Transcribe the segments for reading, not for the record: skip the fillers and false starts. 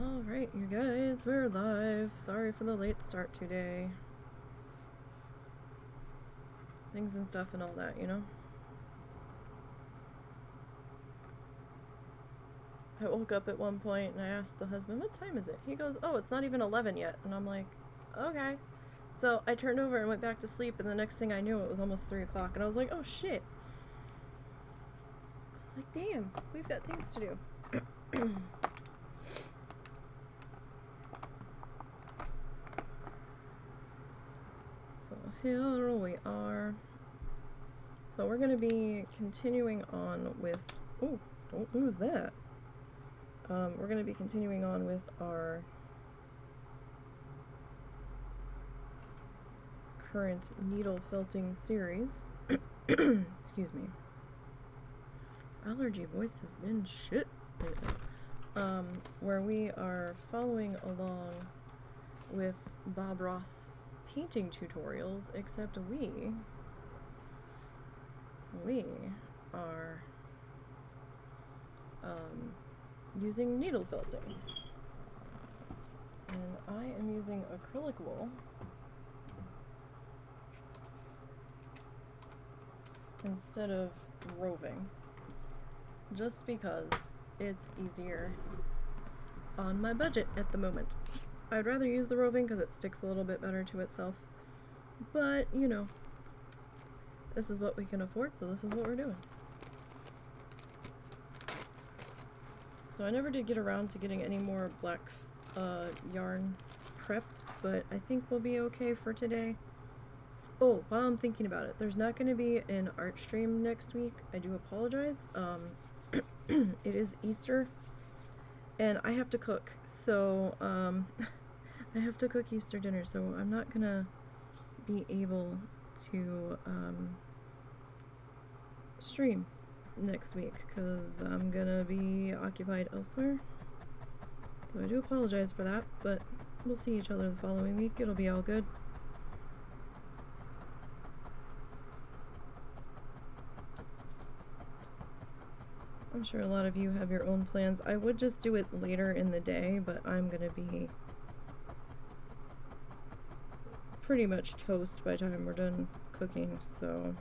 Alright, you guys, we're live. Sorry for the late start today. Things and stuff and all that, you know? I woke up at one point and I asked the husband, what time is it? He goes, oh, it's not even 11 yet. And I'm like, okay. So I turned over and went back to sleep, and the next thing I knew, it was almost 3 o'clock. And I was like, oh shit. I was like, damn, we've got things to do. So here we are. So we're going to be continuing on with... Oh, don't lose that. We're going to be continuing on with our current needle felting series. Excuse me. Allergy voice has been shit lately. Where we are following along with Bob Ross painting tutorials, except we are using needle felting. And I am using acrylic wool instead of roving, just because it's easier on my budget at the moment. I'd rather use the roving because it sticks a little bit better to itself, but you know, this is what we can afford, so this is what we're doing. So I never did get around to getting any more black yarn prepped, but I think we'll be okay for today. Oh, while I'm thinking about it, there's not going to be an art stream next week. I do apologize. It is Easter, and I have to cook, so I have to cook Easter dinner, so I'm not going to be able to stream next week because I'm gonna be occupied elsewhere. So I do apologize for that, but we'll see each other the following week. It'll be all good. I'm sure a lot of you have your own plans. I would just do it later in the day, but I'm gonna be pretty much toast by the time we're done cooking, so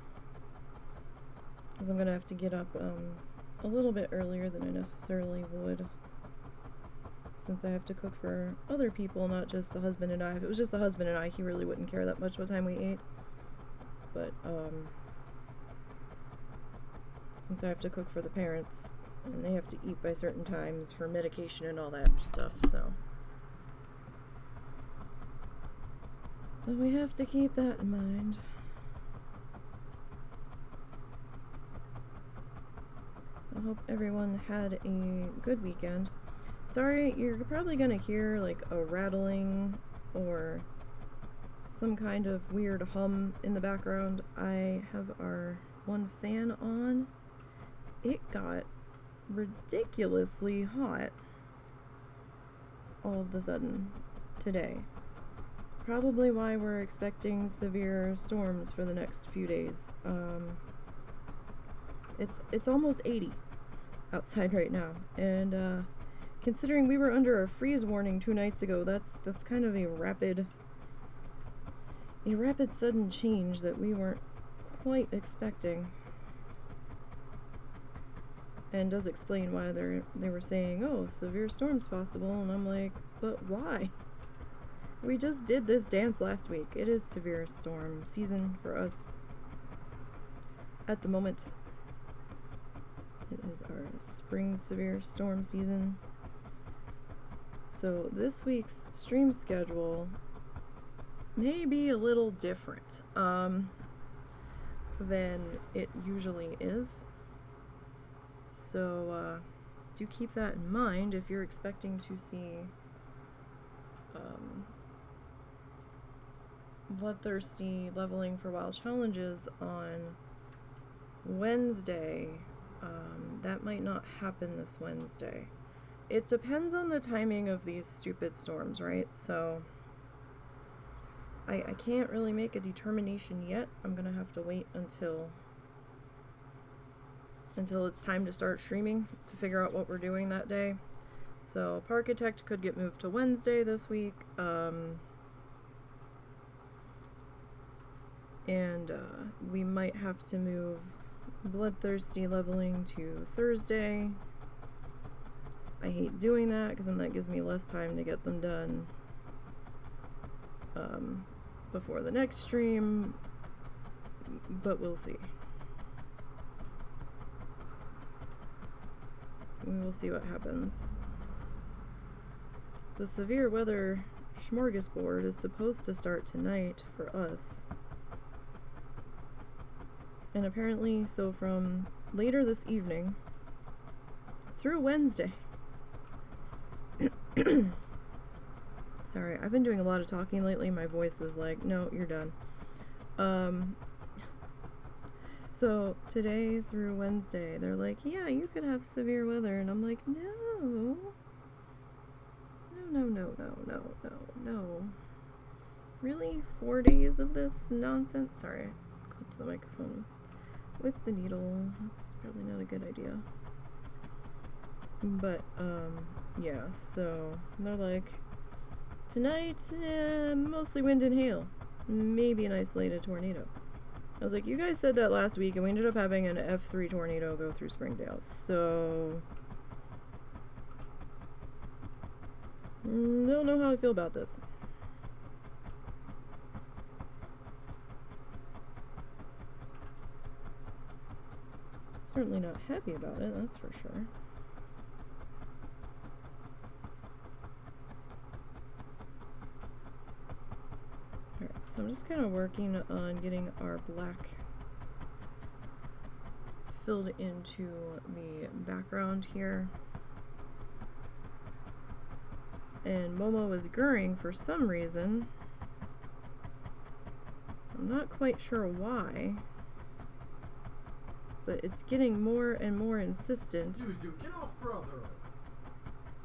because I'm gonna have to get up a little bit earlier than I necessarily would, since I have to cook for other people, not just the husband and I. If it was just the husband and I, he really wouldn't care that much what time we ate, but since I have to cook for the parents, and they have to eat by certain times for medication and all that stuff, so but we have to keep that in mind. I hope everyone had a good weekend. Sorry, you're probably gonna hear like a rattling or some kind of weird hum in the background. I have our one fan on. It got ridiculously hot all of a sudden today. Probably why we're expecting severe storms for the next few days. It's almost 80 outside right now, and considering we were under a freeze warning 2 nights ago, that's kind of a rapid sudden change that we weren't quite expecting, and does explain why they were saying, oh, severe storms possible, and I'm like, but why? We just did this dance last week. It is severe storm season for us at the moment. It is our spring severe storm season. So this week's stream schedule may be a little different than it usually is. So do keep that in mind if you're expecting to see Bloodthirsty Leveling for Wild Challenges on Wednesday. That might not happen this Wednesday. It depends on the timing of these stupid storms, right? So I can't really make a determination yet. I'm gonna have to wait until it's time to start streaming to figure out what we're doing that day. So Parkitect could get moved to Wednesday this week. And we might have to move Bloodthirsty leveling to Thursday. I hate doing that because then that gives me less time to get them done before the next stream, but we'll see. We will see what happens. The severe weather smorgasbord is supposed to start tonight for us. And apparently, so from later this evening through Wednesday. Sorry, I've been doing a lot of talking lately. My voice is like, no, you're done. So today through Wednesday, they're like, yeah, you could have severe weather. And I'm like, no. No. Really? 4 days of this nonsense? Sorry, I clipped the microphone with the needle. That's probably not a good idea. But, yeah, so they're like, tonight, mostly wind and hail. Maybe an isolated tornado. I was like, you guys said that last week, and we ended up having an F3 tornado go through Springdale, so don't know how I feel about this. Certainly not happy about it, that's for sure. Alright, so I'm just kind of working on getting our black filled into the background here. And Momo is grurring for some reason. I'm not quite sure why, but it's getting more and more insistent. Zuzu, get off, brother!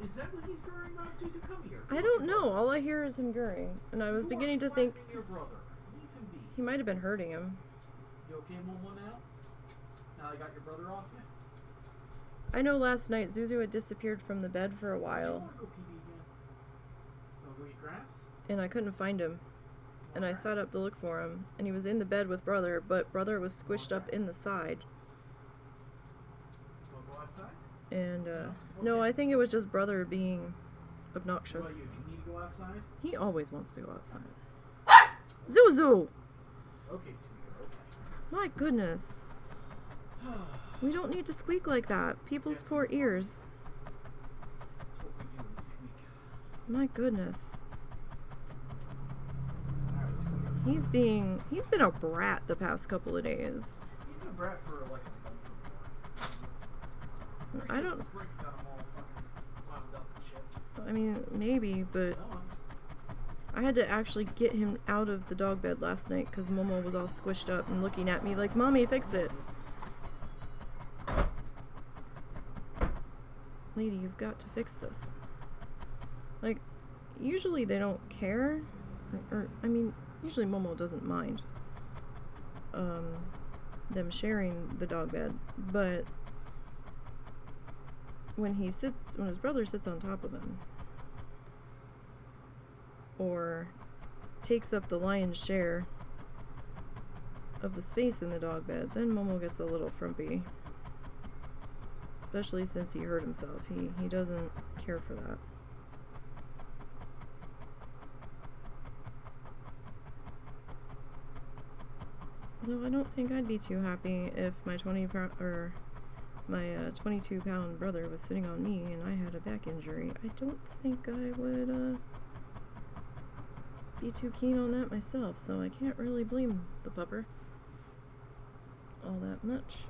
Is that what he's grurring about? Zuzu, come here. I don't know. All I hear is him grurring, and I was beginning to think your brother. Leave him be. he might have been hurting him. You okay, Momo, now? Now I got your brother off you? I know last night Zuzu had disappeared from the bed for a Do you while, want to go pee again? Want to go eat grass? and I couldn't find him. And I sat up to look for him, and he was in the bed with Brother, but Brother was squished up in the side. Want to go outside? And, no, I think it was just Brother being What obnoxious. about you? Do you need to go outside? He always wants to go outside. Zuzu! Okay, sweetheart, okay. My goodness. We don't need to squeak like that. People's poor ears. That's what we do, we squeak. My goodness. Alright, sweetheart. He's been a brat the past couple of days. He's been a brat for like a month or more. I don't, This break got him all fucking wound up and shit. I mean, maybe, but Go on. I had to actually get him out of the dog bed last night because Momo was all squished up and looking at me like, Mommy, fix it. Lady, you've got to fix this. Like, usually they don't care. Or I mean, usually Momo doesn't mind them sharing the dog bed, but when his brother sits on top of him or takes up the lion's share of the space in the dog bed, then Momo gets a little frumpy. Especially since he hurt himself. He doesn't care for that. Although I don't think I'd be too happy if my 22-pound brother was sitting on me and I had a back injury. I don't think I would be too keen on that myself, so I can't really blame the pupper all that much.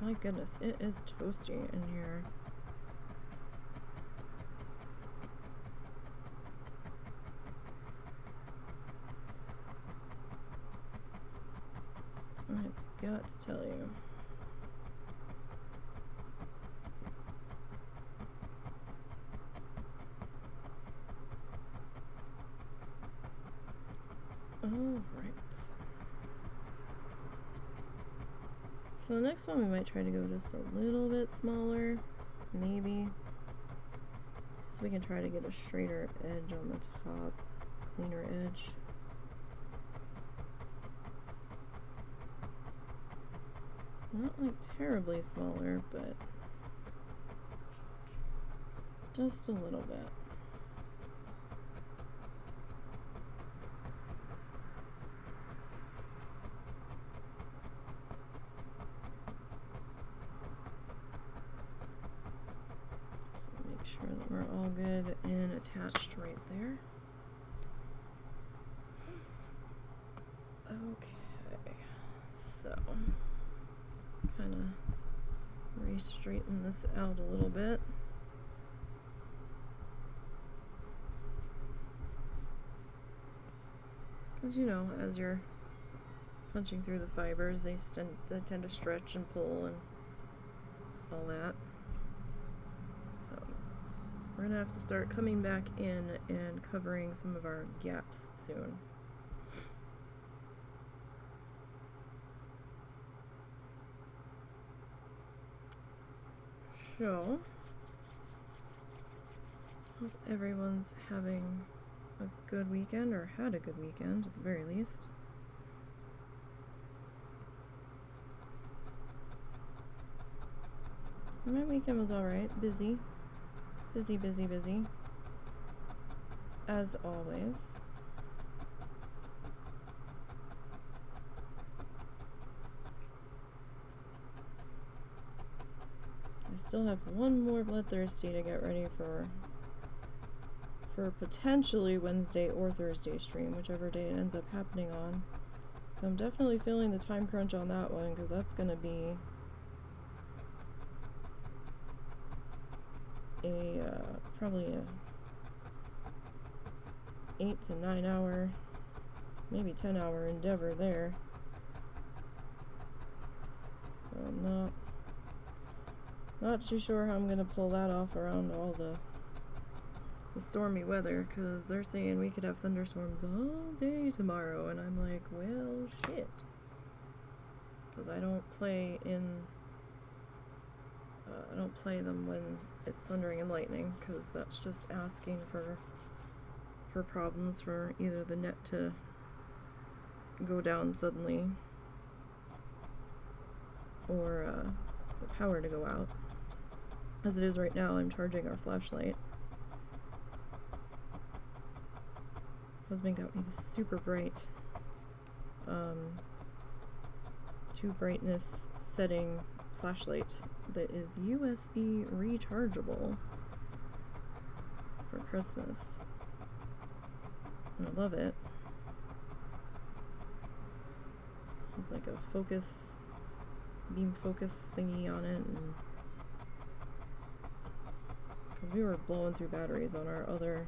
my goodness, it is toasty in here. I've got to tell you. Alright. So the next one we might try to go just a little bit smaller, maybe. Just so we can try to get a straighter edge on the top, cleaner edge. Not like terribly smaller, but just a little bit. Sure that we're all good and attached right there. Okay, so kind of re-straighten this out a little bit. Because, you know, as you're punching through the fibers, they tend to stretch and pull and all that. We're gonna have to start coming back in and covering some of our gaps soon. So, hope everyone's having a good weekend, or had a good weekend at the very least. My weekend was alright, busy. Busy, busy, busy. As always. I still have one more Bloodthirsty to get ready for potentially Wednesday or Thursday stream, whichever day it ends up happening on. So I'm definitely feeling the time crunch on that one, because that's going to be probably a 8 to 9 hour, maybe 10 hour endeavor there. So I'm not too sure how I'm gonna pull that off around all the stormy weather, because they're saying we could have thunderstorms all day tomorrow, and I'm like, well, shit, because I don't play them when it's thundering and lightning, because that's just asking for problems for either the net to go down suddenly or the power to go out. As it is right now, I'm charging our flashlight. Husband got me this super bright 2 brightness setting flashlight that is USB rechargeable for Christmas. And I love it. It's like a beam focus thingy on it, and because we were blowing through batteries on our other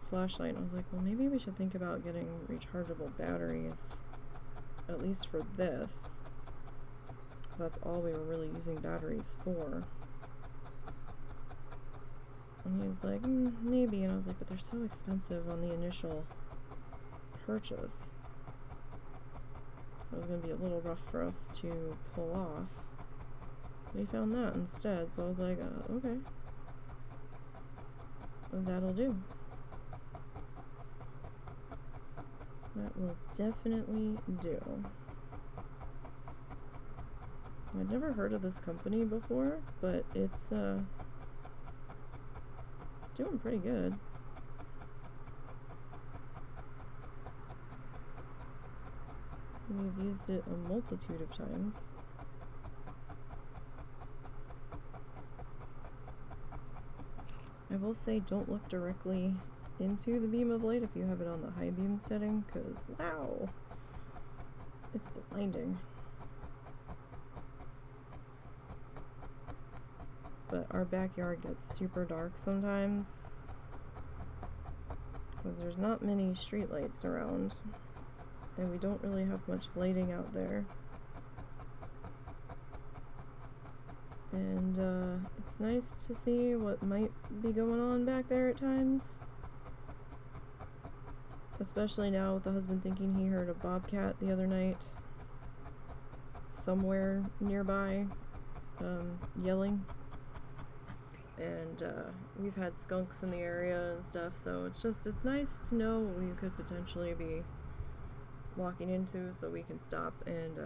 flashlight, and I was like, well, maybe we should think about getting rechargeable batteries, at least for this, because that's all we were really using batteries for. And he was like, maybe, and I was like, but they're so expensive on the initial purchase. It was going to be a little rough for us to pull off. We found that instead, so I was like, okay. That'll do. That will definitely do. I'd never heard of this company before, but it's doing pretty good. We've used it a multitude of times. I will say, don't look directly into the beam of light if you have it on the high beam setting, because wow, it's blinding. but our backyard gets super dark sometimes because there's not many streetlights around, and we don't really have much lighting out there. And it's nice to see what might be going on back there at times. Especially now with the husband thinking he heard a bobcat the other night somewhere nearby, yelling. And we've had skunks in the area and stuff, so it's nice to know what we could potentially be walking into so we can stop and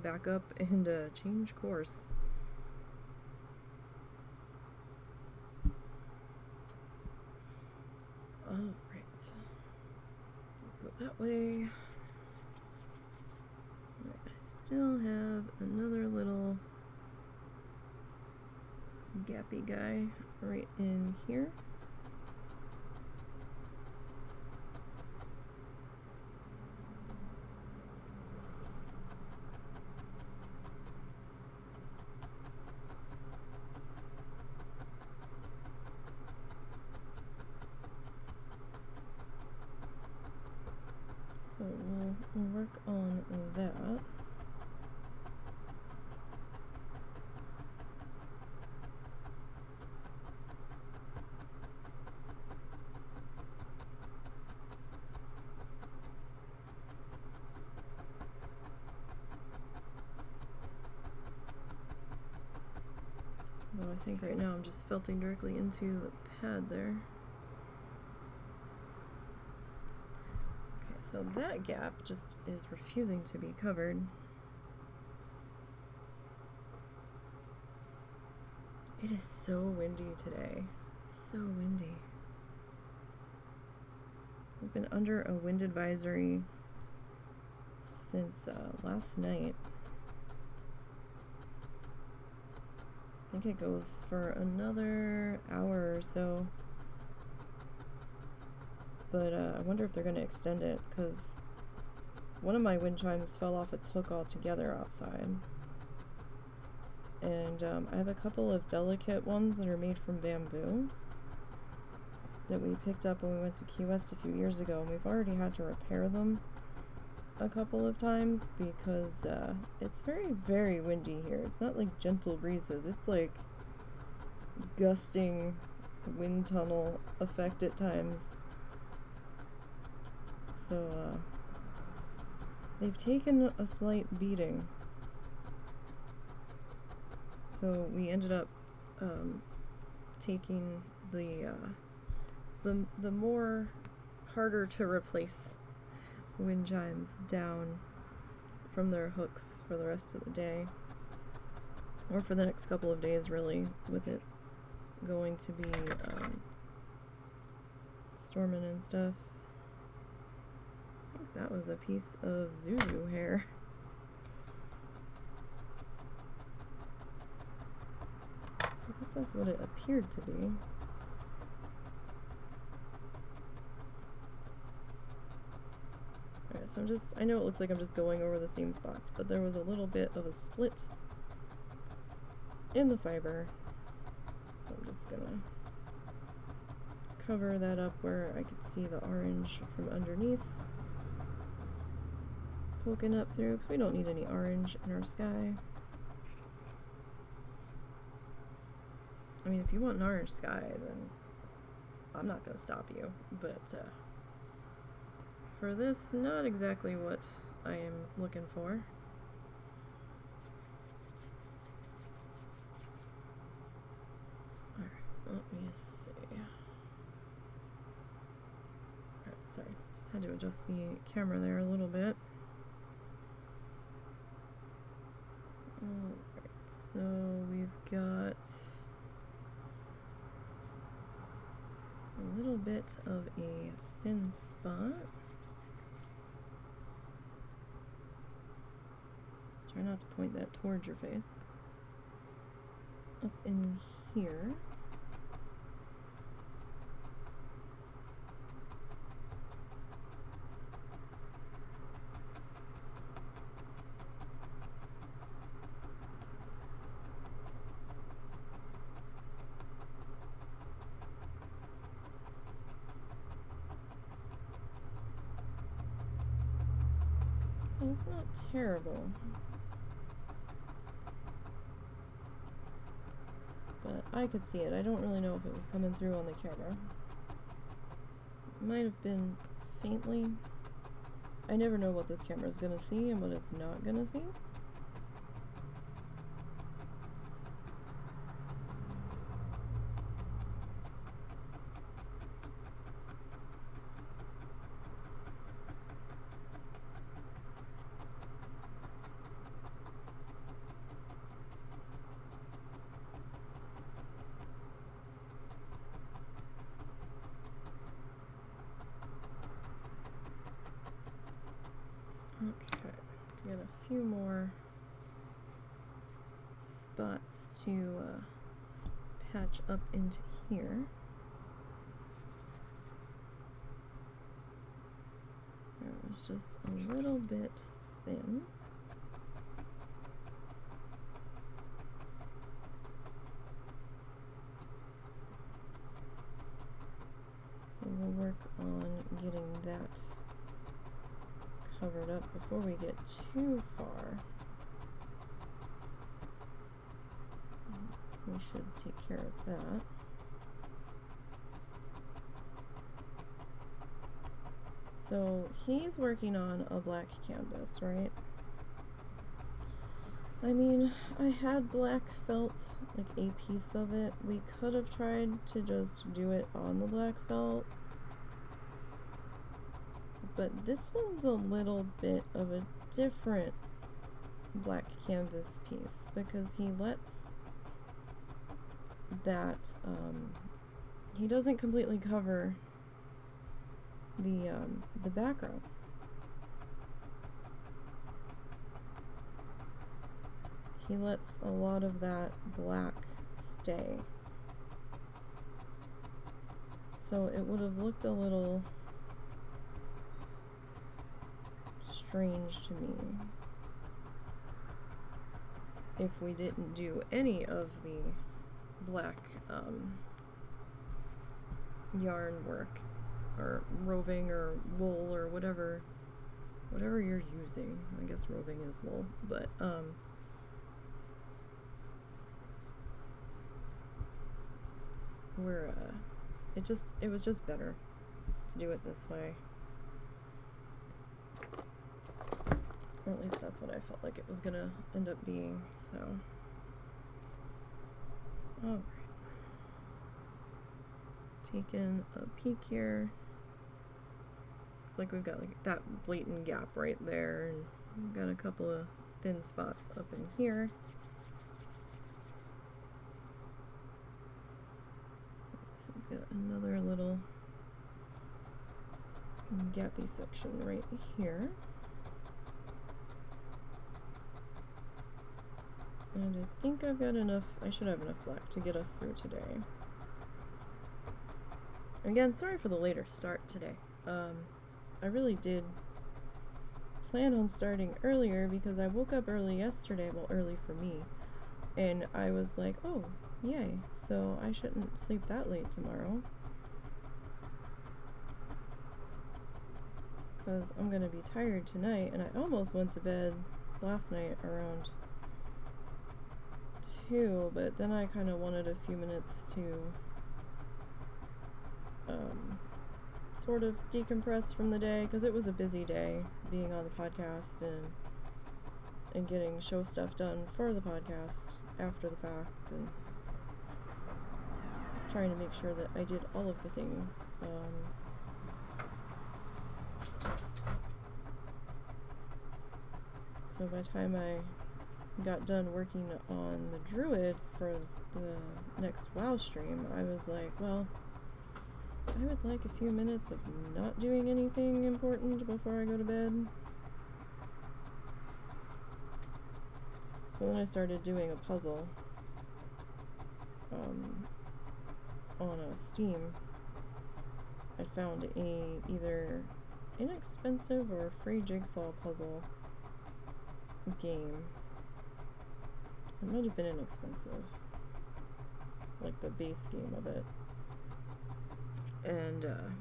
back up and change course. Alright. Go that way. Right, I still have another little gappy guy right in here. So we'll work on that. Well, I think right now I'm just felting directly into the pad there. So that gap just is refusing to be covered. It is so windy today. So windy. We've been under a wind advisory since last night. I think it goes for another hour or so. But I wonder if they're going to extend it, because one of my wind chimes fell off its hook altogether outside. And I have a couple of delicate ones that are made from bamboo that we picked up when we went to Key West a few years ago, and we've already had to repair them a couple of times because it's very, very windy here. It's not like gentle breezes, it's like gusting wind tunnel effect at times. So, they've taken a slight beating. So we ended up taking the more harder to replace wind chimes down from their hooks for the rest of the day, or for the next couple of days, really, with it going to be storming and stuff. That was a piece of Zuzu hair. I guess that's what it appeared to be. Alright, so I know it looks like I'm just going over the same spots, but there was a little bit of a split in the fiber. So I'm just gonna cover that up where I could see the orange from underneath poking up through, because we don't need any orange in our sky. I mean, if you want an orange sky, then I'm not going to stop you, but for this, not exactly what I am looking for. Alright, let me see. Alright, sorry, just had to adjust the camera there a little bit. Alright, so we've got a little bit of a thin spot. Try not to point that towards your face. Up in here. it's not terrible. But I could see it. I don't really know if it was coming through on the camera. It might have been faintly. I never know what this camera is gonna see and what it's not gonna see. Okay, got a few more spots to patch up into here. It was just a little bit thin. So we'll work on getting that covered up before we get too far. We should take care of that. So he's working on a black canvas, right? I mean, I had black felt, like a piece of it. We could have tried to just do it on the black felt, but this one's a little bit of a different black canvas piece because he lets that, he doesn't completely cover the background. He lets a lot of that black stay. So it would have looked a little strange to me if we didn't do any of the black yarn work or roving or wool or whatever you're using. I guess roving is wool, but it was just better to do it this way. Or at least that's what I felt like it was gonna end up being, so. Alright. Taking a peek here. Like we've got like that blatant gap right there, and we've got a couple of thin spots up in here. So we've got another little gappy section right here. And I think I've got enough, I should have enough black to get us through today. Again, sorry for the later start today. I really did plan on starting earlier because I woke up early yesterday, well, early for me, and I was like, oh, yay, so I shouldn't sleep that late tomorrow. Because I'm gonna be tired tonight, and I almost went to bed last night around 2, but then I kind of wanted a few minutes to sort of decompress from the day, because it was a busy day being on the podcast and getting show stuff done for the podcast after the fact, and trying to make sure that I did all of the things. So by the time I got done working on the Druid for the next WoW stream, I was like, well, I would like a few minutes of not doing anything important before I go to bed. So then I started doing a puzzle on a Steam. I found a either inexpensive or free jigsaw puzzle game. It might have been inexpensive, like the base game of it. And I've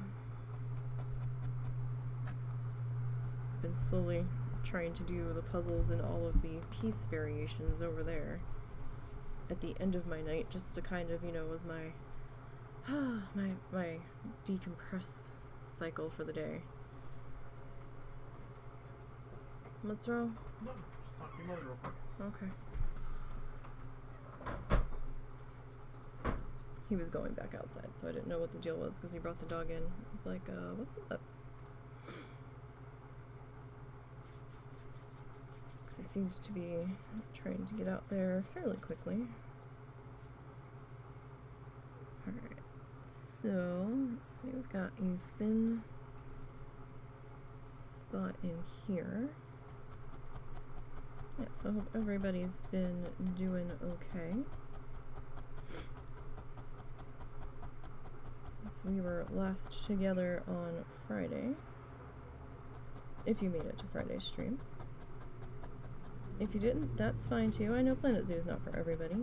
been slowly trying to do the puzzles and all of the piece variations over there at the end of my night, just to kind of, was my my decompress cycle for the day. What's wrong? No, just talk to your mother real quick. Okay. He was going back outside, so I didn't know what the deal was because he brought the dog in. I was like, what's up? Because he seemed to be trying to get out there fairly quickly. Alright, so let's see, we've got a thin spot in here. Yeah, so I hope everybody's been doing okay. Since we were last together on Friday. If you made it to Friday's stream. If you didn't, that's fine too. I know Planet Zoo is not for everybody.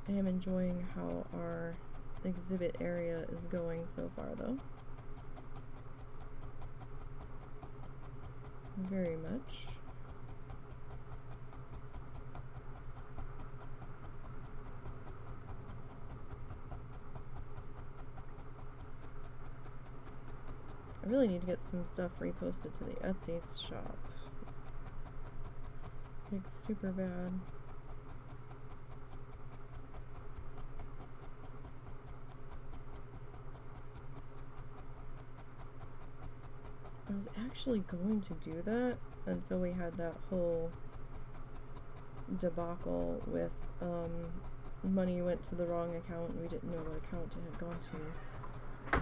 I am enjoying how our exhibit area is going so far, though. Very much. I really need to get some stuff reposted to the Etsy shop. Like, super bad. I was actually going to do that until we had that whole debacle with money went to the wrong account and we didn't know what account it had gone to.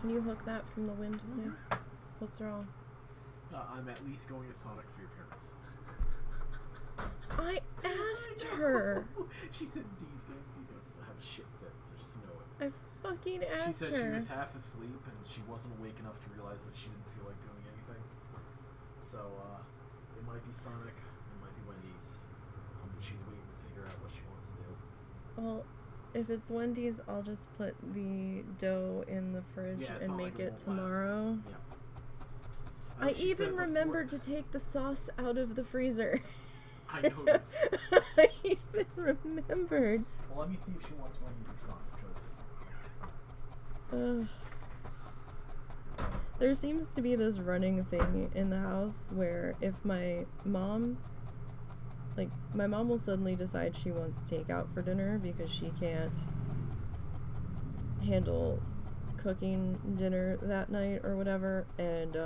Can you hook that from the wind, please? What's wrong? I'm at least going to Sonic for your parents. I asked her! She said Dee's gonna have a shit fit. I just know it. I fucking asked her. She said she was half asleep and she wasn't awake enough to realize that she didn't feel like doing anything. So, it might be Sonic, it might be Wendy's. But she's waiting to figure out what she wants to do. Well, if it's Wendy's, I'll just put the dough in the fridge and make it tomorrow. Yeah. I even remembered to take the sauce out of the freezer. I noticed. I even remembered. Well, let me see if she wants Wendy's or Sonic, because... There seems to be this running thing in the house where if my mom will suddenly decide she wants takeout for dinner because she can't handle cooking dinner that night or whatever, and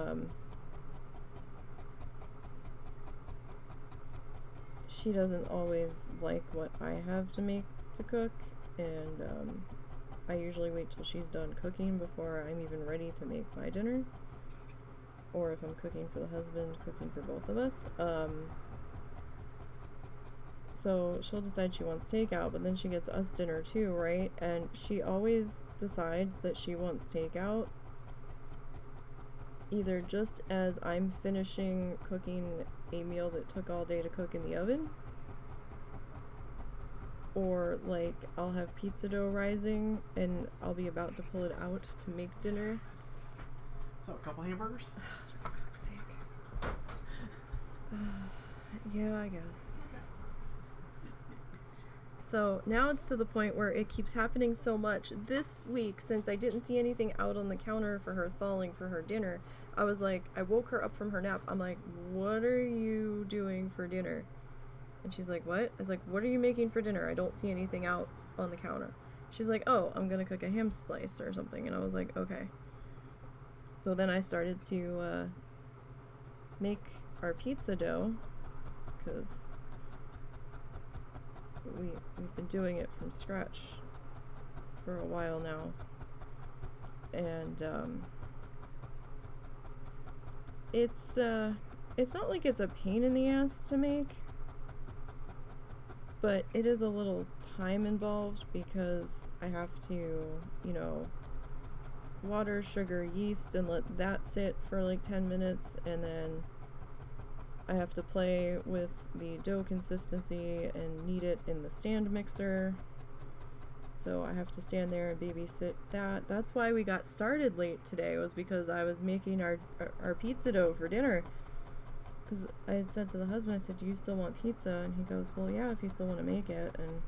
she doesn't always like what I have to make to cook, and I usually wait till she's done cooking before I'm even ready to make my dinner, or if I'm cooking for the husband, cooking for both of us. So she'll decide she wants takeout, but then she gets us dinner too, right? And she always decides that she wants takeout either just as I'm finishing cooking a meal that took all day to cook in the oven, or like I'll have pizza dough rising and I'll be about to pull it out to make dinner. So, a couple hamburgers? For fuck's sake. Yeah, I guess. So now it's to the point where it keeps happening so much. This week, since I didn't see anything out on the counter for her thawing for her dinner, I was like, I woke her up from her nap. I'm like, what are you doing for dinner? And she's like, what? I was like, what are you making for dinner? I don't see anything out on the counter. She's like, oh, I'm gonna cook a ham slice or something. And I was like, okay. So then I started to make our pizza dough, because we've been doing it from scratch for a while now, and it's not like it's a pain in the ass to make, but it is a little time involved because I have to, water, sugar, yeast, and let that sit for like 10 minutes, and then I have to play with the dough consistency and knead it in the stand mixer. So I have to stand there and babysit that. That's why we got started late today, was because I was making our pizza dough for dinner. Because I had said to the husband, I said, do you still want pizza? And he goes, well, yeah, if you still want to make it. And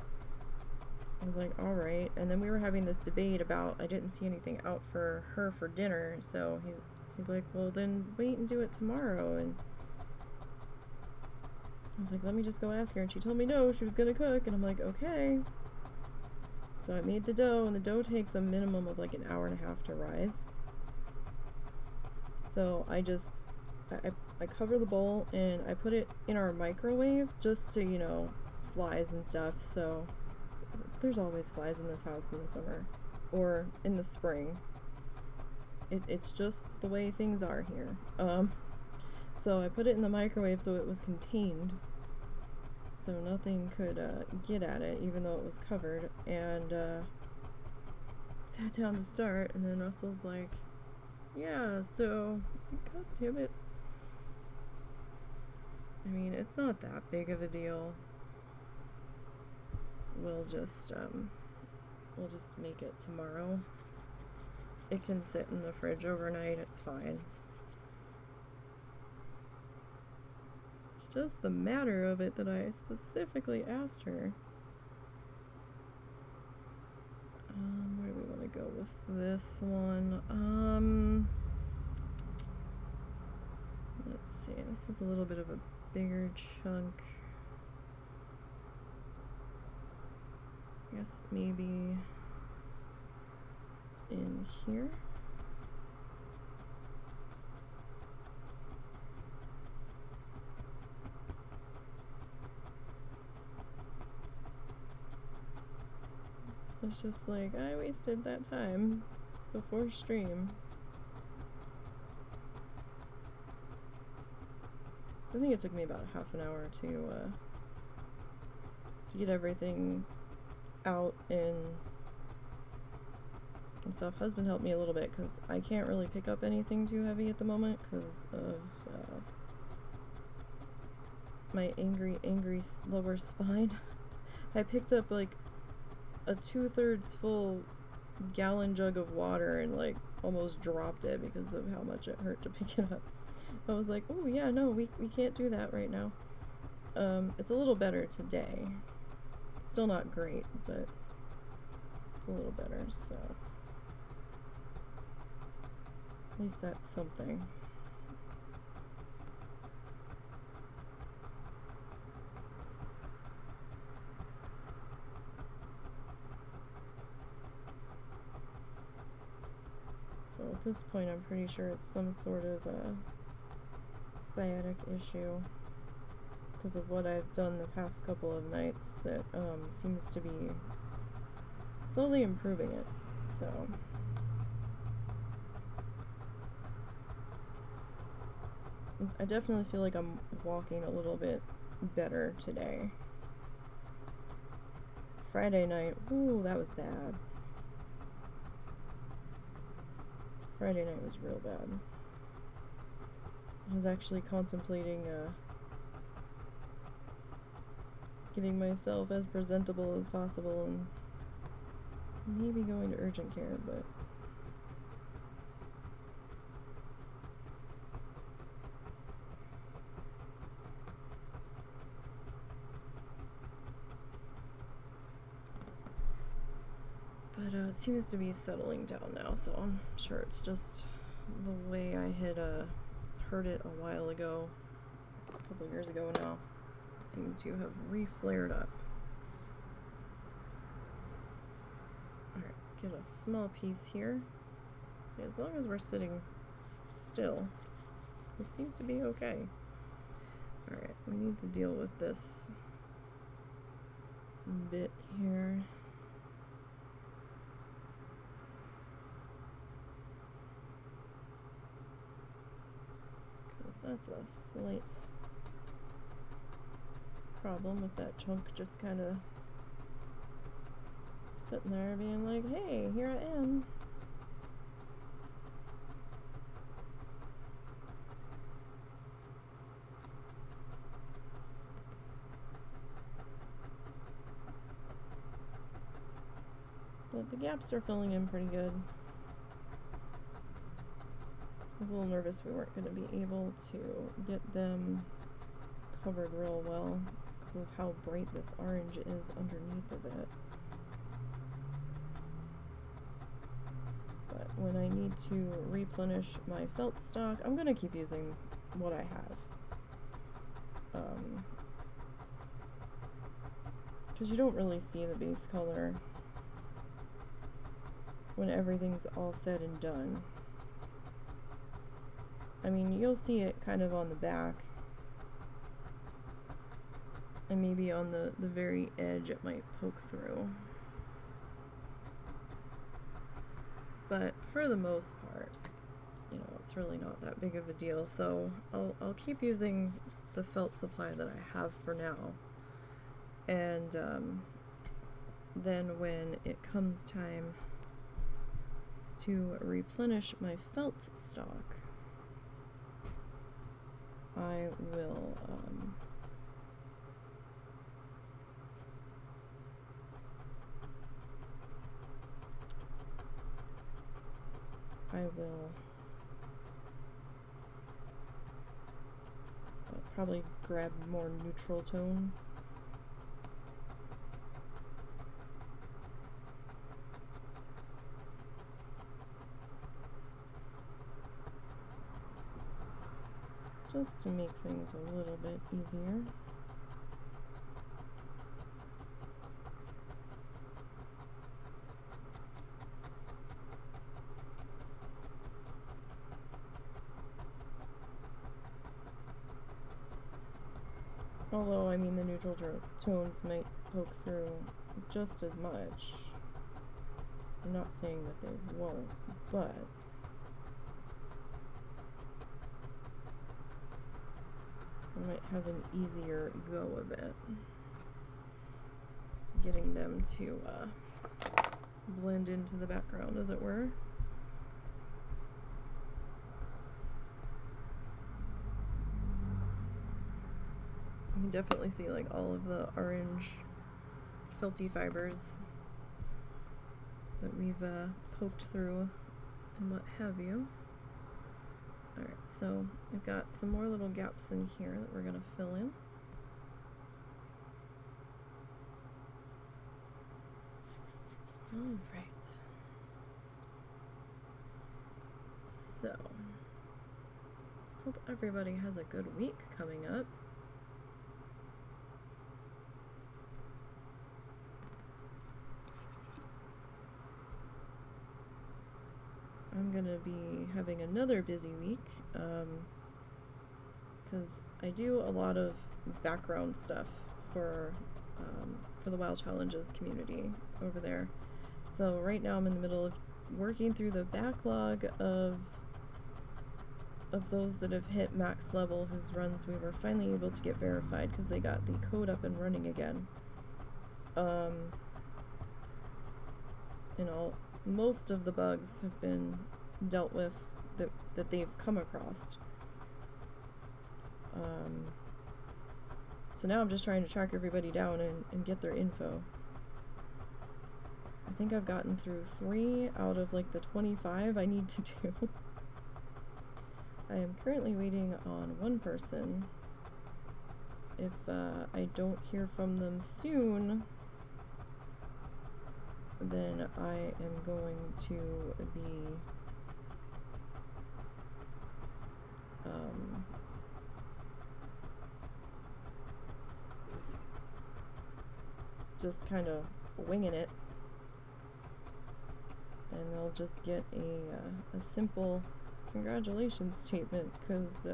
I was like, all right. And then we were having this debate about, I didn't see anything out for her for dinner. So he's like, well, then wait and do it tomorrow. And I was like, let me just go ask her. And she told me no, she was going to cook. And I'm like, okay. So I made the dough, and the dough takes a minimum of like an hour and a half to rise. So I cover the bowl and I put it in our microwave just to, you know, flies and stuff. So there's always flies in this house in the summer or in the spring. It's just the way things are here. So I put it in the microwave so it was contained, so nothing could get at it, even though it was covered. And sat down to start, and then Russell's like, yeah, so god damn it. I mean, it's not that big of a deal. We'll just make it tomorrow. It can sit in the fridge overnight, it's fine. It's just the matter of it that I specifically asked her. Where do we want to go with this one? Let's see, this is a little bit of a bigger chunk. I guess maybe in here. It's just like, I wasted that time before stream. So I think it took me about half an hour to get everything out and stuff. Husband helped me a little bit because I can't really pick up anything too heavy at the moment because of my angry lower spine. I picked up like a 2/3 full gallon jug of water and like almost dropped it because of how much it hurt to pick it up. I was like, oh yeah, no, we can't do that right now. It's a little better today. Still not great, but it's a little better, so at least that's something. So at this point, I'm pretty sure it's some sort of sciatic issue because of what I've done the past couple of nights that seems to be slowly improving it. So I definitely feel like I'm walking a little bit better today. Friday night, ooh, that was bad. Friday night was real bad. I was actually contemplating getting myself as presentable as possible and maybe going to urgent care, but it seems to be settling down now, so I'm sure it's just the way I had heard it a while ago, a couple of years ago now. It seemed to have re-flared up. Alright, get a small piece here. Okay, as long as we're sitting still, we seem to be okay. Alright, we need to deal with this bit here. That's a slight problem with that chunk just kind of sitting there being like, hey, here I am. But the gaps are filling in pretty good. I was a little nervous we weren't going to be able to get them covered real well because of how bright this orange is underneath of it. But when I need to replenish my felt stock, I'm going to keep using what I have. Because you don't really see the base color when everything's all said and done. I mean, you'll see it kind of on the back, and maybe on the very edge it might poke through. But for the most part, you know, it's really not that big of a deal, so I'll keep using the felt supply that I have for now. And then when it comes time to replenish my felt stock, I will probably grab more neutral tones. Just to make things a little bit easier. Although, I mean, the neutral tones might poke through just as much. I'm not saying that they won't, but I might have an easier go of it, getting them to blend into the background, as it were. You can definitely see like all of the orange felty fibers that we've poked through and what have you. Alright, so we've got some more little gaps in here that we're going to fill in. Alright. So, hope everybody has a good week coming up. I'm gonna be having another busy week because I do a lot of background stuff for the WoW Challenges community over there. So right now I'm in the middle of working through the backlog of those that have hit max level, whose runs we were finally able to get verified because they got the code up and running again. Most of the bugs have been dealt with that they've come across. So now I'm just trying to track everybody down and get their info. I think I've gotten through 3 out of like the 25 I need to do. I am currently waiting on one person. If I don't hear from them soon, then I am going to be just kind of winging it, and they'll just get a simple congratulations statement because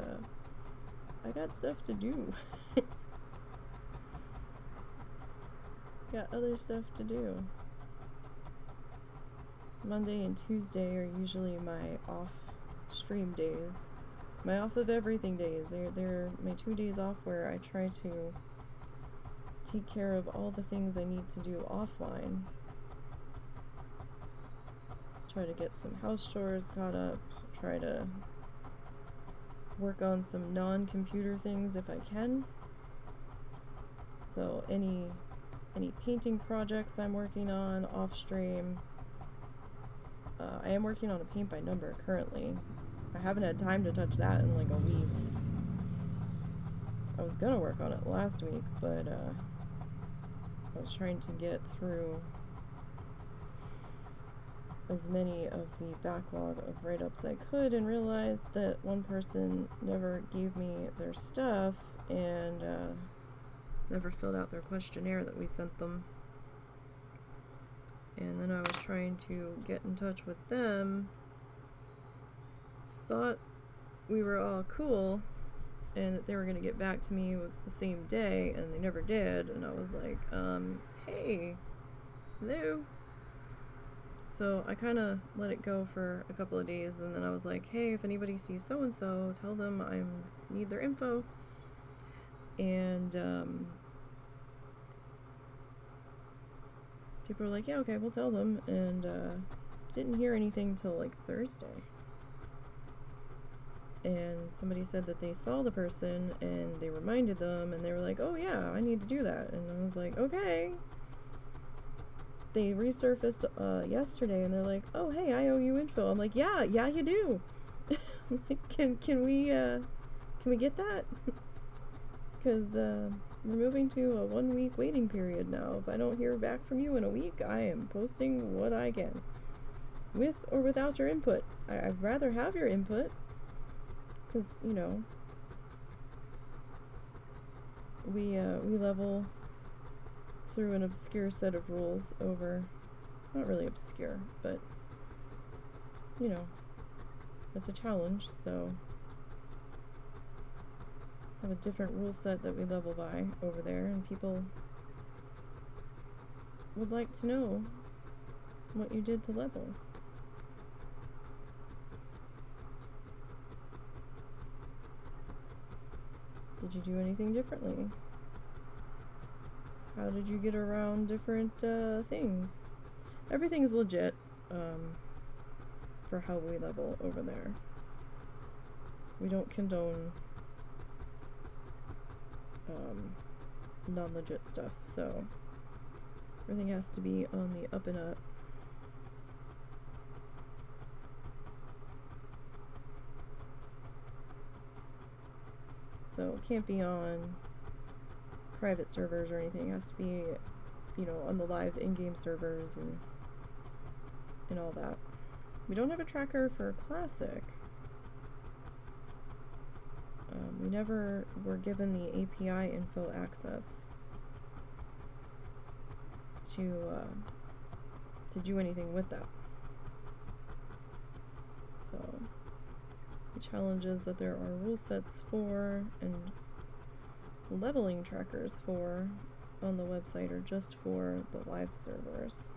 I got stuff to do. Got other stuff to do. Monday and Tuesday are usually my off stream days. My off of everything days. They're my 2 days off where I try to take care of all the things I need to do offline. Try to get some house chores caught up. Try to work on some non-computer things if I can. So any painting projects I'm working on off stream, I am working on a paint by number currently. I haven't had time to touch that in like a week. I was gonna work on it last week, but I was trying to get through as many of the backlog of write-ups I could, and realized that one person never gave me their stuff and never filled out their questionnaire that we sent them. And then I was trying to get in touch with them, thought we were all cool and that they were going to get back to me with the same day, and they never did. And I was like, hey, hello. So I kind of let it go for a couple of days, and then I was like, hey, if anybody sees so-and-so, tell them I need their info. And people were like, yeah, okay, we'll tell them. And didn't hear anything till like Thursday. And somebody said that they saw the person and they reminded them, and they were like, oh yeah, I need to do that. And I was like, okay. They resurfaced yesterday, and they're like, oh hey, I owe you info. I'm like, yeah you do. Like, can we get that? Because we're moving to a 1 week waiting period now. If I don't hear back from you in a week, I am posting what I can, with or without your input. I'd rather have your input, because you know, we level through an obscure set of rules over, not really obscure, but you know, it's a challenge, so have a different rule set that we level by over there, and people would like to know what you did to level. Did you do anything differently? How did you get around different things? Everything's legit for how we level over there. We don't condone non-legit stuff, so everything has to be on the up and up. So it can't be on private servers or anything. It has to be, you know, on the live in-game servers and all that. We don't have a tracker for Classic. We never were given the API info access to do anything with that. So the challenge is that there are rule sets for and leveling trackers for on the website are just for the live servers.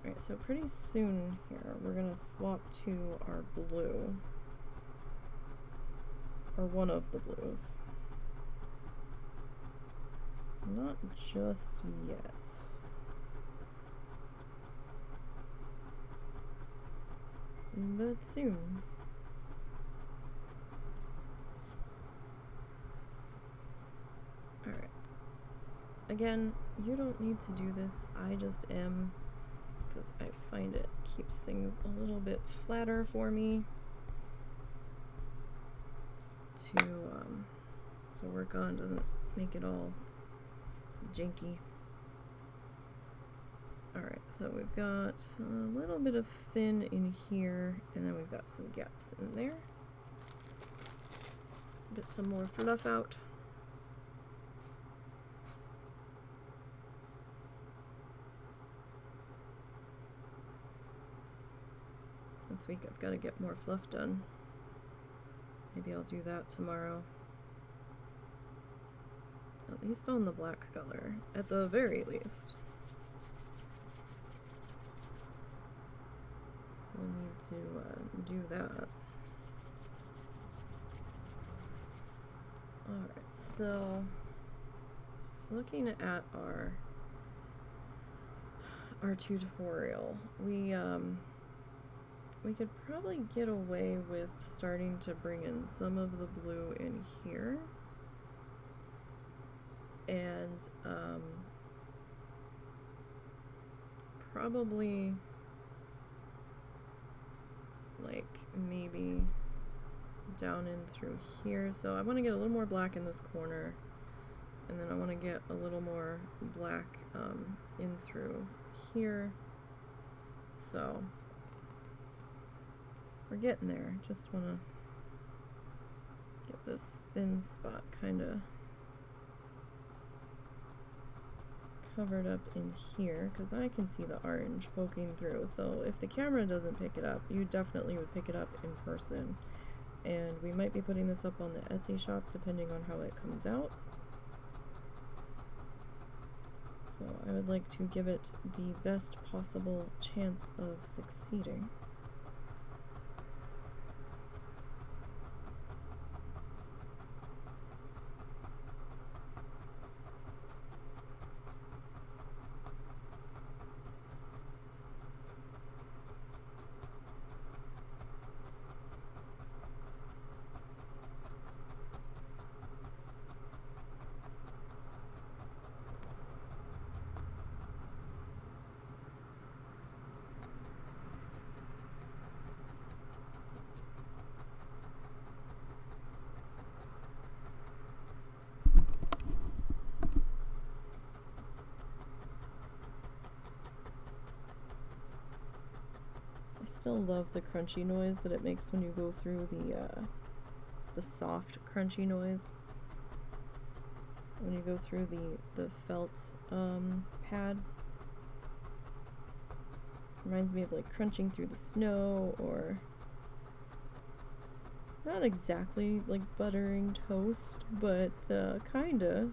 Alright, so pretty soon here we're gonna swap to our blue, or one of the blues. Not just yet. But soon. Alright. Again, you don't need to do this, I just am, because I find it keeps things a little bit flatter for me to work on, doesn't make it all janky. Alright, so we've got a little bit of thin in here, and then we've got some gaps in there. Let's get some more fluff out. This week I've got to get more fluff done. Maybe I'll do that tomorrow. At least on the black color. At the very least. We'll need to do that. Alright, so looking at our tutorial, we could probably get away with starting to bring in some of the blue in here, and probably like maybe down in through here. So I want to get a little more black in this corner, and then I want to get a little more black in through here. So we're getting there. Just want to get this thin spot kind of covered up in here, because I can see the orange poking through. So if the camera doesn't pick it up, you definitely would pick it up in person. And we might be putting this up on the Etsy shop depending on how it comes out. So I would like to give it the best possible chance of succeeding. Still love the crunchy noise that it makes when you go through the soft crunchy noise when you go through the felt pad. Reminds me of like crunching through the snow, or not exactly like buttering toast, but kinda,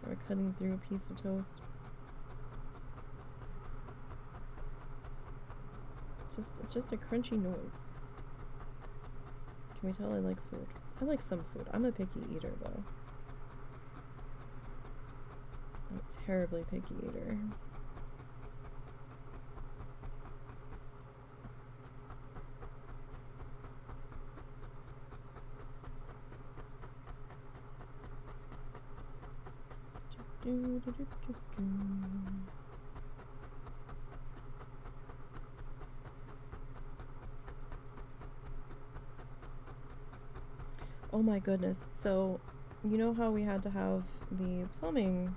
or cutting through a piece of toast. It's just a crunchy noise. Can we tell I like food? I like some food. I'm a picky eater though. I'm a terribly picky eater. Oh my goodness. So, you know how we had to have the plumbing,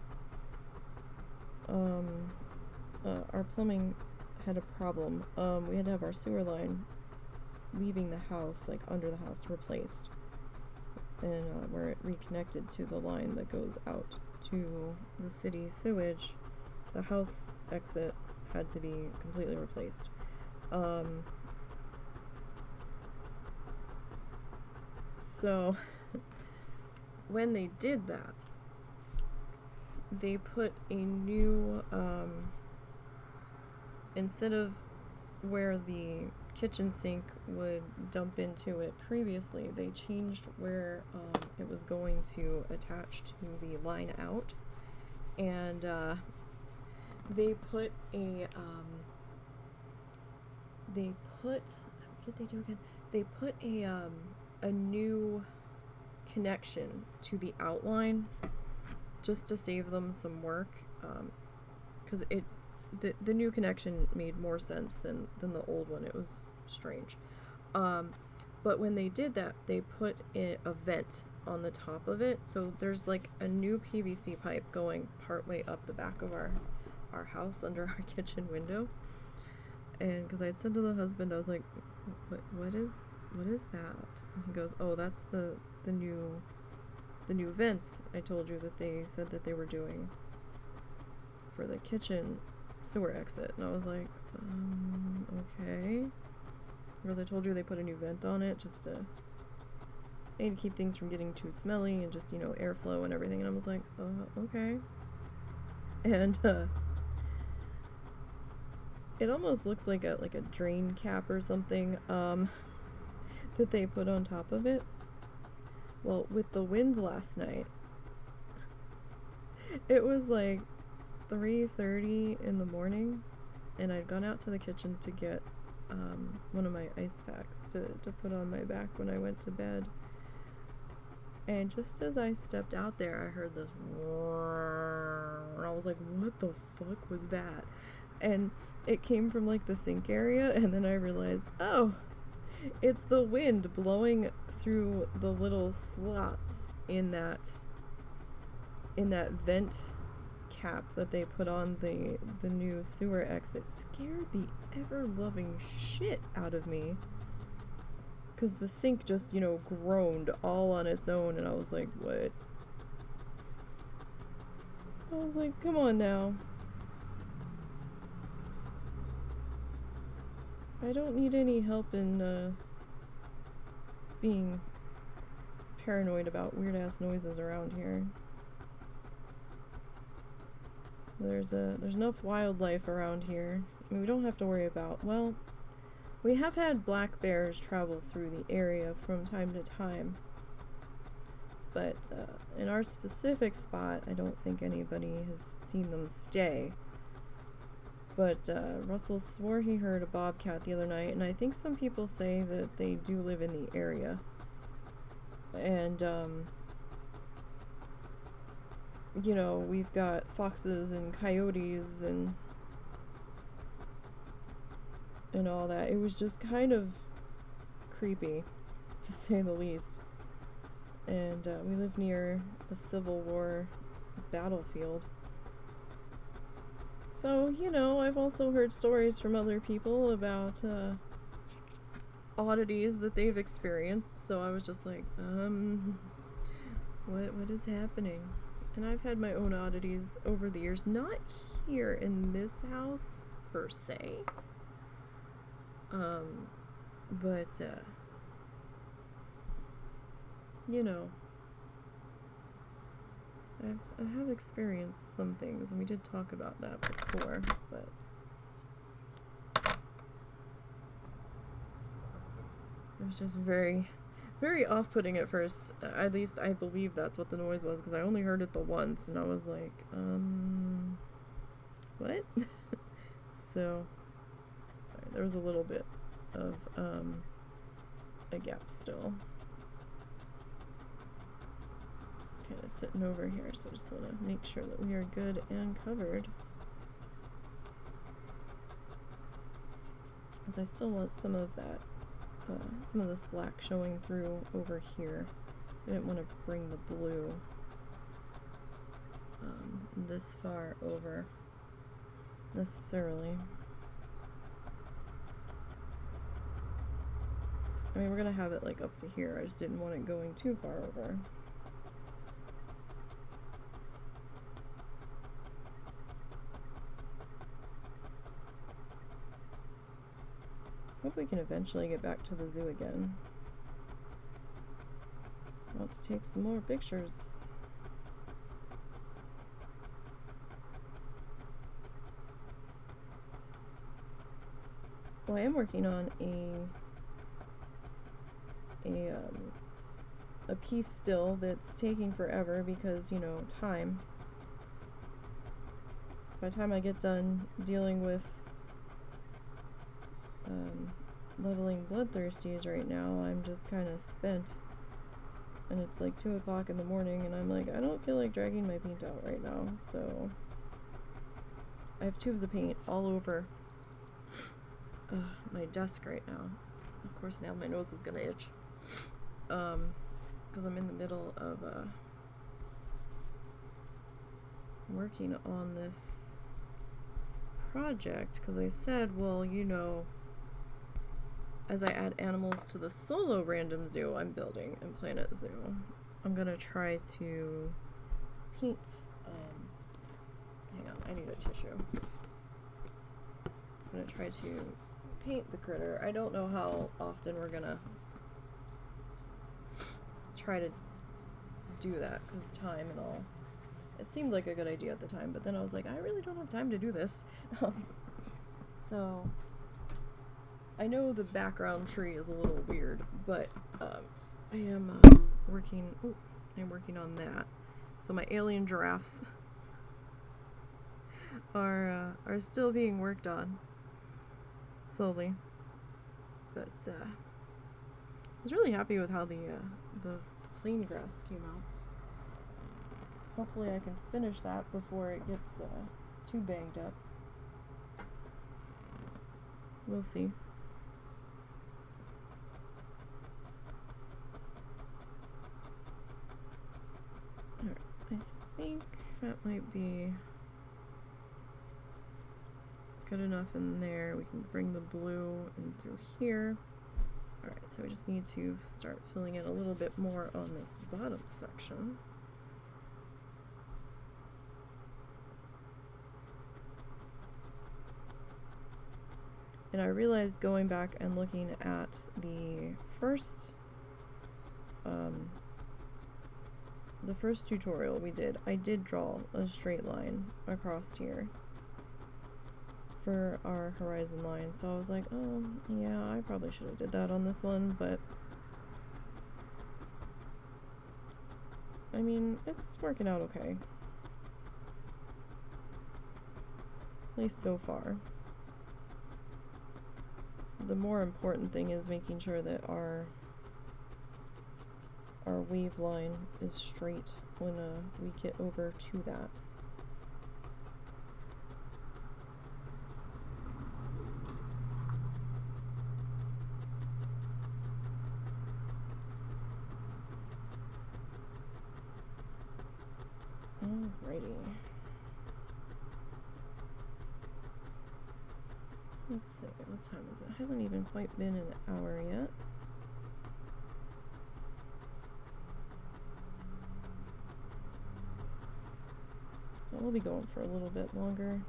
our plumbing had a problem. We had to have our sewer line leaving the house, like under the house, replaced. And where it reconnected to the line that goes out to the city sewage, the house exit had to be completely replaced. So when they did that, they put a new, instead of where the kitchen sink would dump into it previously, they changed where it was going to attach to the line out, and they put a what did they do again? They put a new connection to the outline just to save them some work, because the new connection made more sense than the old one. It was strange. But when they did that, they put a vent on the top of it, so there's like a new PVC pipe going partway up the back of our house under our kitchen window. And because I had said to the husband, I was like, what is that? And he goes, oh, that's the new vent I told you that they said that they were doing for the kitchen sewer exit. And I was like, okay. Because I told you they put a new vent on it just to keep things from getting too smelly and just, airflow and everything. And I was like, okay. And it almost looks like a drain cap or something that they put on top of it. Well, with the wind last night, it was like 3:30 in the morning, and I'd gone out to the kitchen to get one of my ice packs to put on my back when I went to bed. And just as I stepped out there, I heard this roar, and I was like, what the fuck was that? And it came from like the sink area, and then I realized, oh, it's the wind blowing through the little slots in that vent cap that they put on the new sewer exit. Scared the ever-loving shit out of me, because the sink just, groaned all on its own, and I was like, what? I was like, come on now. I don't need any help in being paranoid about weird-ass noises around here. There's enough wildlife around here. I mean, we don't have to worry about, well, we have had black bears travel through the area from time to time, but in our specific spot, I don't think anybody has seen them stay. But Russell swore he heard a bobcat the other night, and I think some people say that they do live in the area. And, we've got foxes and coyotes and all that. It was just kind of creepy, to say the least. And we live near a Civil War battlefield. So, I've also heard stories from other people about oddities that they've experienced. So I was just like, what is happening? And I've had my own oddities over the years, not here in this house per se, but I have experienced some things, and we did talk about that before, but it was just very, very off-putting at first. At least I believe that's what the noise was, because I only heard it the once, and I was like, what? So, sorry, there was a little bit of, a gap still. Kind of sitting over here, so I just want to make sure that we are good and covered. Because I still want some of that, some of this black showing through over here. I didn't want to bring the blue this far over necessarily. I mean, we're gonna have it like up to here. I just didn't want it going too far over. Hope we can eventually get back to the zoo again. Let's take some more pictures. Well, I am working on a piece still that's taking forever because, time. By the time I get done dealing with leveling bloodthirsties right now, I'm just kind of spent. And it's like 2 o'clock in the morning, and I'm like, I don't feel like dragging my paint out right now, so I have tubes of paint all over my desk right now. Of course, now my nose is gonna itch. Because I'm in the middle of working on this project, because I said, well, as I add animals to the solo random zoo I'm building in Planet Zoo, I'm gonna try to paint, hang on, I need a tissue. I'm gonna try to paint the critter. I don't know how often we're gonna try to do that, because time and all. It seemed like a good idea at the time, but then I was like, I really don't have time to do this. So I know the background tree is a little weird, but I am working. Oh, I'm working on that. So my alien giraffes are still being worked on slowly, but I was really happy with how the plain grass came out. Hopefully I can finish that before it gets too banged up. We'll see. Alright, I think that might be good enough in there. We can bring the blue in through here. Alright, so we just need to start filling in a little bit more on this bottom section. And I realized going back and looking at the first tutorial we did, I did draw a straight line across here for our horizon line. So I was like, oh yeah, I probably should have did that on this one, but I mean, it's working out okay. At least so far. The more important thing is making sure that our wave line is straight when we get over to that. Alrighty. Let's see, what time is it? It hasn't even quite been an hour yet. So we'll be going for a little bit longer.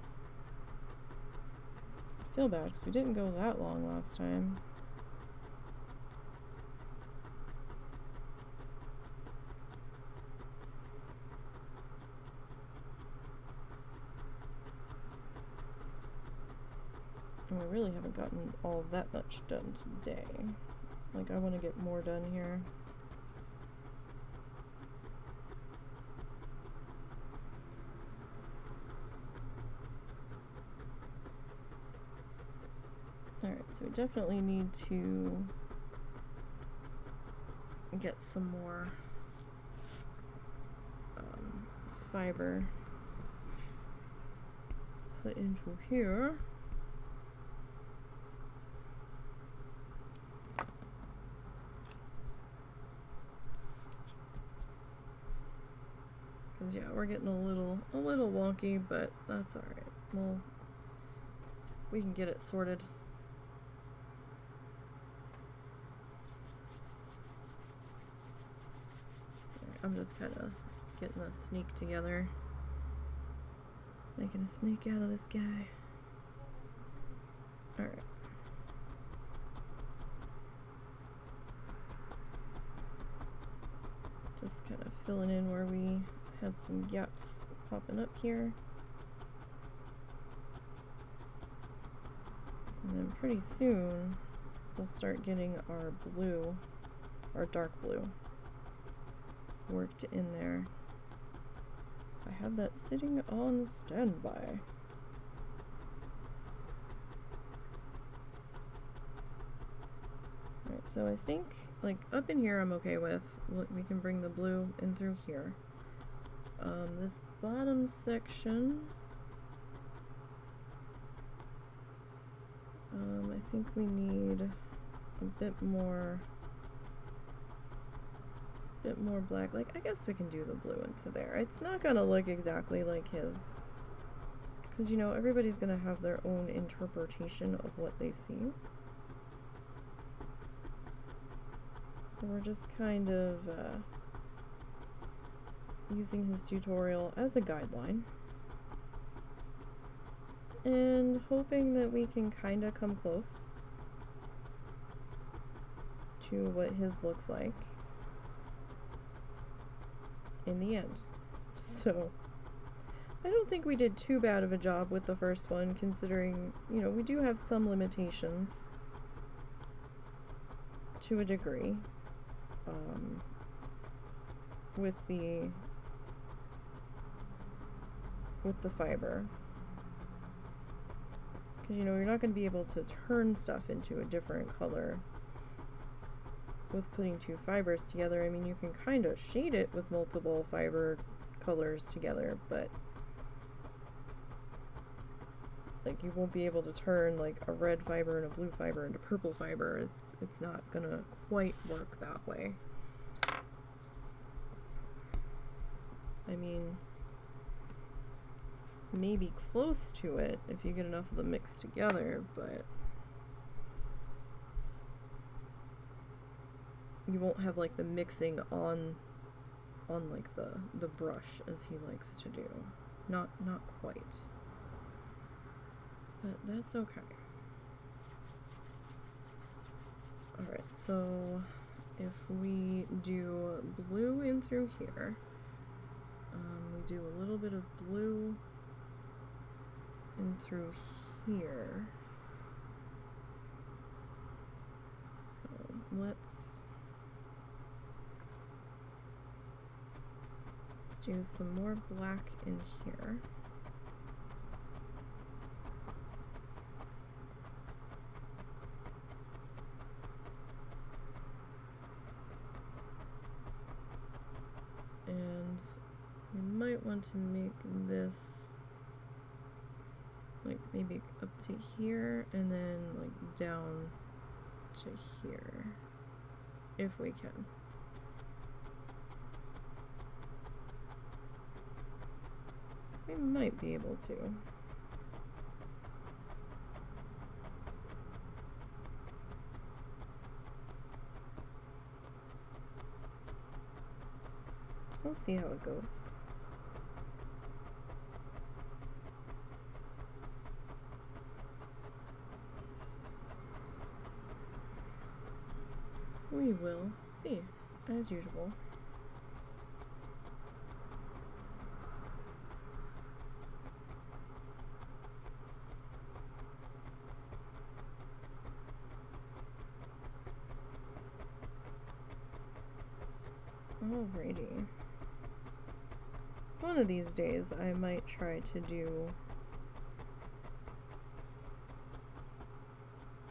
I feel bad because we didn't go that long last time. And we really haven't gotten all that much done today. Like, I want to get more done here. Alright, so we definitely need to get some more fiber put into here. Because yeah, we're getting a little wonky, but that's alright. Well, we can get it sorted. I'm just kind of getting a sneak together. Making a snake out of this guy. Alright. Just kind of filling in where we had some gaps popping up here. And then pretty soon we'll start getting our blue, our dark blue, worked in there. I have that sitting on standby. Alright, so I think, like, up in here I'm okay with. We can bring the blue in through here. This bottom section, I think we need a bit more black. Like, I guess we can do the blue into there. It's not gonna look exactly like his, because, you know, everybody's gonna have their own interpretation of what they see. So we're just kind of using his tutorial as a guideline and hoping that we can kind of come close to what his looks like in the end. So I don't think we did too bad of a job with the first one, considering, you know, we do have some limitations to a degree. with the fiber. Because, you know, you're not going to be able to turn stuff into a different color with putting two fibers together. I mean, you can kind of shade it with multiple fiber colors together, but like, you won't be able to turn like a red fiber and a blue fiber into purple fiber. It's not gonna quite work that way. I mean, maybe close to it if you get enough of them mixed together, but you won't have like the mixing on like the brush as he likes to do. Not quite. But that's okay. Alright, so if we do blue in through here, we do a little bit of blue in through here. So let's do some more black in here. And we might want to make this like maybe up to here and then like down to here, if we can. We might be able to. We'll see how it goes. We will see, as usual. Alrighty. One of these days I might try to do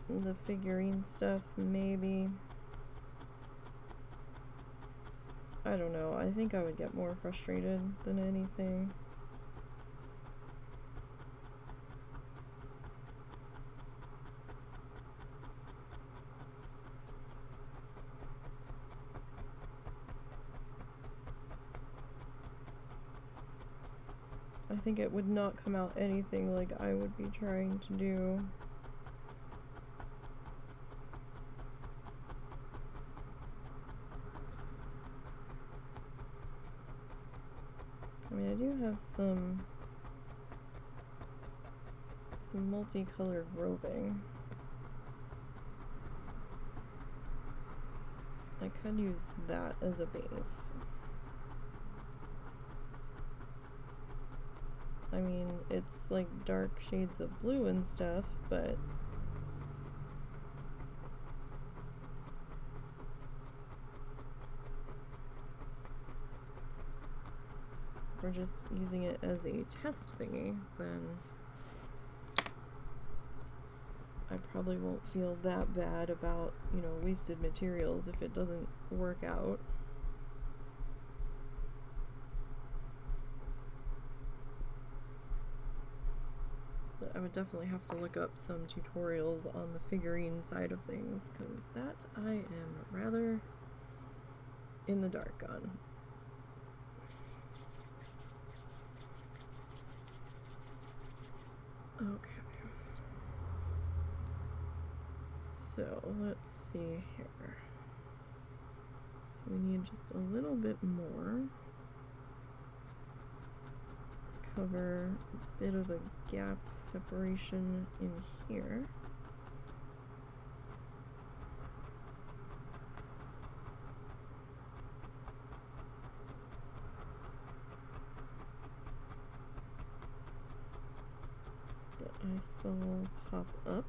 the figurine stuff, maybe. I don't know, I think I would get more frustrated than anything. I think it would not come out anything like I would be trying to do. I mean, I do have some multicolored roving. I could use that as a base. I mean, it's like dark shades of blue and stuff, but if we're just using it as a test thingy, then I probably won't feel that bad about, you know, wasted materials if it doesn't work out. I would definitely have to look up some tutorials on the figurine side of things, because that I am rather in the dark on. Okay. So let's see here. So we need just a little bit more. Cover a bit of a gap separation in here. The ice will pop up.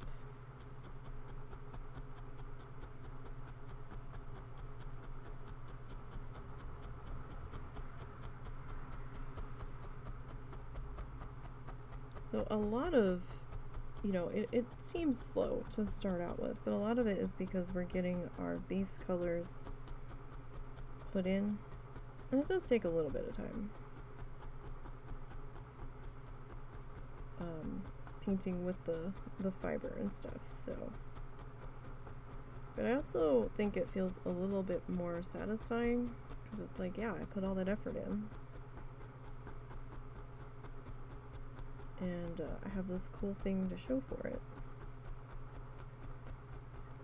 a lot of, you know, it seems slow to start out with, but a lot of it is because we're getting our base colors put in, and it does take a little bit of time. Painting with the fiber and stuff, so. But I also think it feels a little bit more satisfying, because it's like, yeah, I put all that effort in. And I have this cool thing to show for it.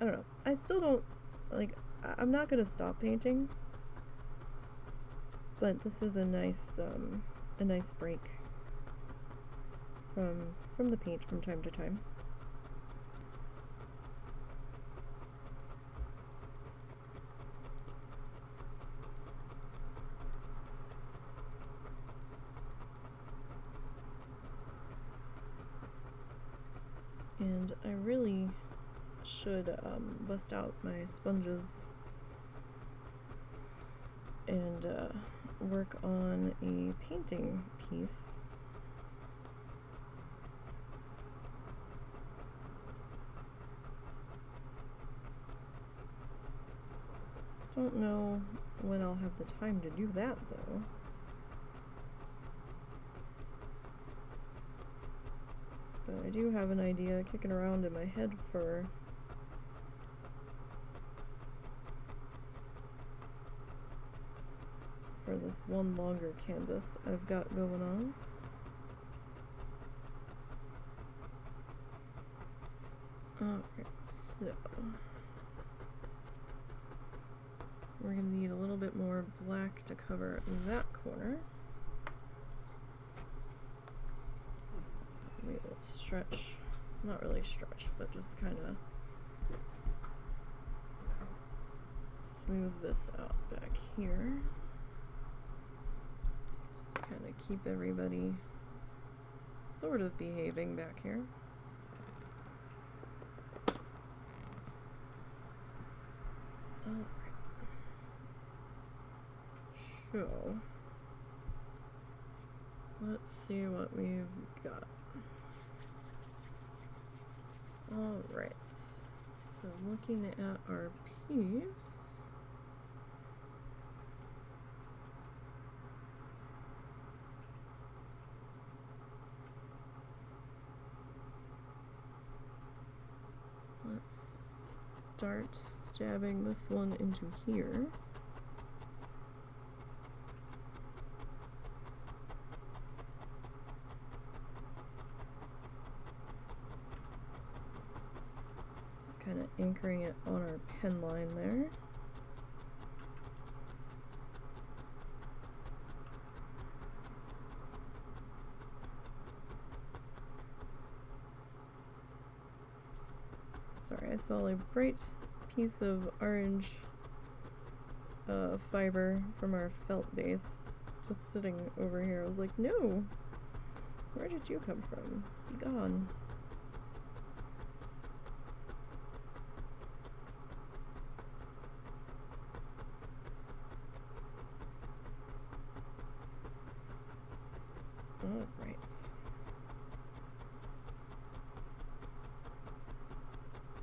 I don't know. I still don't, like, I'm not going to stop painting. But this is a nice break from the paint from time to time. And I really should bust out my sponges and work on a painting piece. Don't know when I'll have the time to do that though. But I do have an idea kicking around in my head for this one longer canvas I've got going on. Alright, so we're gonna need a little bit more black to cover that corner. Maybe we'll stretch, not really stretch, but just kind of smooth this out back here. Just kind of keep everybody sort of behaving back here. Alright. So, let's see what we've got. Alright, so looking at our piece, let's start stabbing this one into here. Kind of anchoring it on our pen line there. Sorry, I saw a bright piece of orange fiber from our felt base just sitting over here. I was like, no! Where did you come from? Be gone. Alright.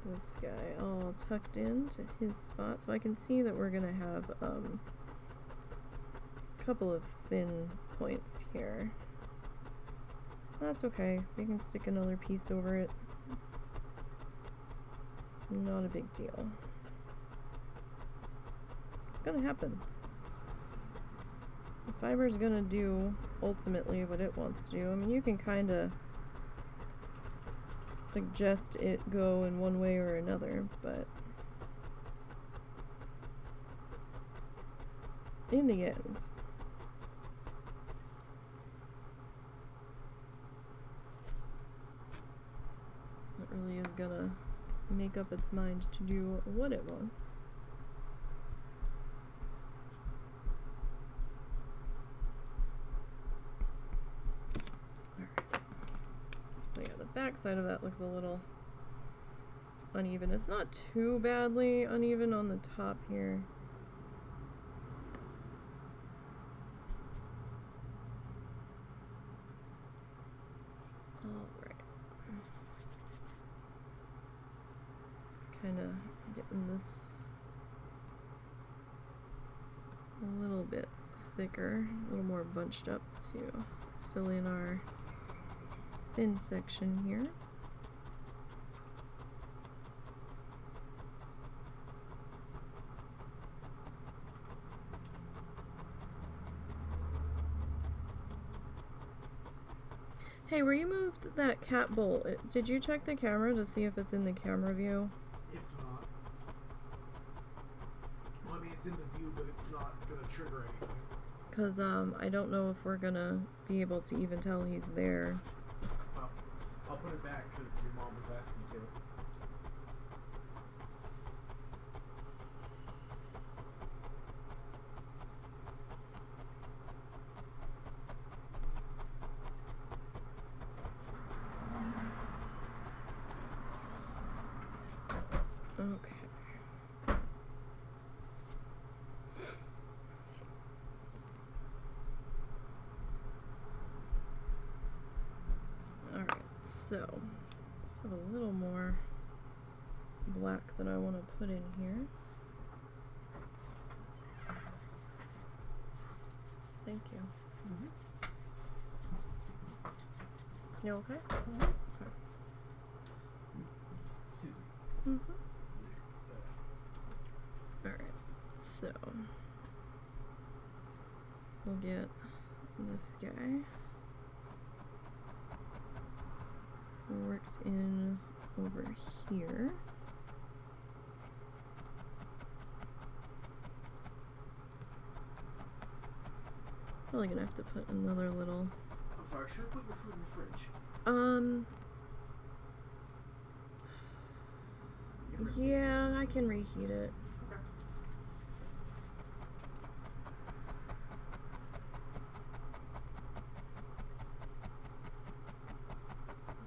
This guy all tucked into his spot, so I can see that we're gonna have a couple of thin points here. That's okay, we can stick another piece over it. Not a big deal. It's gonna happen. The fiber's gonna do ultimately what it wants to do. I mean, you can kind of suggest it go in one way or another, but in the end, it really is gonna make up its mind to do what it wants. Back side of that looks a little uneven. It's not too badly uneven on the top here. Alright. kind of getting this a little bit thicker, a little more bunched up to fill in our thin section here. Hey, where you moved that cat bowl, did you check the camera to see if it's in the camera view? It's not. Well, I mean, it's in the view, but it's not gonna trigger anything. Because, I don't know if we're gonna be able to even tell he's there. I'll put it back because your mom was asking me to. Okay. Alright, so just have a little more black that I want to put in here. Thank you. You okay? Okay. Excuse me. Alright, so we'll get this guy worked in over here. Probably gonna have to put another little. I'm sorry, should I put your food in the fridge? Yeah, I can reheat it. Okay.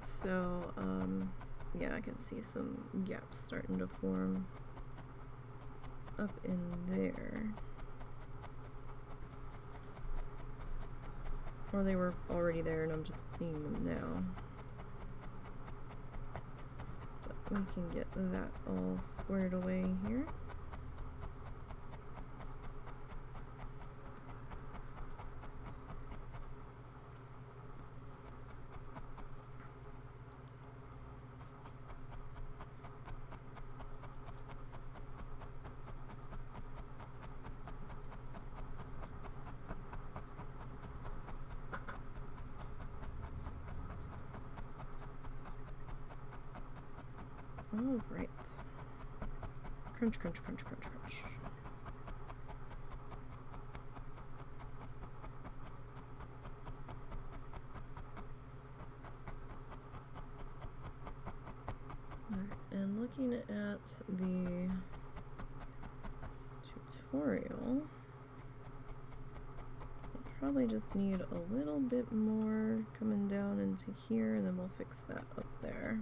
So, yeah, I can see some gaps starting to form up in there. Or they were already there and I'm just seeing them now. But we can get that all squared away here. All right. Crunch, crunch, crunch, crunch, crunch. All right, and looking at the tutorial, I'll probably just need a little bit more coming down into here, and then we'll fix that up there.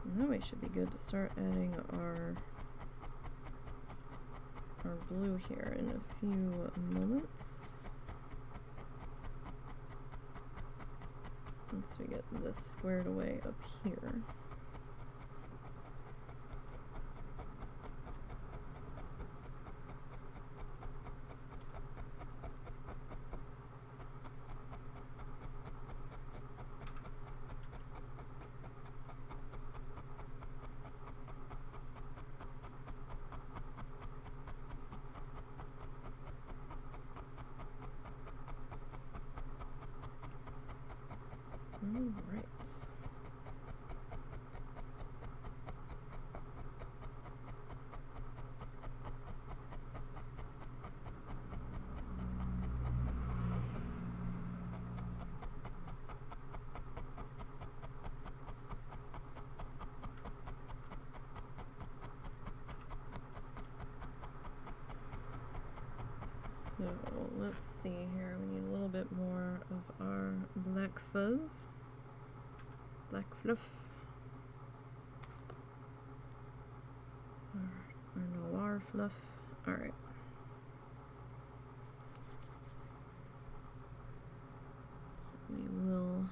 And then we should be good to start adding our blue here in a few moments. Once we get this squared away up here. All right. So let's see here, we need a little bit more of our black fuzz, black fluff, our noir fluff. All right. We will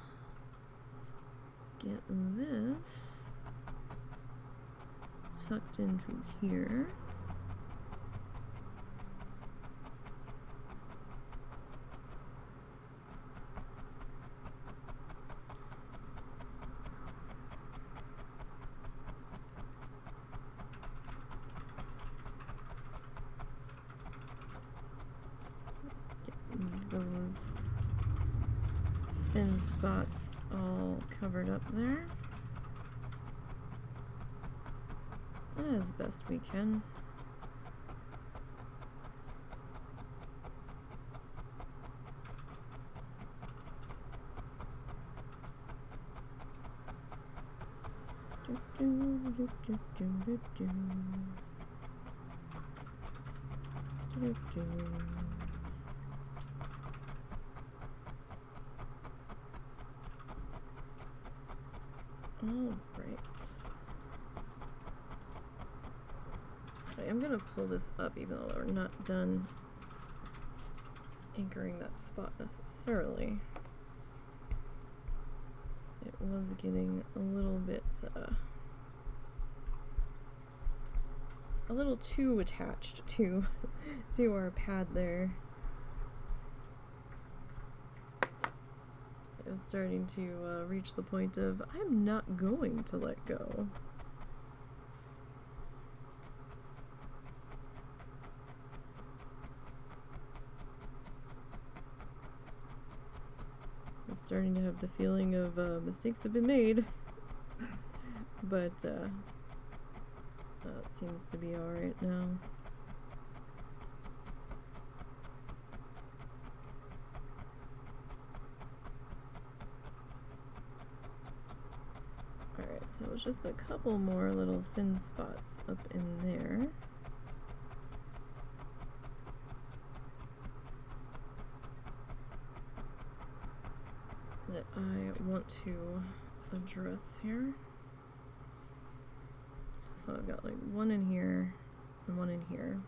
get this tucked into here. Get those thin spots all covered up there as best we can. All right. I am going to pull this up even though we're not done anchoring that spot necessarily. It was getting a little bit, a little too attached to our pad there. It's starting to reach the point of I'm not going to let go. I'm starting to have the feeling of mistakes have been made, but that seems to be alright now. Alright, so it's just a couple more little thin spots up in there. That I want to address here. So I've got like one in here and one in here.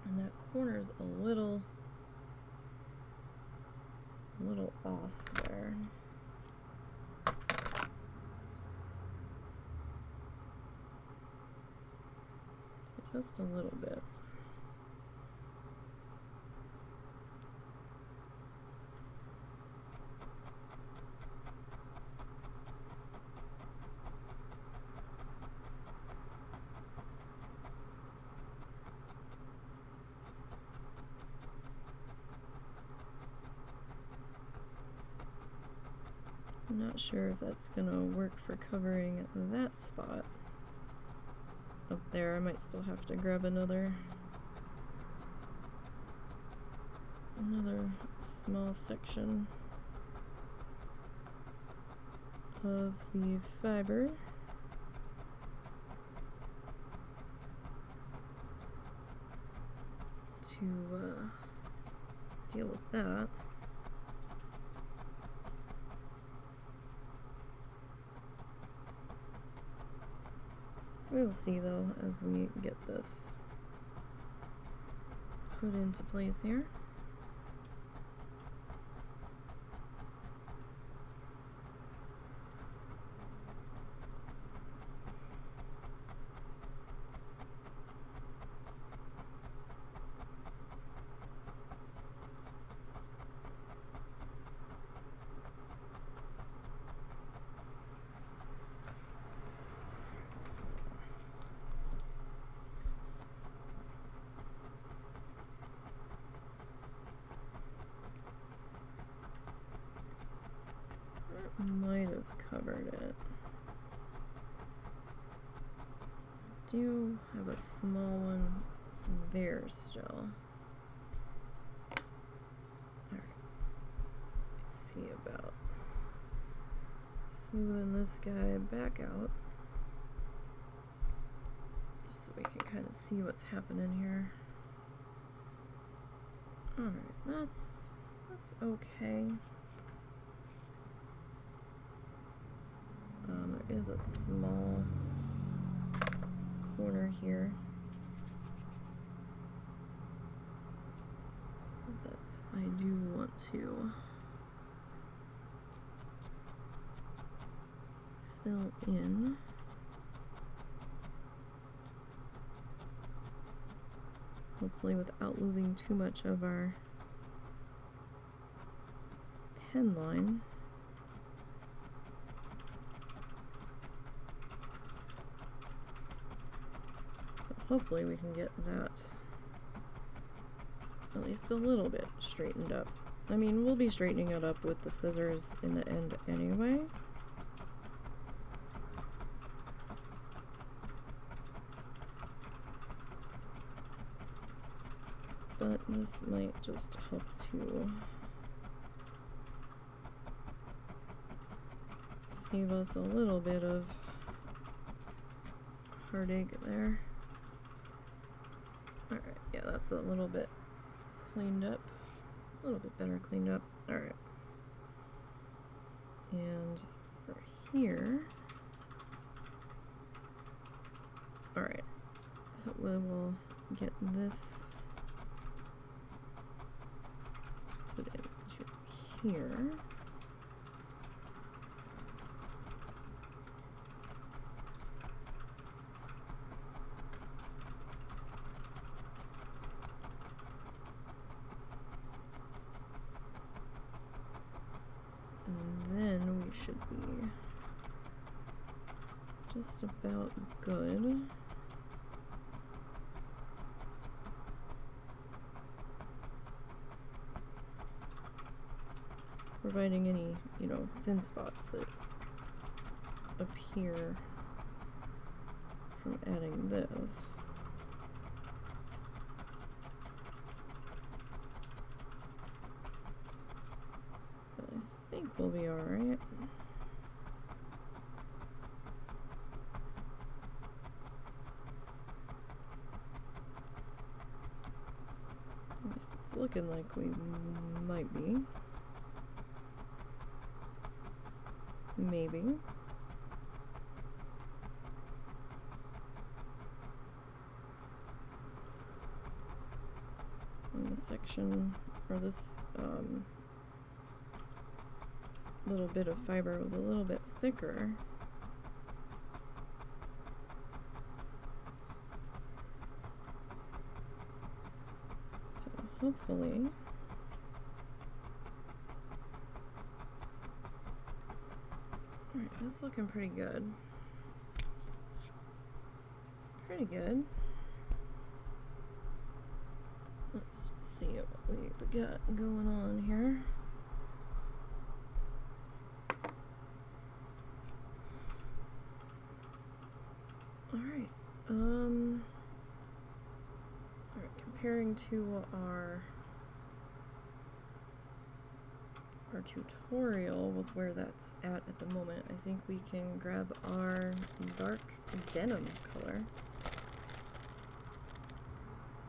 And that corner's a little off there. Just a little bit. I'm not sure if that's gonna work for covering that spot. Up there, I might still have to grab another small section of the fiber to deal with that. We'll see though as we get this put into place here. Might have covered it. Do have a small one there still. Alright. Let's see about smoothing this guy back out. Just so we can kind of see what's happening here. Alright, that's okay. There is a small corner here that I do want to fill in. hopefully without losing too much of our pen line. So hopefully we can get that at least a little bit straightened up. I mean, we'll be straightening it up with the scissors in the end anyway. But this might just help to save us a little bit of heartache there. Alright, yeah, that's a little bit cleaned up. A little bit better cleaned up. Alright. And for here. Alright. So we will get this put into here. And then we should be just about good. Providing any, you know, thin spots that appear from adding this. But I think we'll be alright. It's looking like we might be. Maybe. And this section, or this little bit of fiber was a little bit thicker. So hopefully alright, that's looking pretty good. Pretty good. Let's see what we got going on here. Alright, alright, comparing to our tutorial with where that's at the moment, I think we can grab our dark denim color.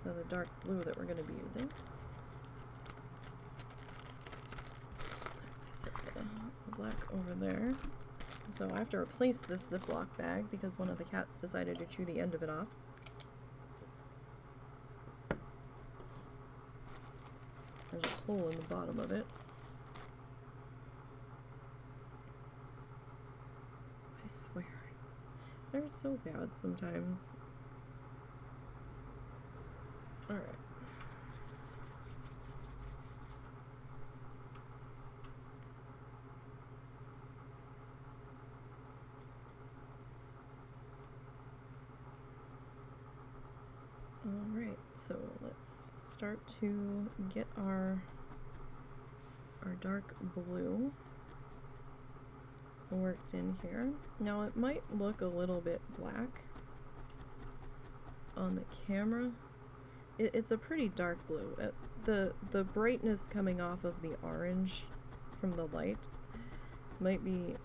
So the dark blue that we're going to be using. I set the black over there. So I have to replace this Ziploc bag because one of the cats decided to chew the end of it off. There's a hole in the bottom of it. I swear, they're so bad sometimes. Alright. Alright, so let's start to get our dark blue worked in here. Now it might look a little bit black on the camera. It's a pretty dark blue. The brightness coming off of the orange from the light might be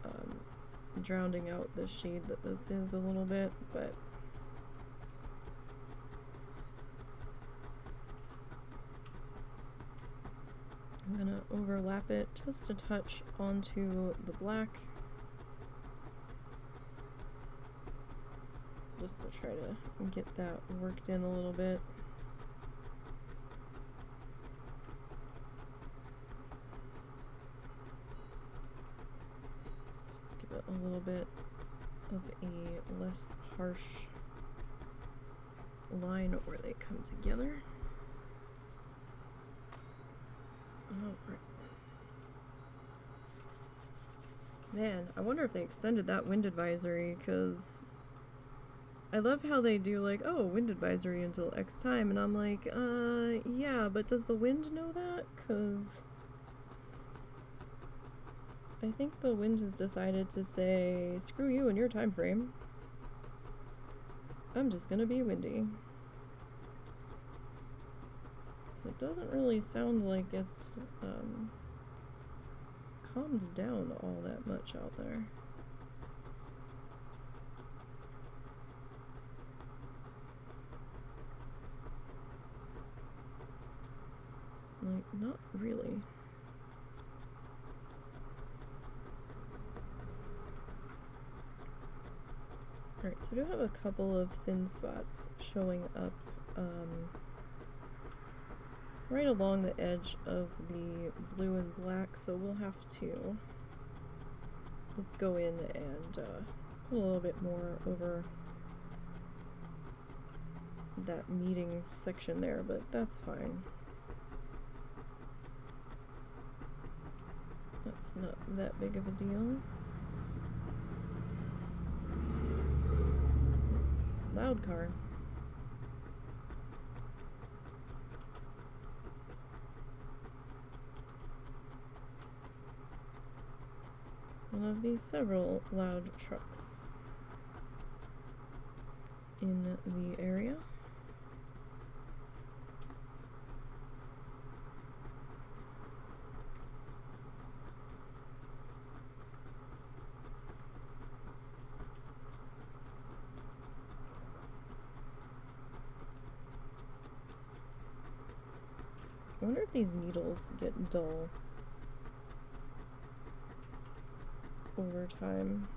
drowning out the shade that this is a little bit, but I'm gonna overlap it just a touch onto the black, just to try to get that worked in a little bit. Just give it a little bit of a less harsh line where they come together. Oh, right. Man, I wonder if they extended that wind advisory, because I love how they do, like, oh, wind advisory until X time, and I'm like, yeah, but does the wind know that? Because I think the wind has decided to say, screw you and your time frame. I'm just gonna be windy. So it doesn't really sound like it's, calmed down all that much out there. Like, not really. Alright, so I do have a couple of thin spots showing up right along the edge of the blue and black, so we'll have to just go in and put a little bit more over that meeting section there, but that's fine. That's not that big of a deal. Loud car. One of these several loud trucks in the area. I wonder if these needles get dull over time.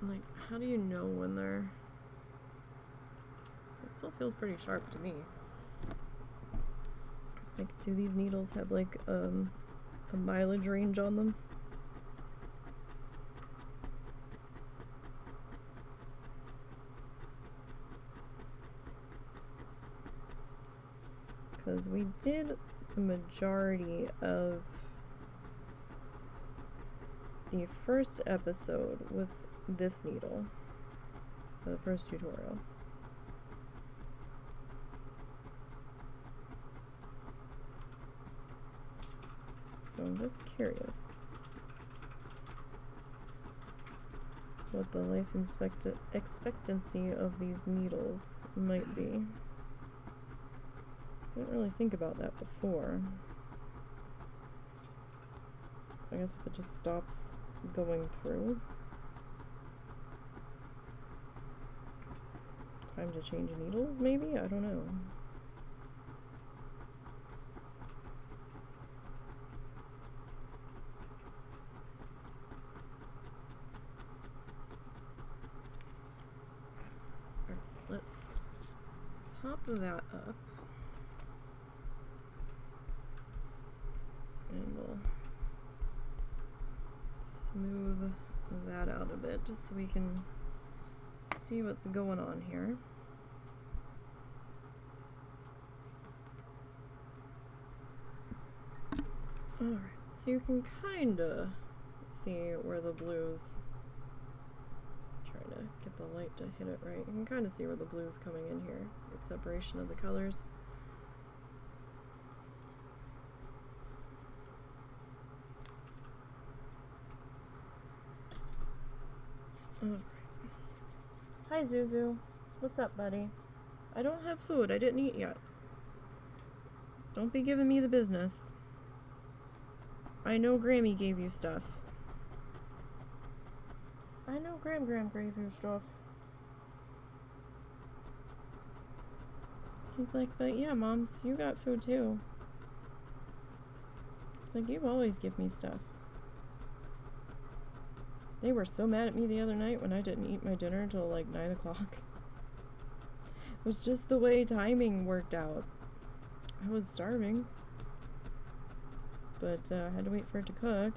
Like, how do you know when they're... It still feels pretty sharp to me. Like, do these needles have like a mileage range on them? Because we did the majority of the first episode with this needle, for the first tutorial. So I'm just curious what the life expectancy of these needles might be. I didn't really think about that before. I guess if it just stops going through. Time to change needles, maybe? I don't know. Alright, let's pop that up. And we'll smooth that out a bit just so we can see what's going on here. Alright, so you can kinda see where the blue's, trying to get the light to hit it right, you can kinda see where the blue's coming in here, with separation of the colors. Alright. Hi Zuzu. What's up, buddy? I don't have food. I didn't eat yet. Don't be giving me the business. I know Grammy gave you stuff. I know Gram gave you stuff. He's like, but yeah, Moms, you got food too. It's like, you always give me stuff. They were so mad at me the other night when I didn't eat my dinner until like 9 o'clock. It was just the way timing worked out. I was starving. But I had to wait for it to cook.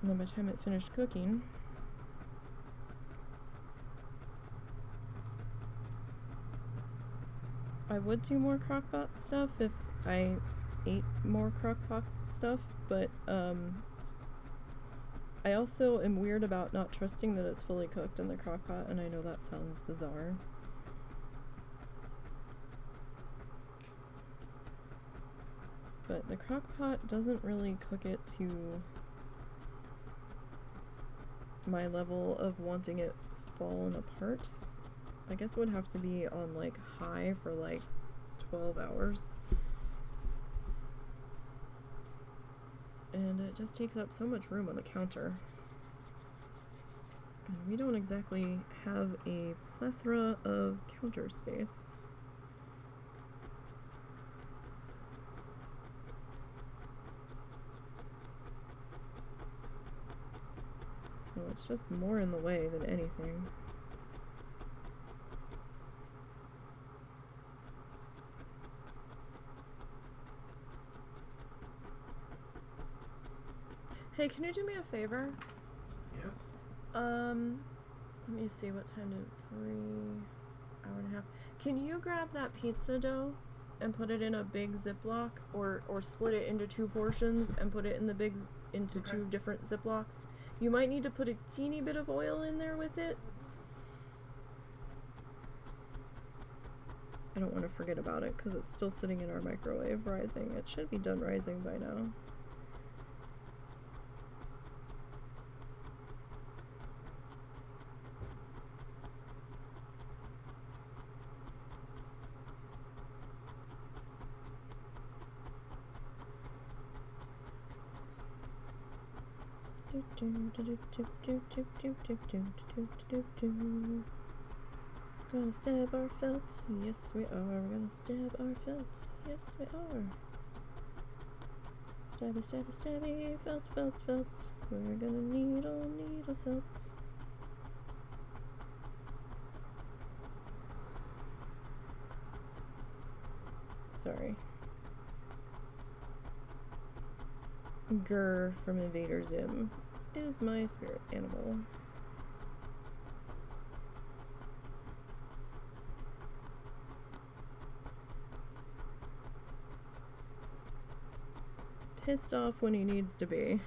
And then by the time it finished cooking, I would do more crockpot stuff if I ate more crockpot stuff, but I also am weird about not trusting that it's fully cooked in the crockpot, and I know that sounds bizarre. But the crockpot doesn't really cook it to my level of wanting it fallen apart. I guess it would have to be on like high for like 12 hours. And it just takes up so much room on the counter. And we don't exactly have a plethora of counter space. So it's just more in the way than anything. Hey, can you do me a favor? Yes? Let me see, what time did it? 3 hour and a half. Can you grab that pizza dough and put it in a big Ziploc, or split it into 2 portions and put it in the into Okay. 2 different Ziplocs? You might need to put a teeny bit of oil in there with it. I don't want to forget about it because it's still sitting in our microwave rising. It should be done rising by now. Gonna stab our felt, yes we are. We're gonna stab our felt, yes we are. Stabby, stabby, stabby, felt, felt, felt. We're gonna needle, needle, felt. Sorry. Grr from Invader Zim is my spirit animal. Pissed off when he needs to be.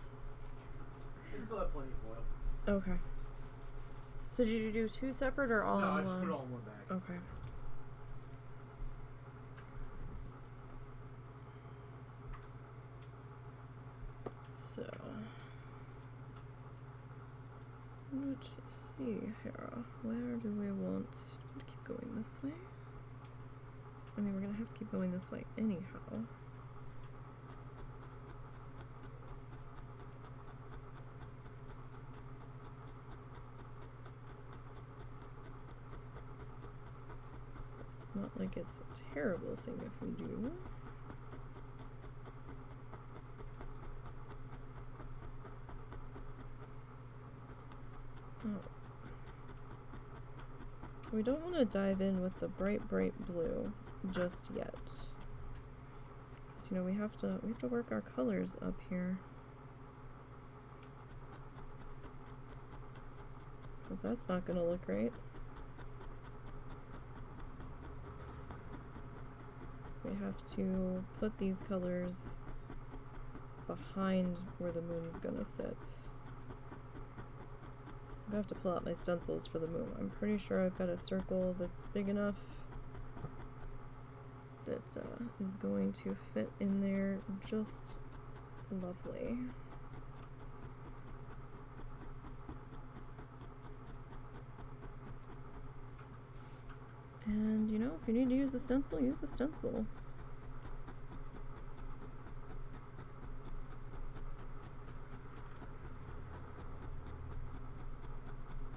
We still have plenty of oil. Okay. So did you do 2 separate or all No, in I one? just put it all in one bag. Okay. So let's see here. Where do we want to keep going this way? I mean, we're gonna have to keep going this way anyhow. It's not like it's a terrible thing if we do. Oh. So we don't want to dive in with the bright, bright blue just yet. Because, you know, we have to work our colors up here. Because that's not going to look right. So we have to put these colors behind where the moon's going to sit. I'm gonna have to pull out my stencils for the moon. I'm pretty sure I've got a circle that's big enough that is going to fit in there just lovely. And you know, if you need to use a stencil, use a stencil.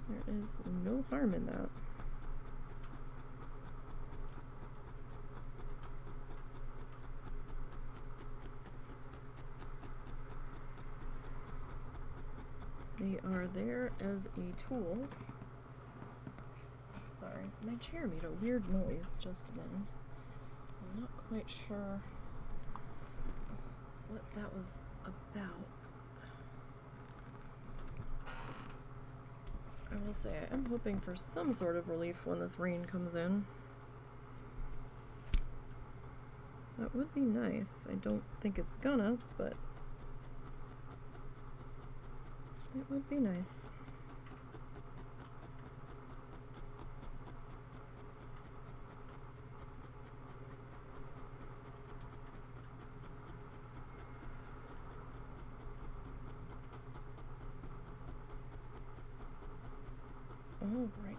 There is no harm in that. They are there as a tool. Sorry, my chair made a weird noise just then. I'm not quite sure what that was about. I will say I am hoping for some sort of relief when this rain comes in. That would be nice. I don't think it's gonna, but it would be nice. All right.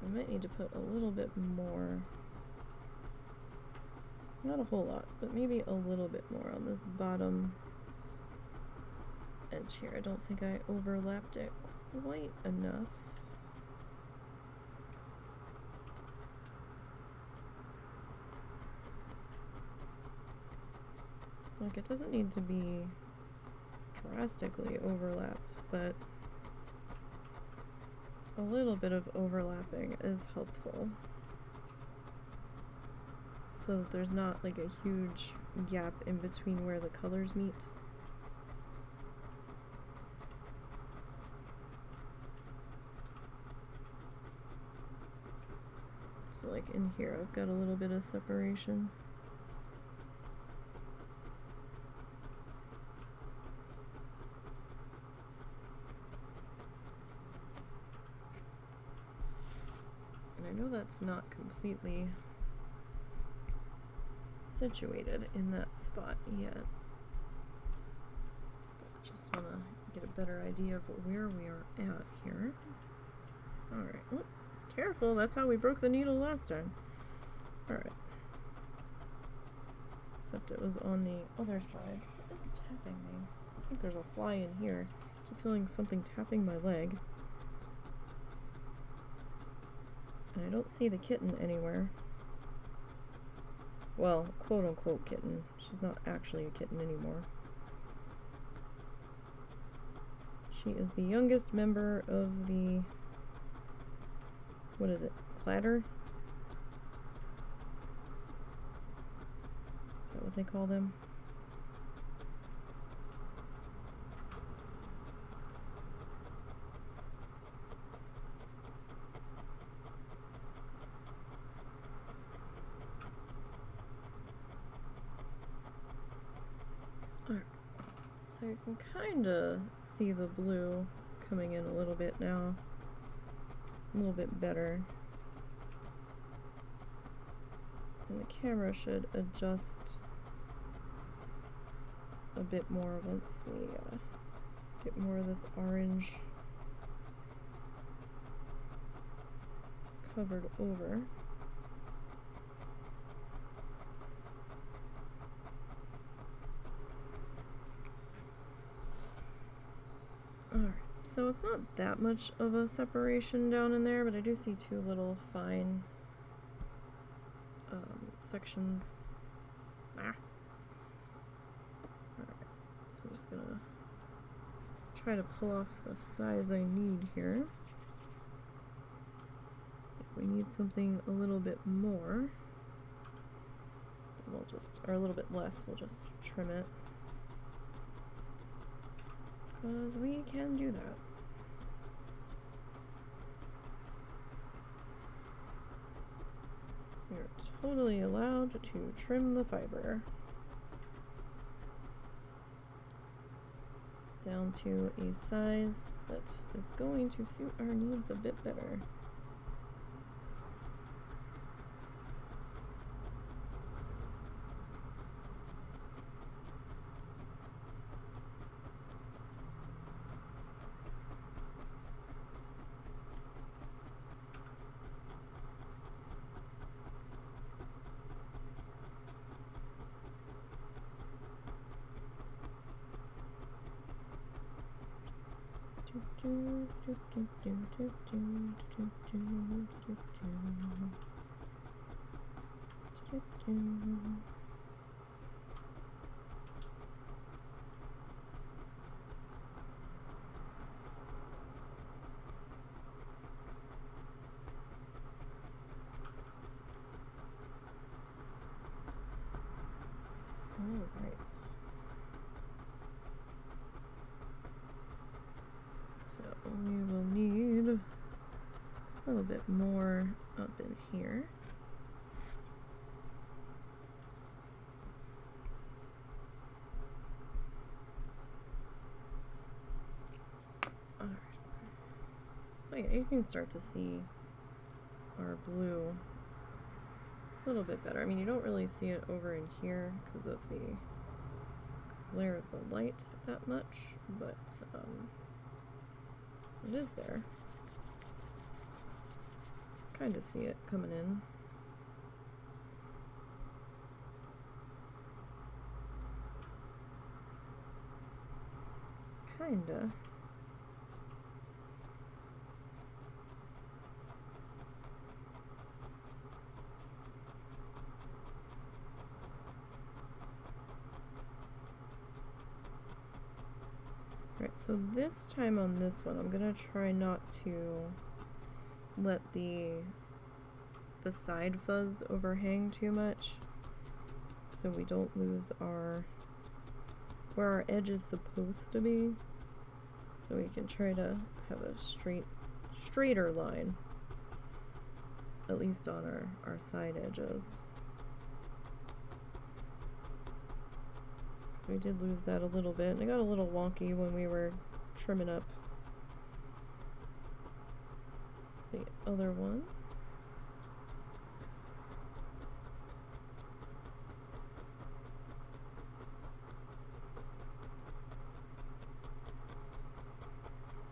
I might need to put a little bit more, not a whole lot, but maybe a little bit more on this bottom edge here. I don't think I overlapped it quite enough. Like, it doesn't need to be drastically overlapped, but a little bit of overlapping is helpful, so that there's not like a huge gap in between where the colors meet. So like in here I've got a little bit of separation. I know that's not completely situated in that spot yet, but just want to get a better idea of where we are at here. Alright, oh, careful, that's how we broke the needle last time. Alright. Except it was on the other side. What is tapping me? I think there's a fly in here. I keep feeling something tapping my leg. And I don't see the kitten anywhere. Well, quote-unquote kitten. She's not actually a kitten anymore. She is the youngest member of the... what is it? Clatter? Is that what they call them? Alright, so you can kind of see the blue coming in a little bit now. A little bit better. And the camera should adjust a bit more once we get more of this orange covered over. Alright, so it's not that much of a separation down in there, but I do see two little fine sections. Alright, so I'm just gonna try to pull off the size I need here. If we need something a little bit more, we'll just, or a little bit less, we'll just trim it. Because we can do that. You're totally allowed to trim the fiber down to a size that is going to suit our needs a bit better. So we will need a little bit more up in here. Alright. So yeah, you can start to see our blue a little bit better. I mean, you don't really see it over in here because of the glare of the light that much, but it is there. Kind of see it coming in. Kinda. Right, so this time on this one, I'm gonna try not to let the side fuzz overhang too much, so we don't lose our where our edge is supposed to be. So we can try to have a straighter line, at least on our side edges. So we did lose that a little bit, and it got a little wonky when we were trimming up the other one.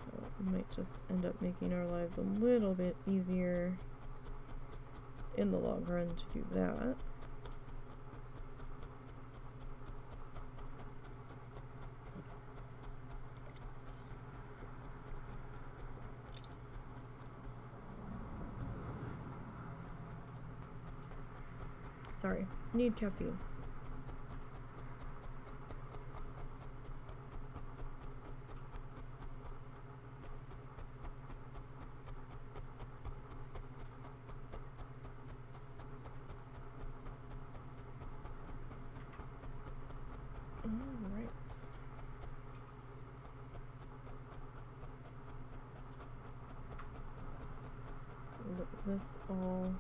So it might just end up making our lives a little bit easier in the long run to do that. Sorry, need caffeine. Alright. So let this all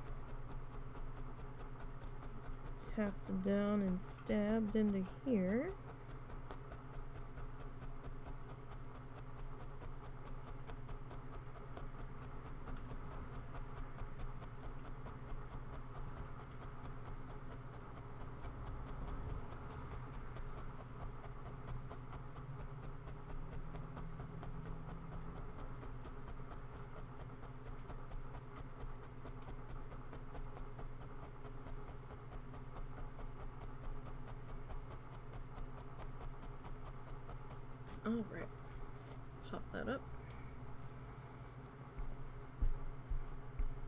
tapped down and stabbed into here. Alright, pop that up.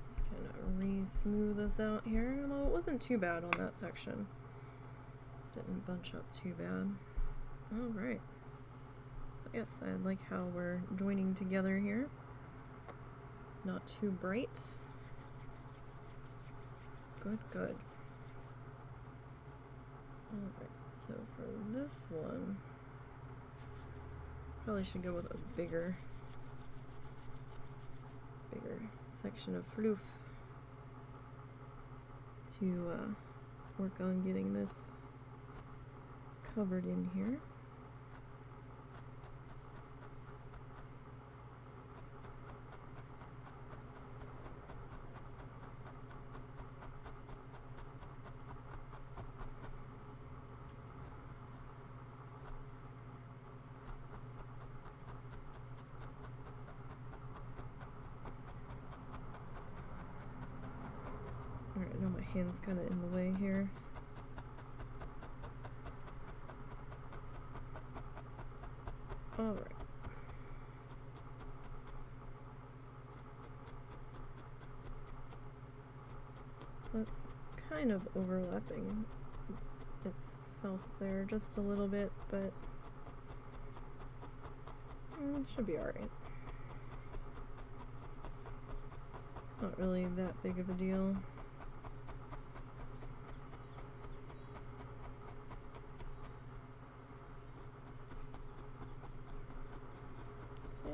Just kind of re-smooth this out here. Although it wasn't too bad on that section. Didn't bunch up too bad. Alright. So yes, I like how we're joining together here. Not too bright. Good, good. Alright, so for this one, probably should go with a bigger section of floof to work on getting this covered in here. Alright, I know my hand's kind of in the way here. Alright. So that's kind of overlapping itself there just a little bit, but it should be alright. Not really that big of a deal.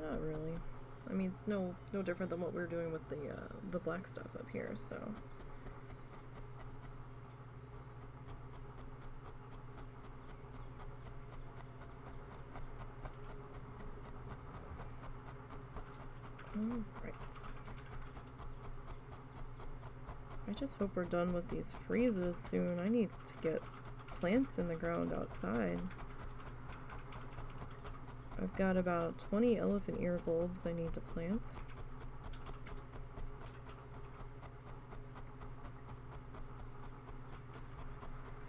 not really. I mean, it's no different than what we're doing with the black stuff up here, so. Alright. I just hope we're done with these freezes soon. I need to get plants in the ground outside. I've got about 20 elephant ear bulbs I need to plant.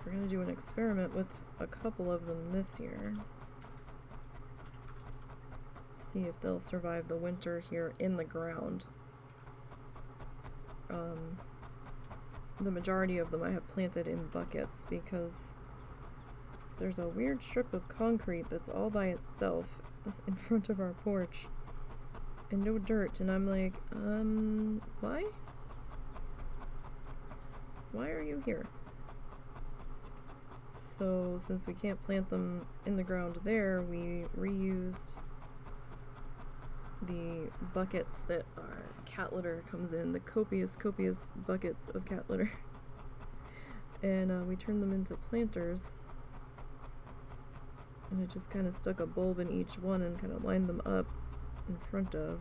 We're gonna do an experiment with a couple of them this year. See if they'll survive the winter here in the ground. The majority of them I have planted in buckets because there's a weird strip of concrete that's all by itself in front of our porch and no dirt, and I'm like, why? Why are you here? So since we can't plant them in the ground there, we reused the buckets that our cat litter comes in, the copious buckets of cat litter, and we turned them into planters, and I just kind of stuck a bulb in each one and kind of lined them up in front of.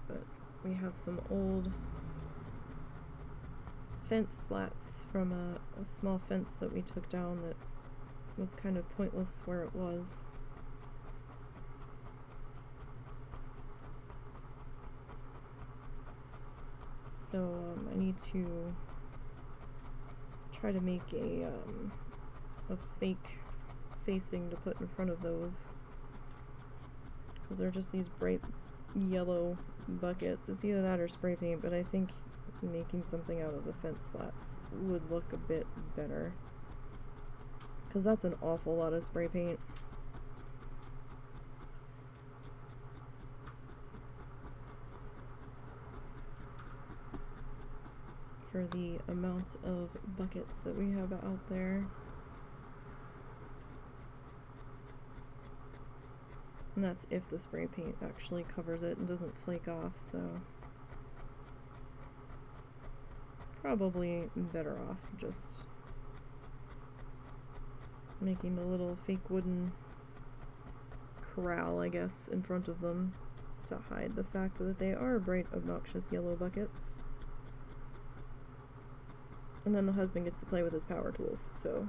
But we have some old fence slats from a small fence that we took down that was kind of pointless where it was. So I need to try to make a fake facing to put in front of those, because they're just these bright yellow buckets. It's either that or spray paint, but I think making something out of the fence slats would look a bit better, because that's an awful lot of spray paint. For the amount of buckets that we have out there. And that's if the spray paint actually covers it and doesn't flake off, so probably better off just making a little fake wooden corral, I guess, in front of them to hide the fact that they are bright, obnoxious yellow buckets. And then the husband gets to play with his power tools, so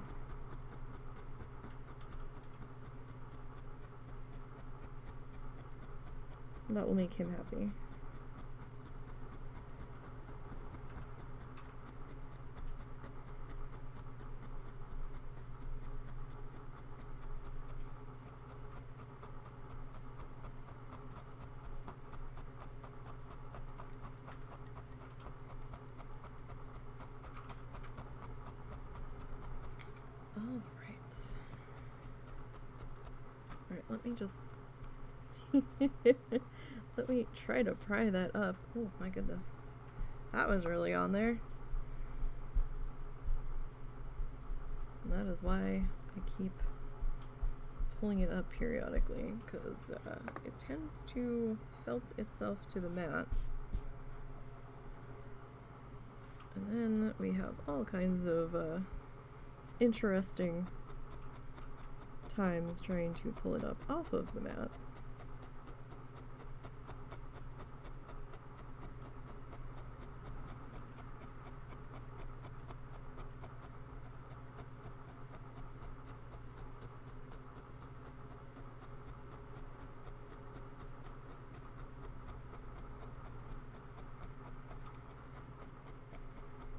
that will make him happy. Alright, let me just let me try to pry that up. Oh my goodness. That was really on there. And that is why I keep pulling it up periodically, because it tends to felt itself to the mat. And then we have all kinds of interesting times trying to pull it up off of the mat.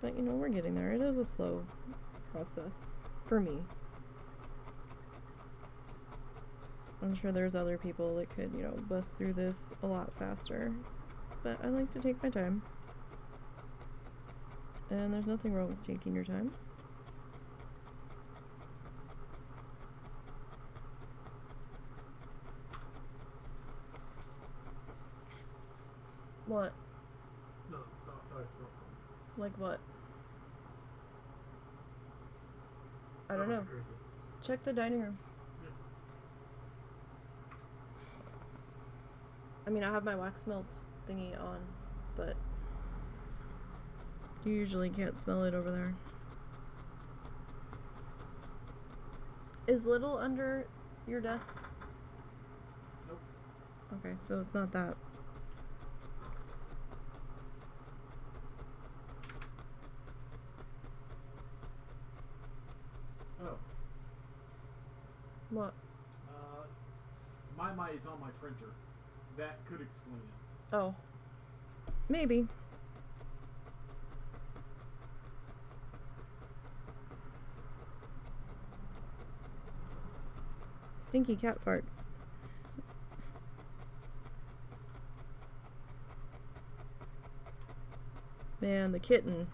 But you know, we're getting there. It is a slow process for me. I'm sure there's other people that could, you know, bust through this a lot faster. But I like to take my time. And there's nothing wrong with taking your time. What? No, stop. thought I smelled something. Like what? I don't know. Crazy. Check the dining room. Yeah. I mean, I have my wax melt thingy on, but you usually can't smell it over there. Is Little under your desk? Nope. Okay, so it's not that. Oh. What? My is on my printer. That could explain it. Oh. Maybe. Stinky cat farts. Man, the kitten.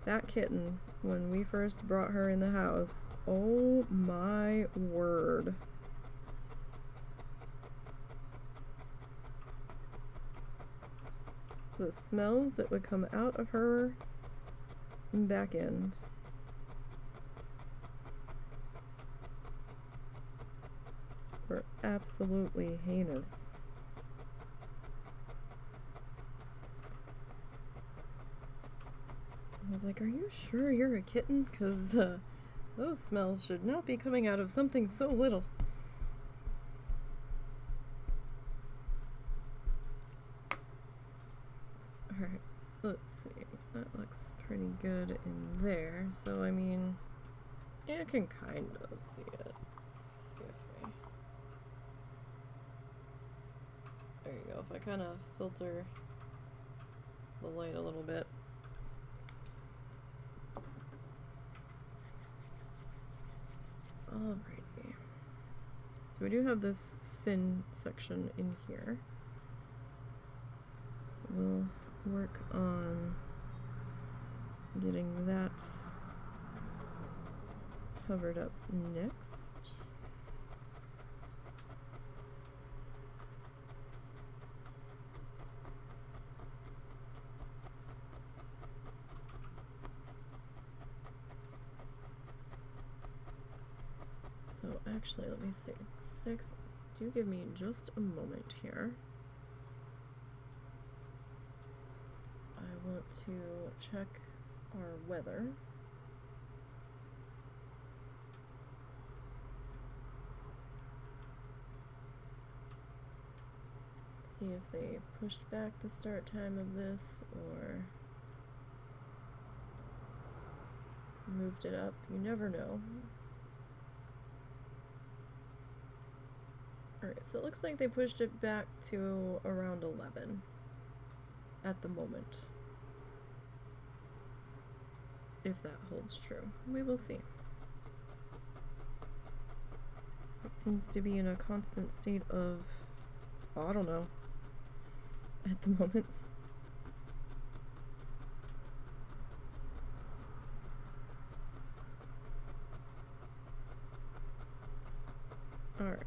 That kitten, when we first brought her in the house, oh my word. The smells that would come out of her back end. Were absolutely heinous. I was like, are you sure you're a kitten? Because those smells should not be coming out of something so little. Alright, let's see. That looks pretty good in there. So, I mean, you can kind of see it. See if I... There you go. If I kind of filter the light a little bit. Alrighty. So we do have this thin section in here. So we'll work on getting that covered up next. So actually, let me see. 6. Do give me just a moment here. I want to check our weather. See if they pushed back the start time of this or moved it up. You never know. Alright, so it looks like they pushed it back to around 11 at the moment. If that holds true. We will see. It seems to be in a constant state of, oh, I don't know, at the moment. Alright.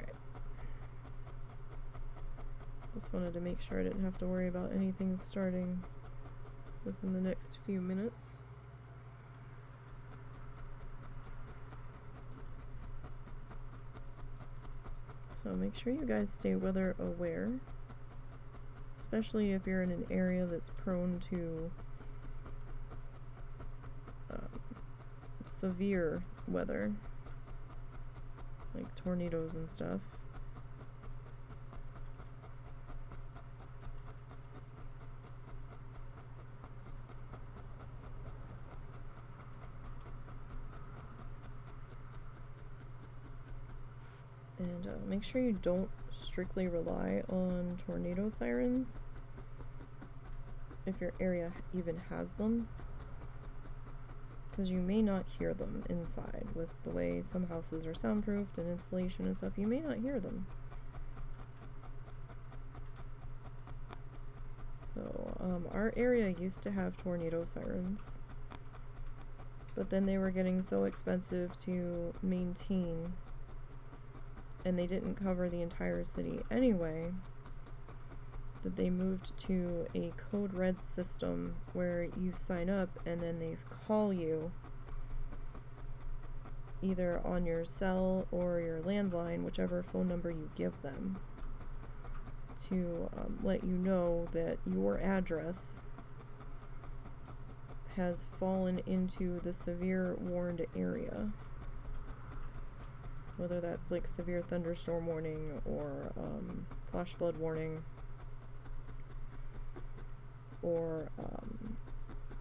Just wanted to make sure I didn't have to worry about anything starting within the next few minutes. So make sure you guys stay weather aware, especially if you're in an area that's prone to severe weather, like tornadoes and stuff. And make sure you don't strictly rely on tornado sirens if your area even has them, because you may not hear them inside. With the way some houses are soundproofed and insulation and stuff, you may not hear them. So our area used to have tornado sirens, but then they were getting so expensive to maintain, and they didn't cover the entire city anyway, that they moved to a code red system where you sign up and then they call you either on your cell or your landline, whichever phone number you give them, to let you know that your address has fallen into the severe warned area. Whether that's like severe thunderstorm warning or flash flood warning or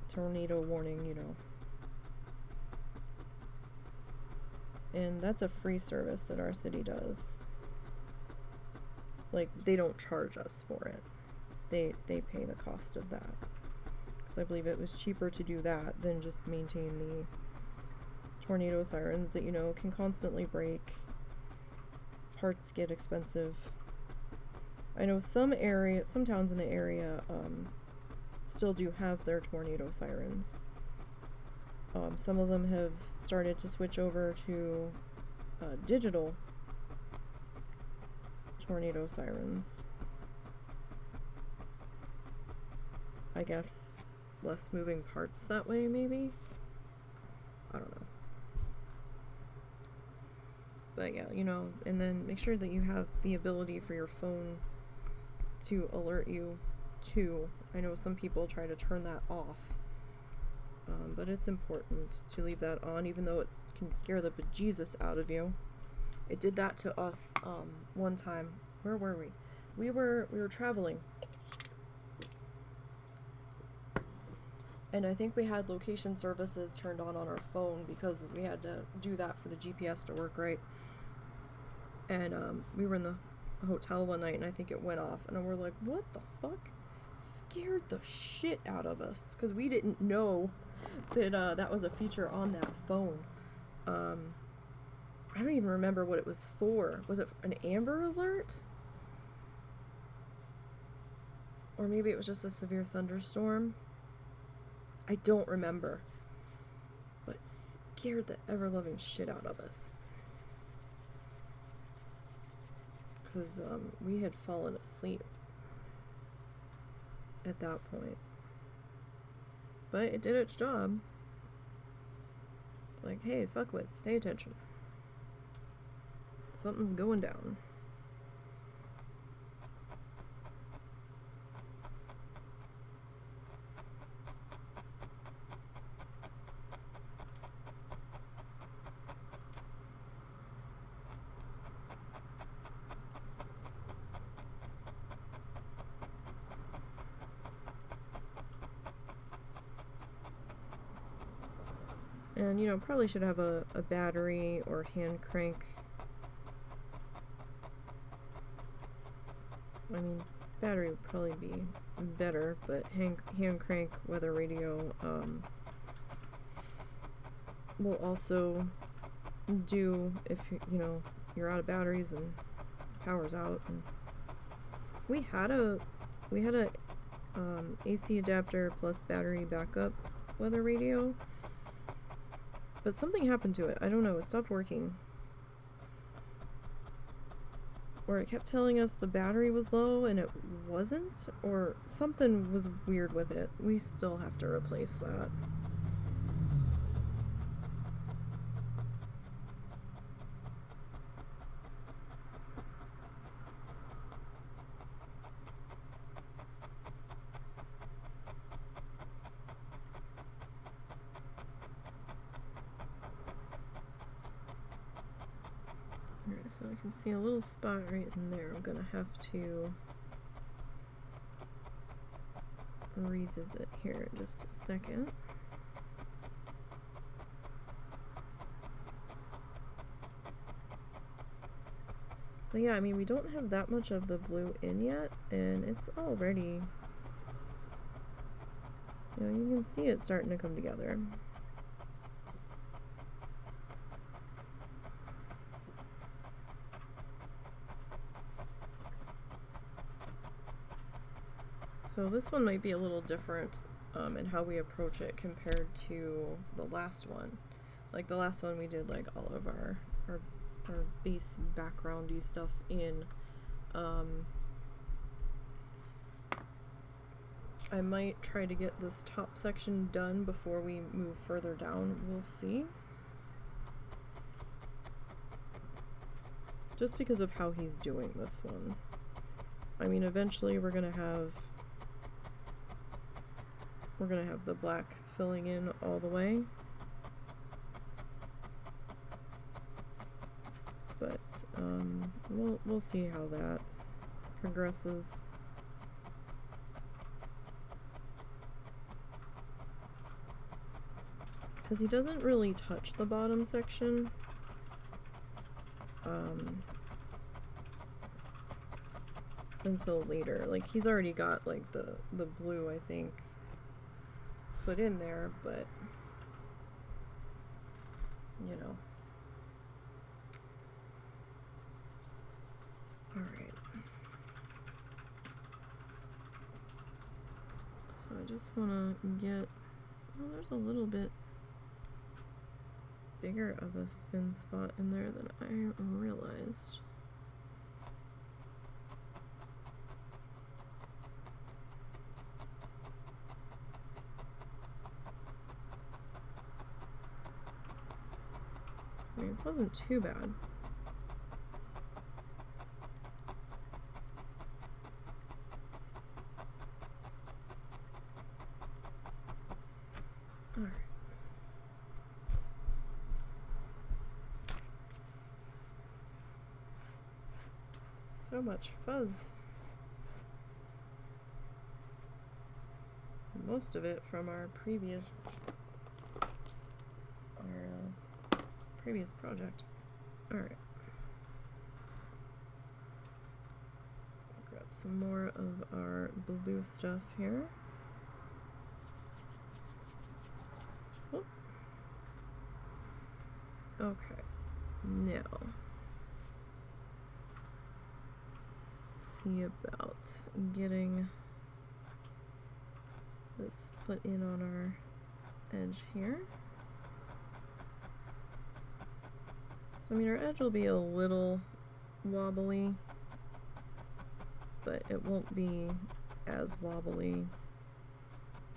tornado warning, you know. And that's a free service that our city does. Like, they don't charge us for it. They pay the cost of that. Because I believe it was cheaper to do that than just maintain the tornado sirens that, you know, can constantly break. Parts get expensive. I know some towns in the area still do have their tornado sirens. Some of them have started to switch over to digital tornado sirens. I guess less moving parts that way, maybe? I don't know. But yeah, you know, and then make sure that you have the ability for your phone to alert you too. I know some people try to turn that off. But it's important to leave that on, even though it can scare the bejesus out of you. It did that to us one time. Where were we? We were traveling. And I think we had location services turned on our phone because we had to do that for the GPS to work right. And we were in the hotel one night and I think it went off. And we're like, what the fuck? Scared the shit out of us because we didn't know that that was a feature on that phone. I don't even remember what it was for. Was it an Amber Alert? Or maybe it was just a severe thunderstorm. I don't remember. But scared the ever-loving shit out of us. Because we had fallen asleep at that point. But it did its job. It's like, hey, fuckwits, pay attention. Something's going down. And, you know, probably should have a battery or hand crank. I mean, battery would probably be better, but hand crank weather radio will also do if, you know, you're out of batteries and power's out. And we had a AC adapter plus battery backup weather radio. But something happened to it. I don't know. It stopped working. Or it kept telling us the battery was low and it wasn't. Or something was weird with it. We still have to replace that. Alright, so I can see a little spot right in there. I'm gonna have to revisit here in just a second. But yeah, I mean, we don't have that much of the blue in yet, and it's already, you know, you can see it starting to come together. So this one might be a little different in how we approach it compared to the last one. Like the last one we did like all of our base backgroundy stuff in I might try to get this top section done before we move further down. We'll see. Just because of how he's doing this one. I mean, eventually we're gonna have the black filling in all the way. But we'll see how that progresses. Because he doesn't really touch the bottom section. Until later. Like, he's already got, like, the blue, I think, put in there, but, you know. Alright. So I just want to get... Well, there's a little bit bigger of a thin spot in there than I realized. I mean, it wasn't too bad. Alright. So much fuzz. Most of it from our previous project. Alright. So grab some more of our blue stuff here. Oh. Okay. Now, see about getting this put in on our edge here. So, I mean, our edge will be a little wobbly, but it won't be as wobbly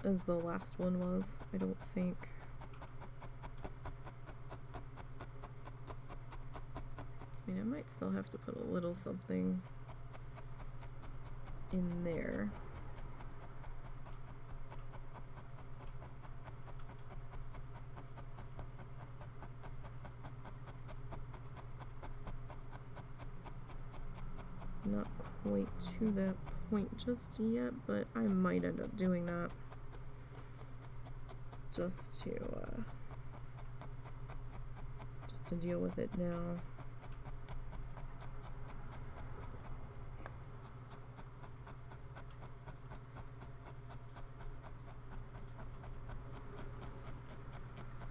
as the last one was, I don't think. I mean, I might still have to put a little something in there. Not quite to that point just yet, but I might end up doing that just to deal with it now.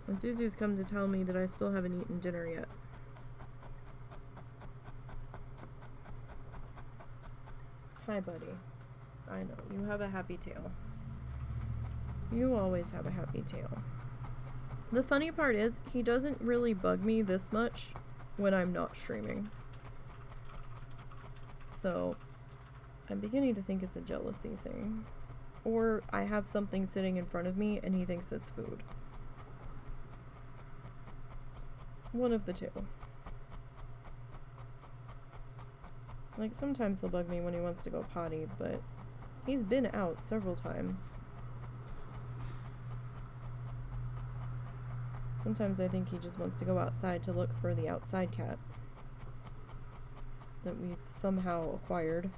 And Zuzu's come to tell me that I still haven't eaten dinner yet. Hi, buddy. I know, you have a happy tail. You always have a happy tail. The funny part is, he doesn't really bug me this much when I'm not streaming. So, I'm beginning to think it's a jealousy thing. Or I have something sitting in front of me and he thinks it's food. One of the two. Like, sometimes he'll bug me when he wants to go potty, but he's been out several times. Sometimes I think he just wants to go outside to look for the outside cat that we've somehow acquired.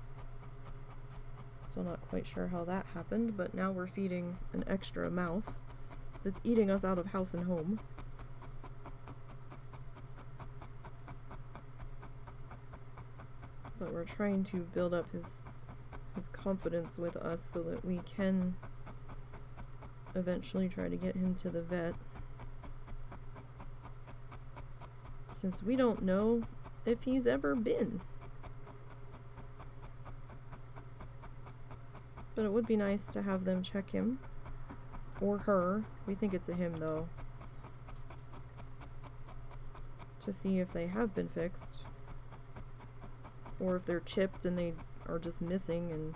Still not quite sure how that happened, but now we're feeding an extra mouth that's eating us out of house and home. But we're trying to build up his confidence with us so that we can eventually try to get him to the vet. Since we don't know if he's ever been. But it would be nice to have them check him. Or her. We think it's a him, though. To see if they have been fixed. Or if they're chipped and they are just missing and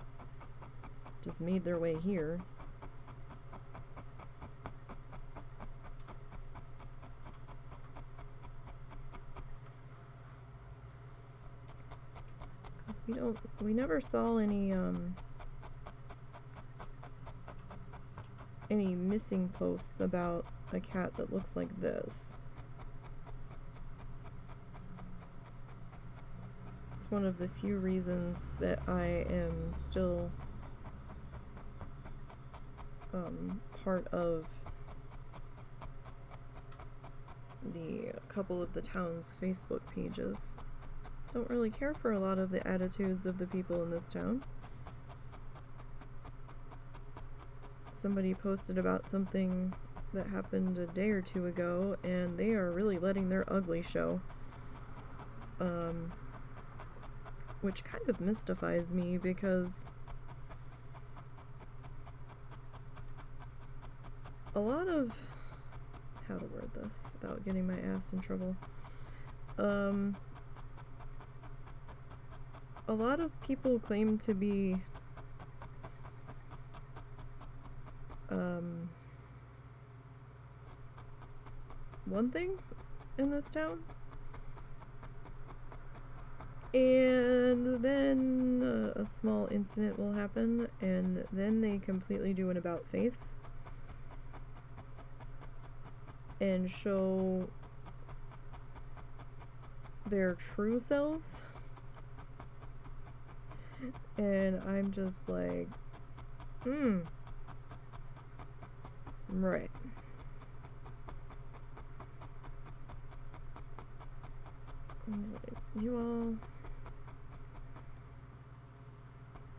just made their way here. Because we never saw any missing posts about a cat that looks like this. It's one of the few reasons that I am still part of the couple of the town's Facebook pages. Don't really care for a lot of the attitudes of the people in this town. Somebody posted about something that happened a day or two ago, and they are really letting their ugly show. Which kind of mystifies me, because a lot of... how to word this without getting my ass in trouble. A lot of people claim to be one thing in this town, and then a small incident will happen, and then they completely do an about face and show their true selves, and I'm just like, right. I was like, you all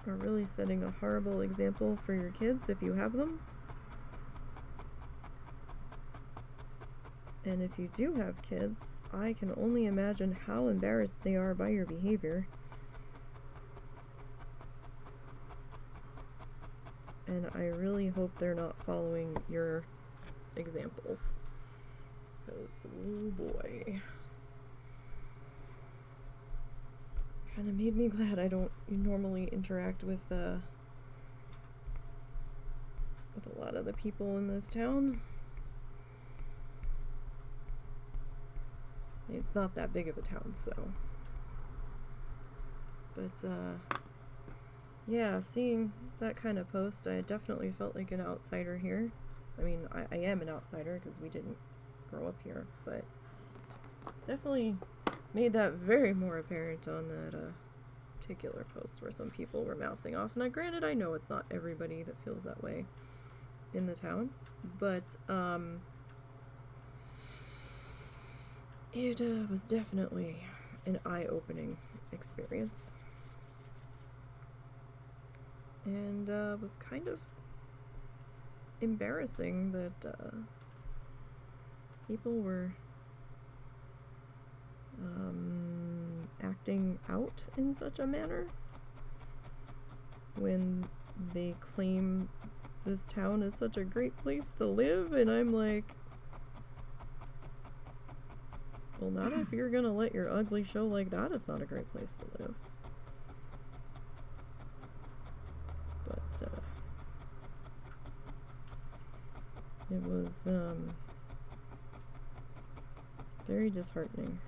are really setting a horrible example for your kids if you have them. And if you do have kids, I can only imagine how embarrassed they are by your behavior. And I really hope they're not following your examples. Because, oh boy. Kind of made me glad I don't normally interact with a lot of the people in this town. It's not that big of a town, so. But, yeah, seeing that kind of post, I definitely felt like an outsider here. I mean, I am an outsider because we didn't grow up here, but definitely made that very more apparent on that particular post where some people were mouthing off. And granted, I know it's not everybody that feels that way in the town, but it was definitely an eye-opening experience. And was kind of embarrassing that people were acting out in such a manner when they claim this town is such a great place to live, and I'm like, well, not if you're gonna let your ugly show like that. It's not a great place to live. But it was very disheartening.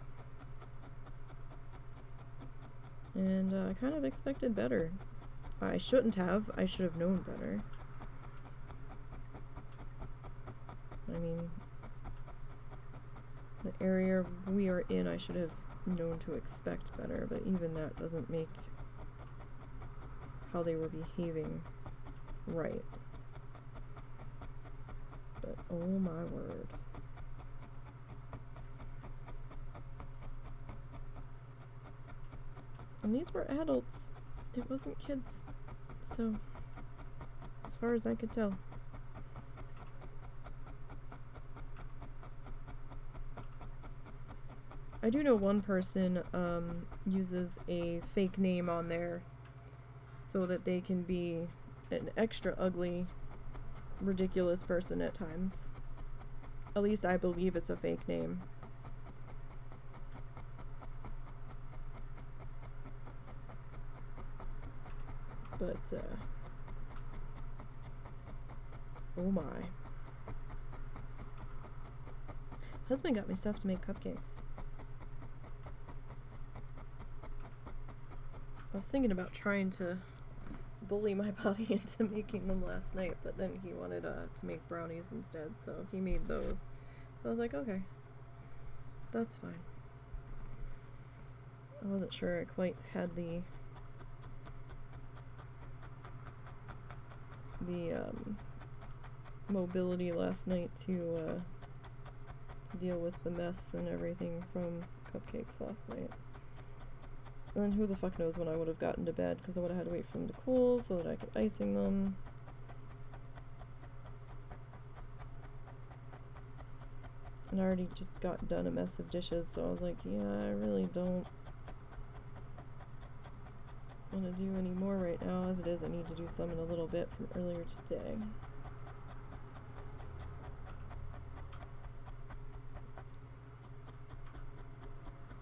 And I kind of expected better. I shouldn't have. I should have known better. I mean, the area we are in, I should have known to expect better, but even that doesn't make how they were behaving right. But oh my word. And these were adults. It wasn't kids. So, as far as I could tell. I do know one person uses a fake name on there so that they can be an extra ugly, ridiculous person at times. At least I believe it's a fake name. But, Oh my. Husband got me stuff to make cupcakes. I was thinking about trying to bully my body into making them last night, but then he wanted to make brownies instead, so he made those. I was like, okay, that's fine. I wasn't sure I quite had the mobility last night to deal with the mess and everything from cupcakes last night. And then who the fuck knows when I would have gotten to bed, because I would have had to wait for them to cool so that I could icing them. And I already just got done a mess of dishes, so I was like, yeah, I really don't want to do any more right now. As it is, I need to do some in a little bit from earlier today.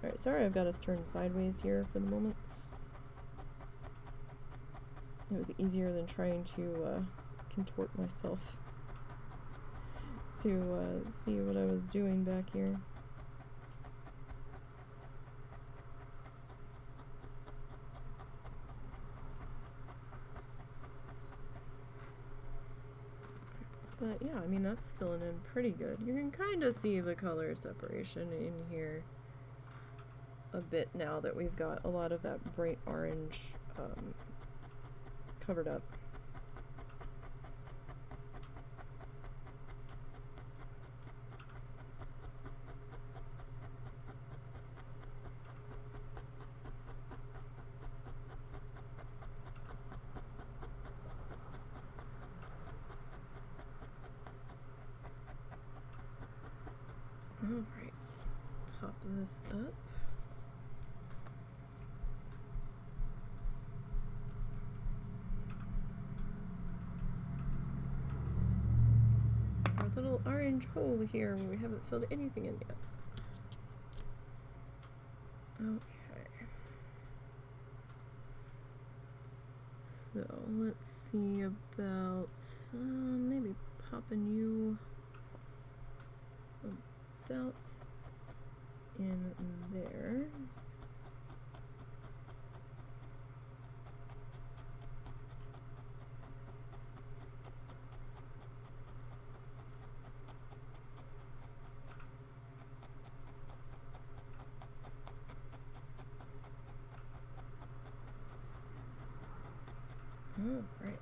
Alright, sorry I've got us turned sideways here for the moment. It was easier than trying to contort myself to see what I was doing back here. But yeah, I mean, that's filling in pretty good. You can kind of see the color separation in here a bit now that we've got a lot of that bright orange covered up. Alright, let's pop this up. Our little orange hole here where we haven't filled anything in yet. Okay. So let's see about maybe popping you about in there. All right.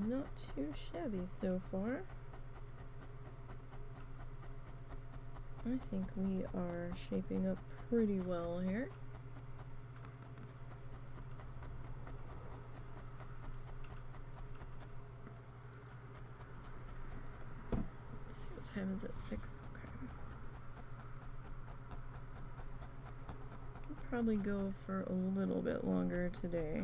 Not too shabby so far. I think we are shaping up pretty well here. Let's see, what time is it? 6? Okay. Could probably go for a little bit longer today.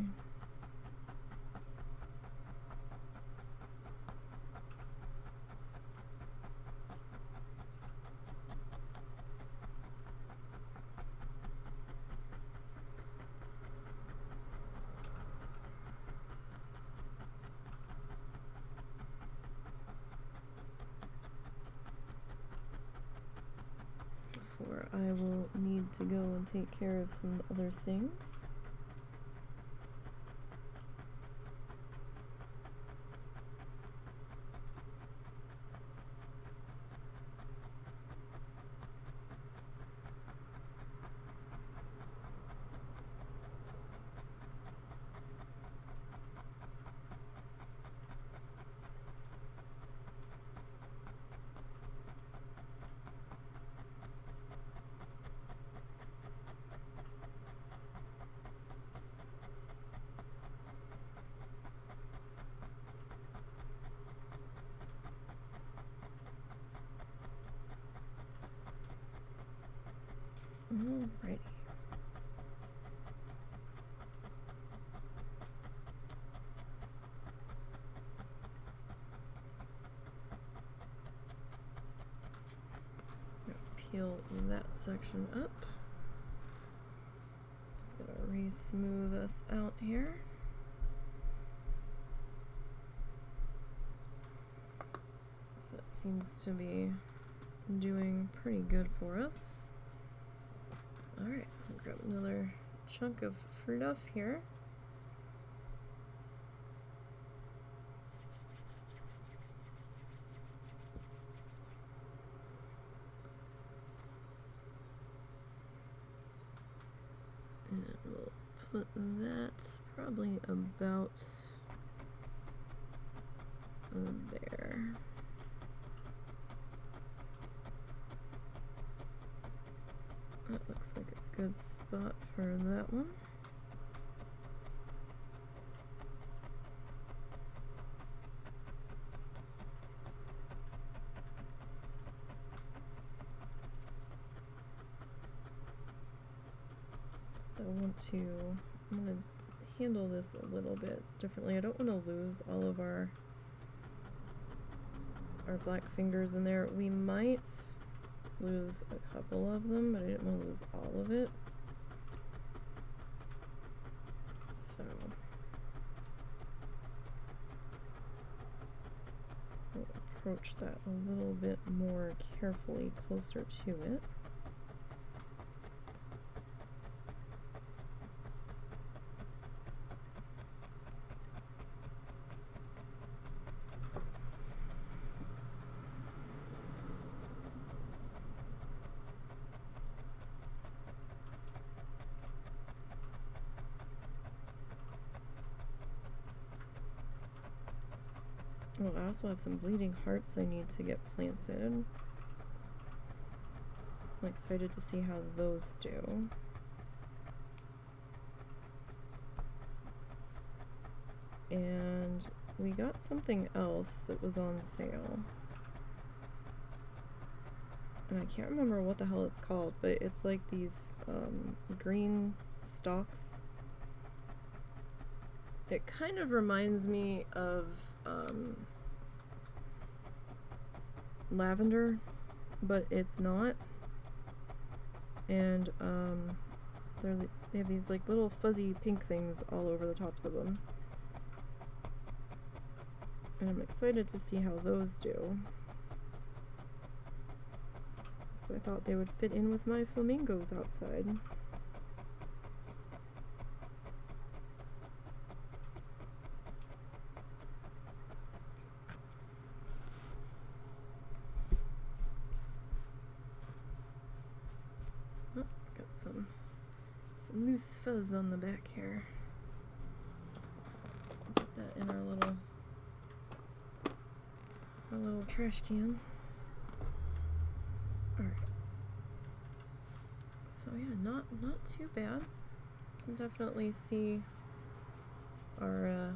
I will need to go and take care of some other things. Alrighty. Peel that section up. Gonna re-smooth us out here. So that seems to be doing pretty good for us. Alright, I'll grab another chunk of fluff here. And we'll put that probably about there. That looks like a good spot for that one. So I'm going to handle this a little bit differently. I don't want to lose all of our black fingers in there. We might lose a couple of them, but I didn't want to lose all of it. So we'll approach that a little bit more carefully, closer to it. Oh, I also have some bleeding hearts I need to get planted. I'm excited to see how those do. And we got something else that was on sale. And I can't remember what the hell it's called, but it's like these green stalks. It kind of reminds me of lavender, but it's not. And they have these like little fuzzy pink things all over the tops of them. And I'm excited to see how those do. So I thought they would fit in with my flamingos outside. Some loose fuzz on the back here. Put that in our little trash can. Alright. So yeah, not too bad. Can definitely see our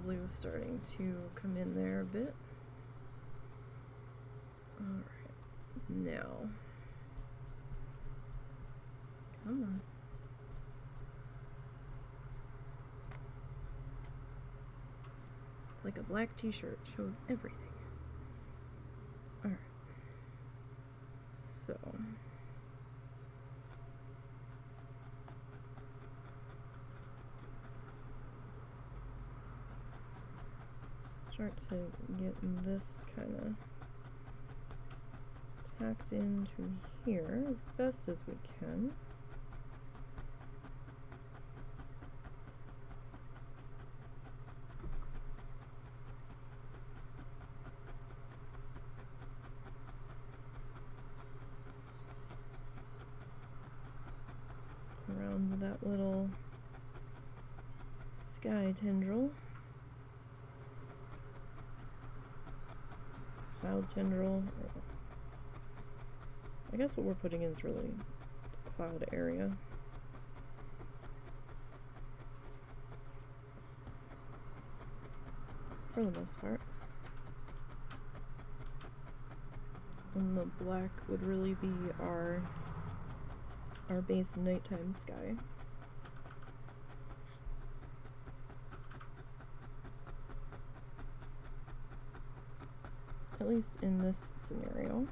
blue starting to come in there a bit. Alright. Now, come on. It's like a black t-shirt, shows everything. Alright. So. Start to get this kind of tacked into here as best as we can. Around that little sky tendril. Cloud tendril. I guess what we're putting in is really the cloud area. For the most part. And the black would really be our base nighttime sky. At least in this scenario.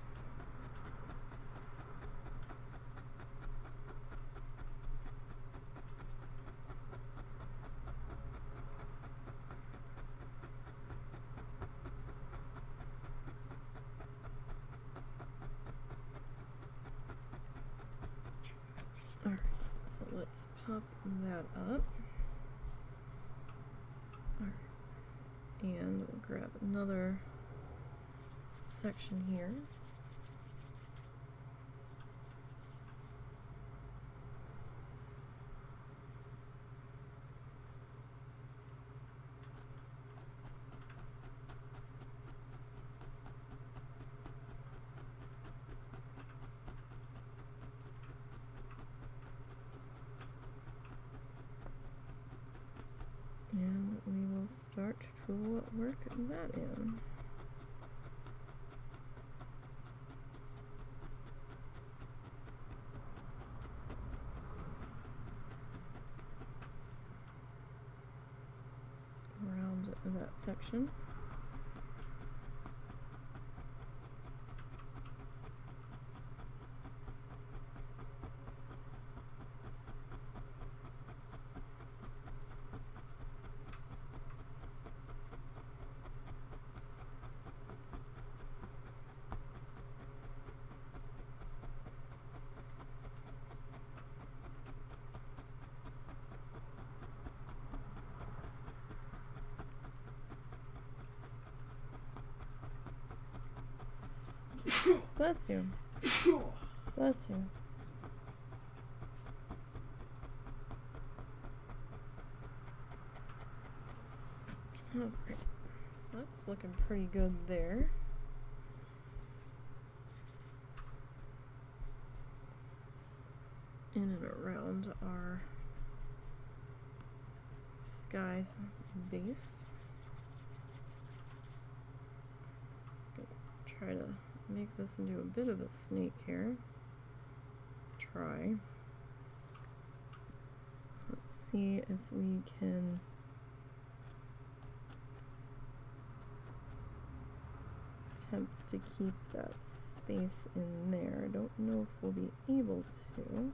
let's pop that up. Alright. And we'll grab another section here. And we will start to work that in. Around that section. Bless you. Bless you. Alright, so that's looking pretty good there. In and around our sky base. Gonna try to make this into a bit of a snake here. Try. Let's see if we can attempt to keep that space in there. I don't know if we'll be able to.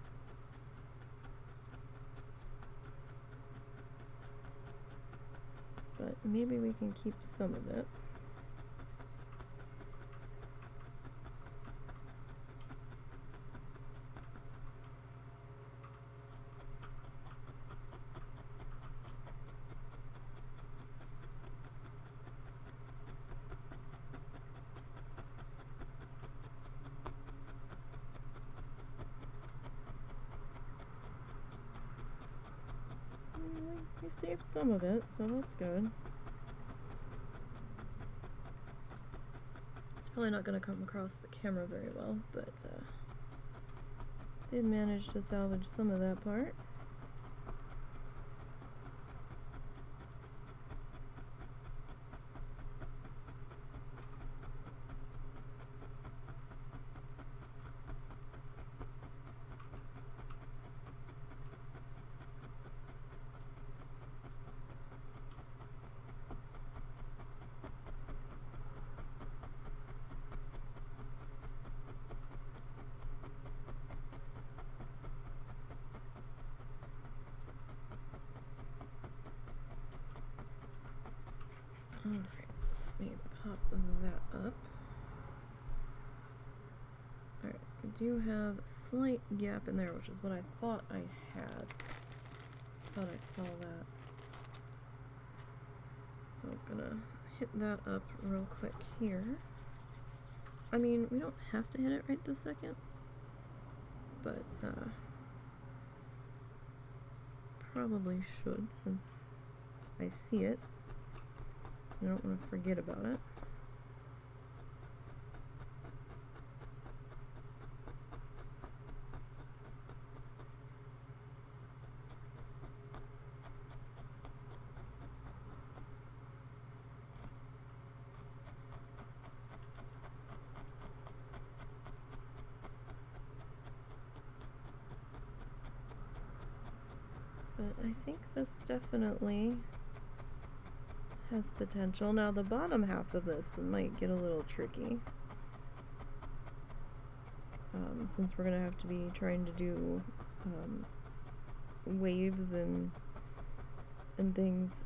But maybe we can keep some of it. We saved some of it, so that's good. It's probably not going to come across the camera very well, but did manage to salvage some of that part. Alright, so let me pop that up. Alright, I do have a slight gap in there, which is what I thought I had. Thought I saw that. So I'm gonna hit that up real quick here. I mean, we don't have to hit it right this second, but probably should, since I see it. I don't want to forget about it. But I think this definitely has potential. Now the bottom half of this might get a little tricky, since we're gonna have to be trying to do waves and things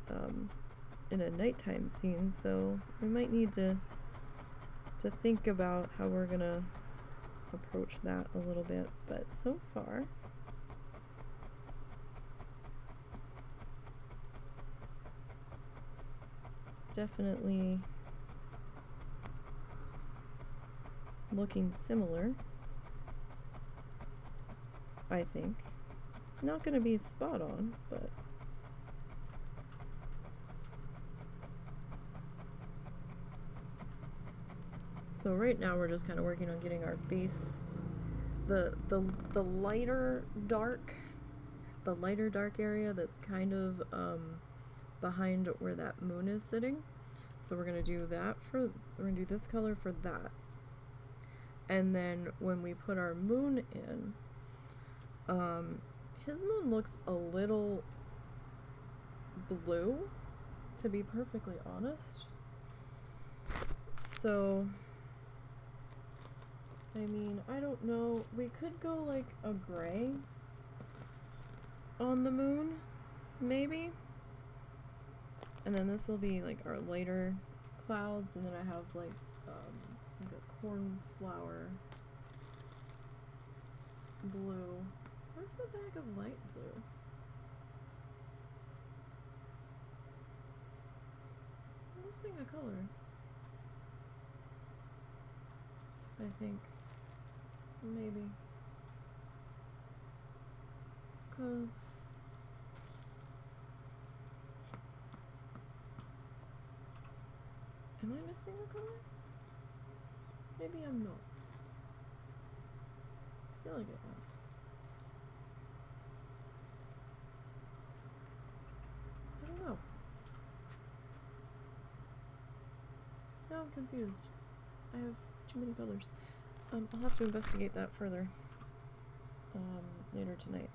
in a nighttime scene, so we might need to think about how we're gonna approach that a little bit. But so far definitely looking similar, I think. Not gonna be spot on, but so right now we're just kind of working on getting our base, the lighter dark area that's kind of behind where that moon is sitting. So we're gonna do this color for that. And then when we put our moon in, his moon looks a little blue, to be perfectly honest. So, I mean, I don't know. We could go like a gray on the moon, maybe. And then this will be like our lighter clouds, and then I have like a cornflower blue. Where's the bag of light blue? I'm missing a color, I think. Maybe. 'Cause am I missing a color? Maybe I'm not. I feel like it am. I don't know. Now I'm confused. I have too many colors. I'll have to investigate that further later tonight.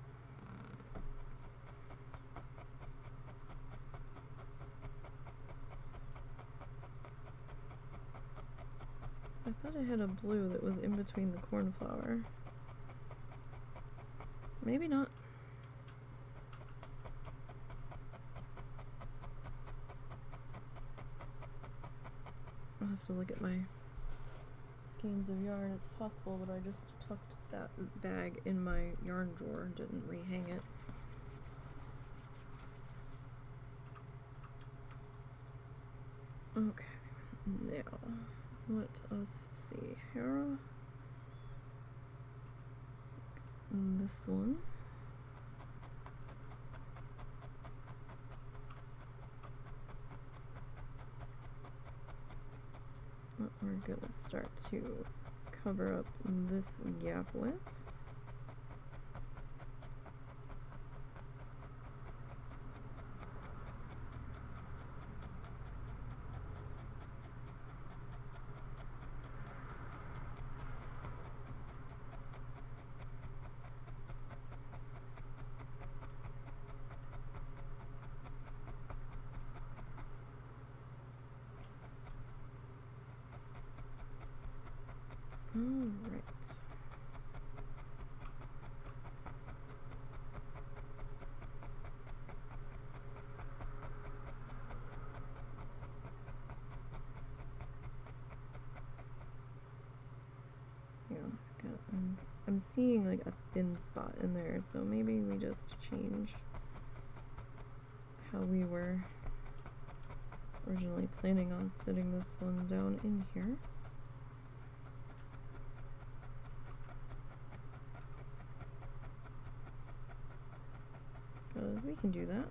I thought I had a blue that was in between the cornflower. Maybe not. I'll have to look at my skeins of yarn. It's possible that I just tucked that bag in my yarn drawer and didn't rehang it. Okay, now let us see here. This one. What we're gonna start to cover up this gap with. Alright. Yeah, I'm seeing like a thin spot in there, so maybe we just change how we were originally planning on sitting this one down in here. Because we can do that.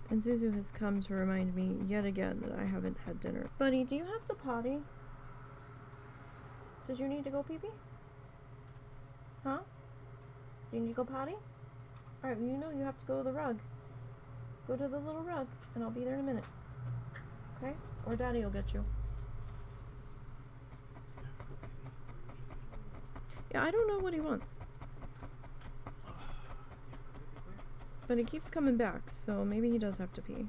And Zuzu has come to remind me yet again that I haven't had dinner. Buddy, do you have to potty? Did you need to go pee-pee? Huh? Do you need to go potty? Alright, well, you know you have to go to the rug. Go to the little rug, and I'll be there in a minute. Okay? Or Daddy will get you. Yeah, I don't know what he wants. But he keeps coming back, so maybe he does have to pee.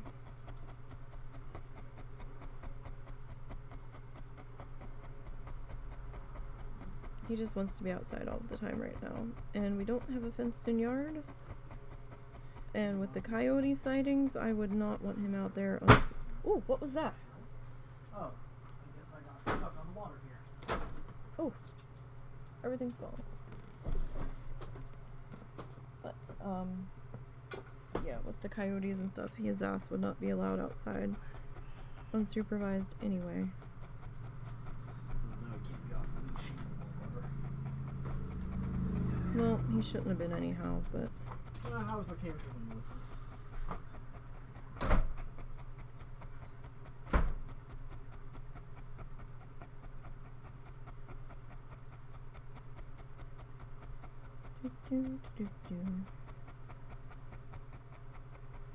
He just wants to be outside all the time right now. And we don't have a fenced-in yard. And with the coyote sightings, I would not want him out there. Oh, what was that? Oh, I guess I got stuck on the water here. Oh, everything's falling. But, yeah, with the coyotes and stuff, his ass would not be allowed outside unsupervised anyway. No, he can't be off the leash anymore. Well, he shouldn't have been anyhow, but... I was okay with it when you listened.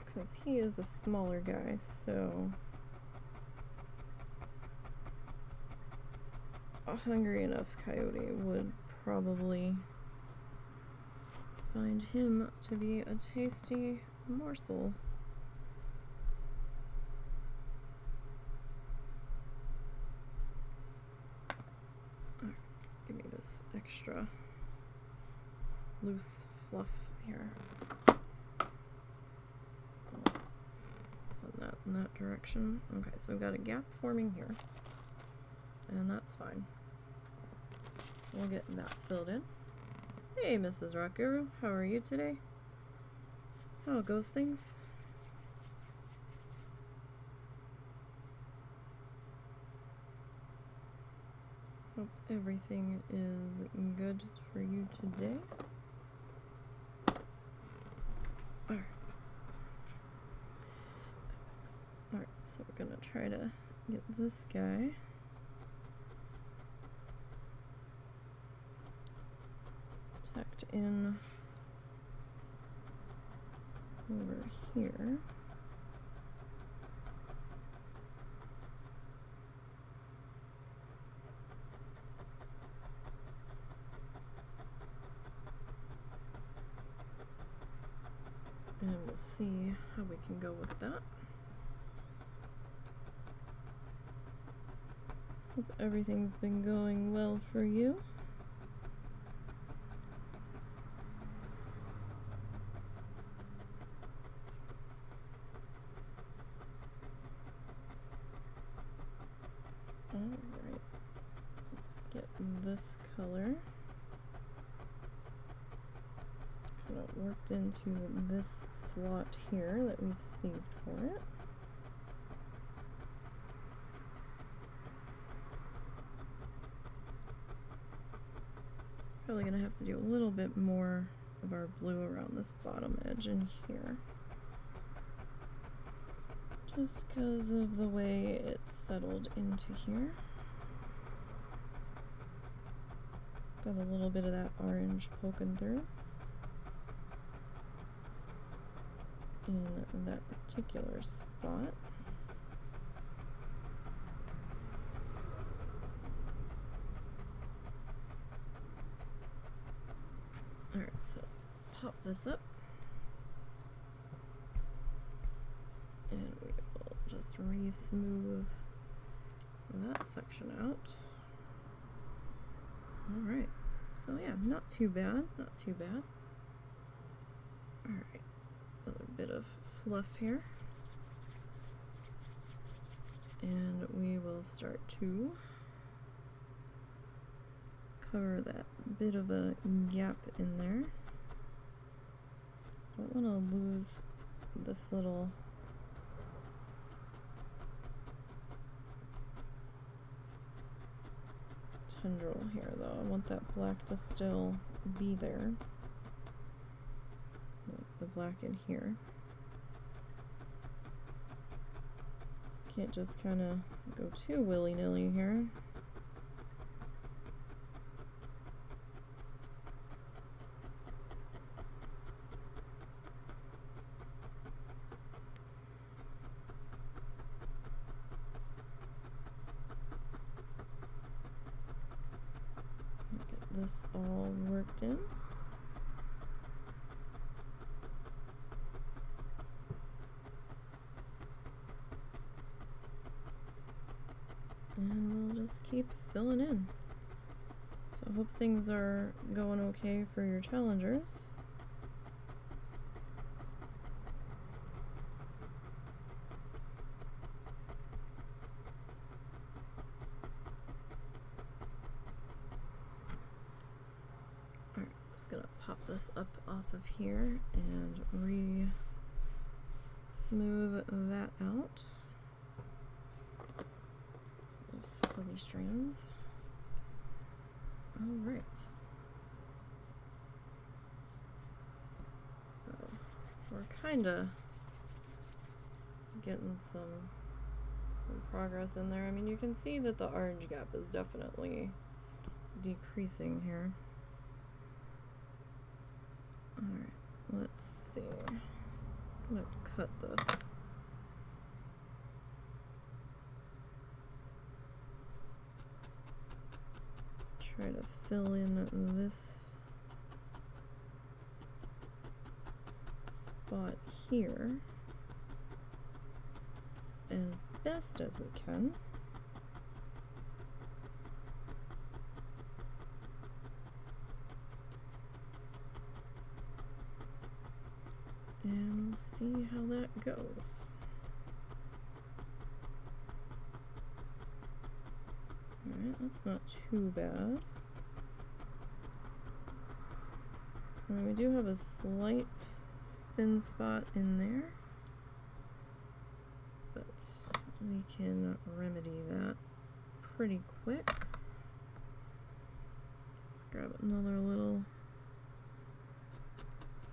Because he is a smaller guy, so... a hungry enough coyote would probably find him to be a tasty morsel. Alright, give me this extra loose fluff here. Send that in that direction. Okay, so we've got a gap forming here, and that's fine. We'll get that filled in. Hey, Mrs. Rock Guru, how are you today? How goes things? Hope everything is good for you today. Alright, so we're gonna try to get this guy tucked in over here. And we'll see how we can go with that. Hope everything's been going well for you. Alright, let's get this color kind of worked into this slot here that we've saved for it. Probably gonna have to do a little bit more of our blue around this bottom edge in here, just because of the way it's settled into here. Got a little bit of that orange poking through in that particular spot. Alright, so let's pop this up. And we will just re-smooth that section out. Alright, so yeah, not too bad, not too bad. Alright, another bit of fluff here. And we will start to cover that bit of a gap in there. Don't want to lose this little tendril here though. I want that black to still be there. Like the black in here. So can't just kind of go too willy-nilly here. This all worked in. And we'll just keep filling in. So I hope things are going okay for your challengers. Just gonna pop this up off of here and smooth that out. Those fuzzy strands. All right. So we're kind of getting some progress in there. I mean, you can see that the orange gap is definitely decreasing here. All right, let's see. I'm gonna cut this. Try to fill in this spot here as best as we can. And we'll see how that goes. Alright, that's not too bad. And we do have a slight thin spot in there, but we can remedy that pretty quick. Let's grab another little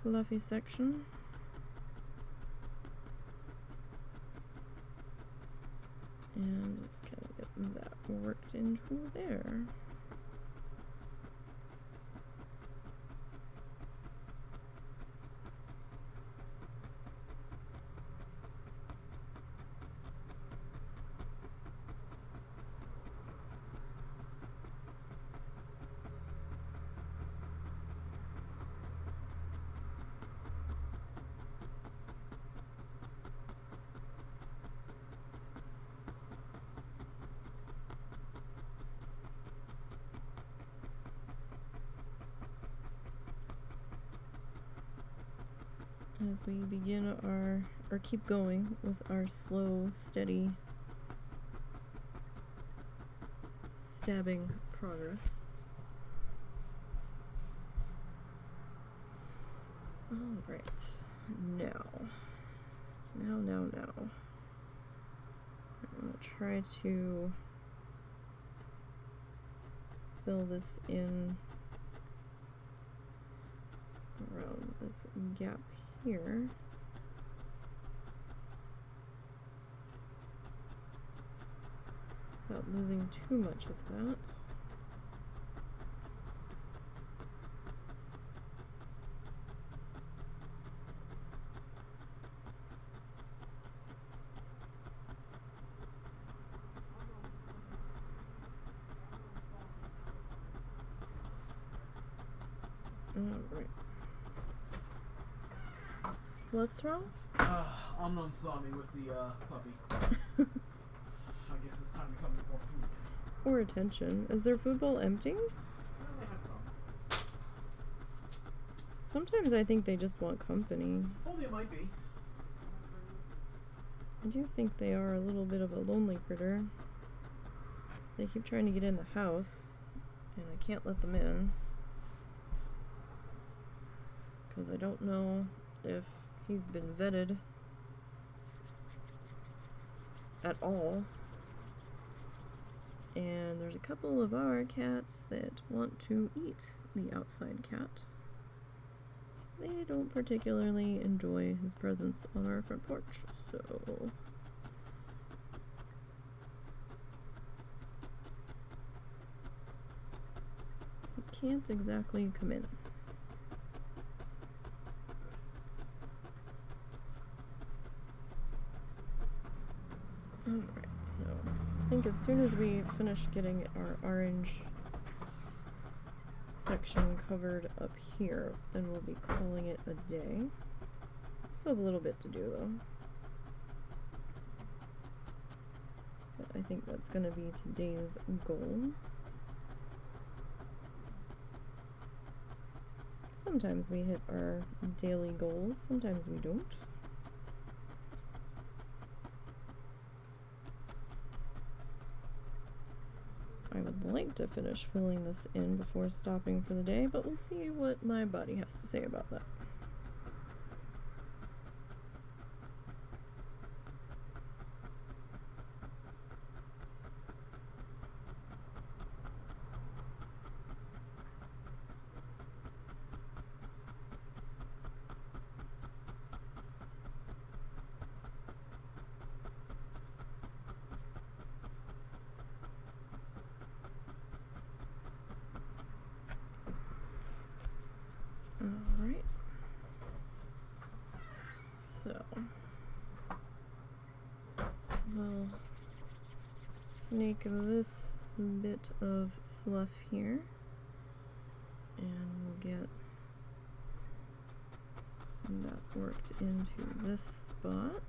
fluffy section. And just kind of get that worked into there. As we begin or keep going with our slow, steady stabbing progress. All right, now. I'm gonna try to fill this in around this gap here. Without losing too much of that. Alright. What's wrong? Omnum saw me with the puppy. I guess it's time to come with more food. Or attention. Is their food bowl empty? Well, they have some. Sometimes I think they just want company. Oh, they might be. I do think they are a little bit of a lonely critter. They keep trying to get in the house, and I can't let them in. Because I don't know if he's been vetted at all. And there's a couple of our cats that want to eat the outside cat. They don't particularly enjoy his presence on our front porch, so he can't exactly come in. Alright, so I think as soon as we finish getting our orange section covered up here, then we'll be calling it a day. Still have a little bit to do though. But I think that's going to be today's goal. Sometimes we hit our daily goals, sometimes we don't. I would like to finish filling this in before stopping for the day, but we'll see what my body has to say about that. Alright, so we'll snake this bit of fluff here, and we'll get that worked into this spot.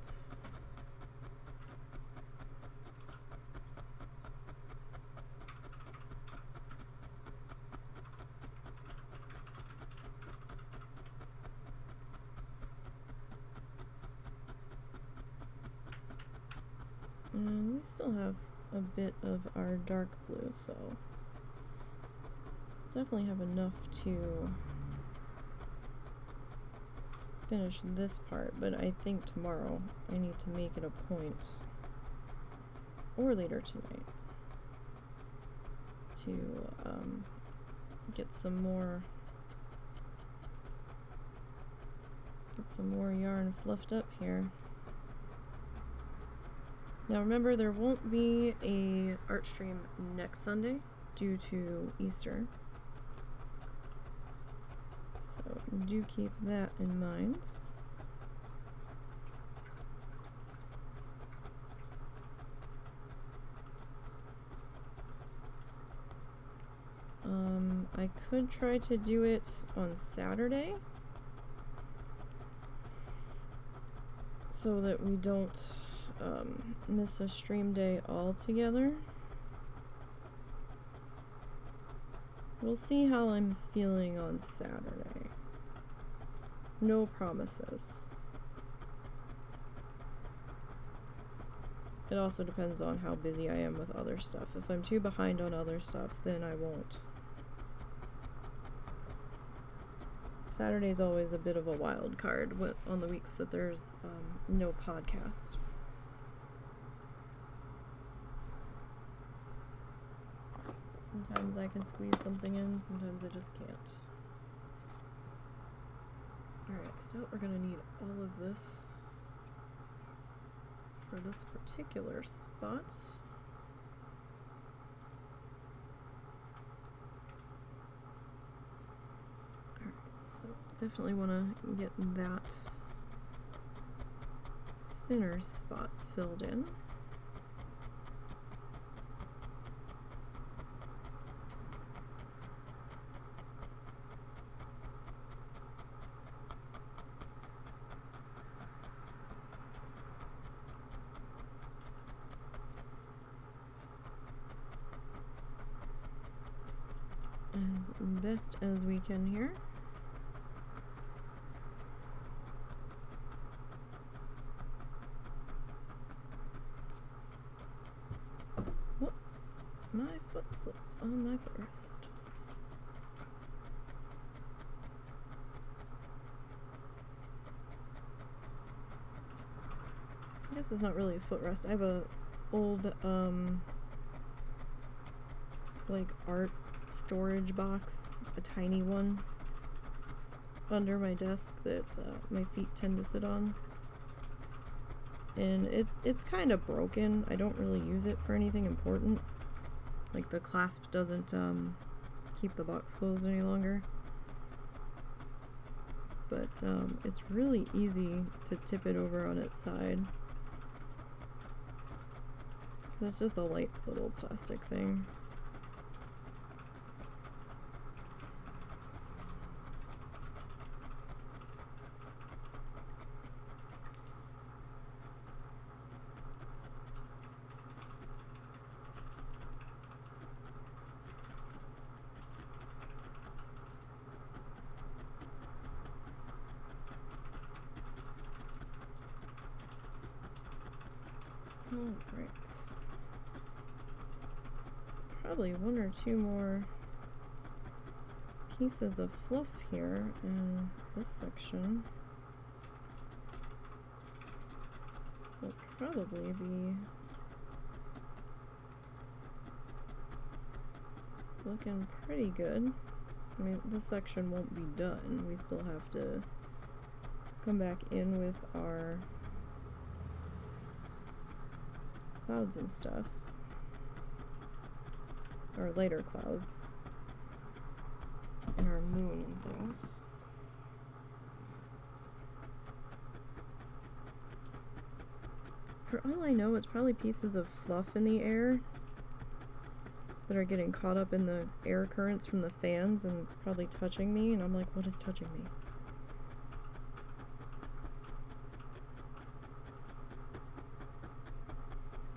And we still have a bit of our dark blue, so definitely have enough to finish this part, but I think tomorrow I need to make it a point, or later tonight, to get some more yarn fluffed up here. Now remember, there won't be a art stream next Sunday due to Easter, so do keep that in mind. I could try to do it on Saturday so that we don't miss a stream day altogether. We'll see how I'm feeling on Saturday. No promises. It also depends on how busy I am with other stuff. If I'm too behind on other stuff, then I won't. Saturday's always a bit of a wild card on the weeks that there's no podcast. Sometimes I can squeeze something in, sometimes I just can't. Alright, I doubt we're gonna need all of this for this particular spot. Alright, so definitely want to get that thinner spot filled in. As best as we can here. Whoop, my foot slipped on my footrest. I guess it's not really a footrest. I have a old like art storage box, a tiny one, under my desk that my feet tend to sit on, and it's kind of broken. I don't really use it for anything important. Like the clasp doesn't keep the box closed any longer, but it's really easy to tip it over on its side. That's just a light little plastic thing. Alright. probably one or two more pieces of fluff here in this section. Will probably be looking pretty good. I mean, this section won't be done. We still have to come back in with our clouds and stuff. Or later clouds. And our moon and things. For all I know, it's probably pieces of fluff in the air that are getting caught up in the air currents from the fans, and it's probably touching me, and I'm like, what is touching me?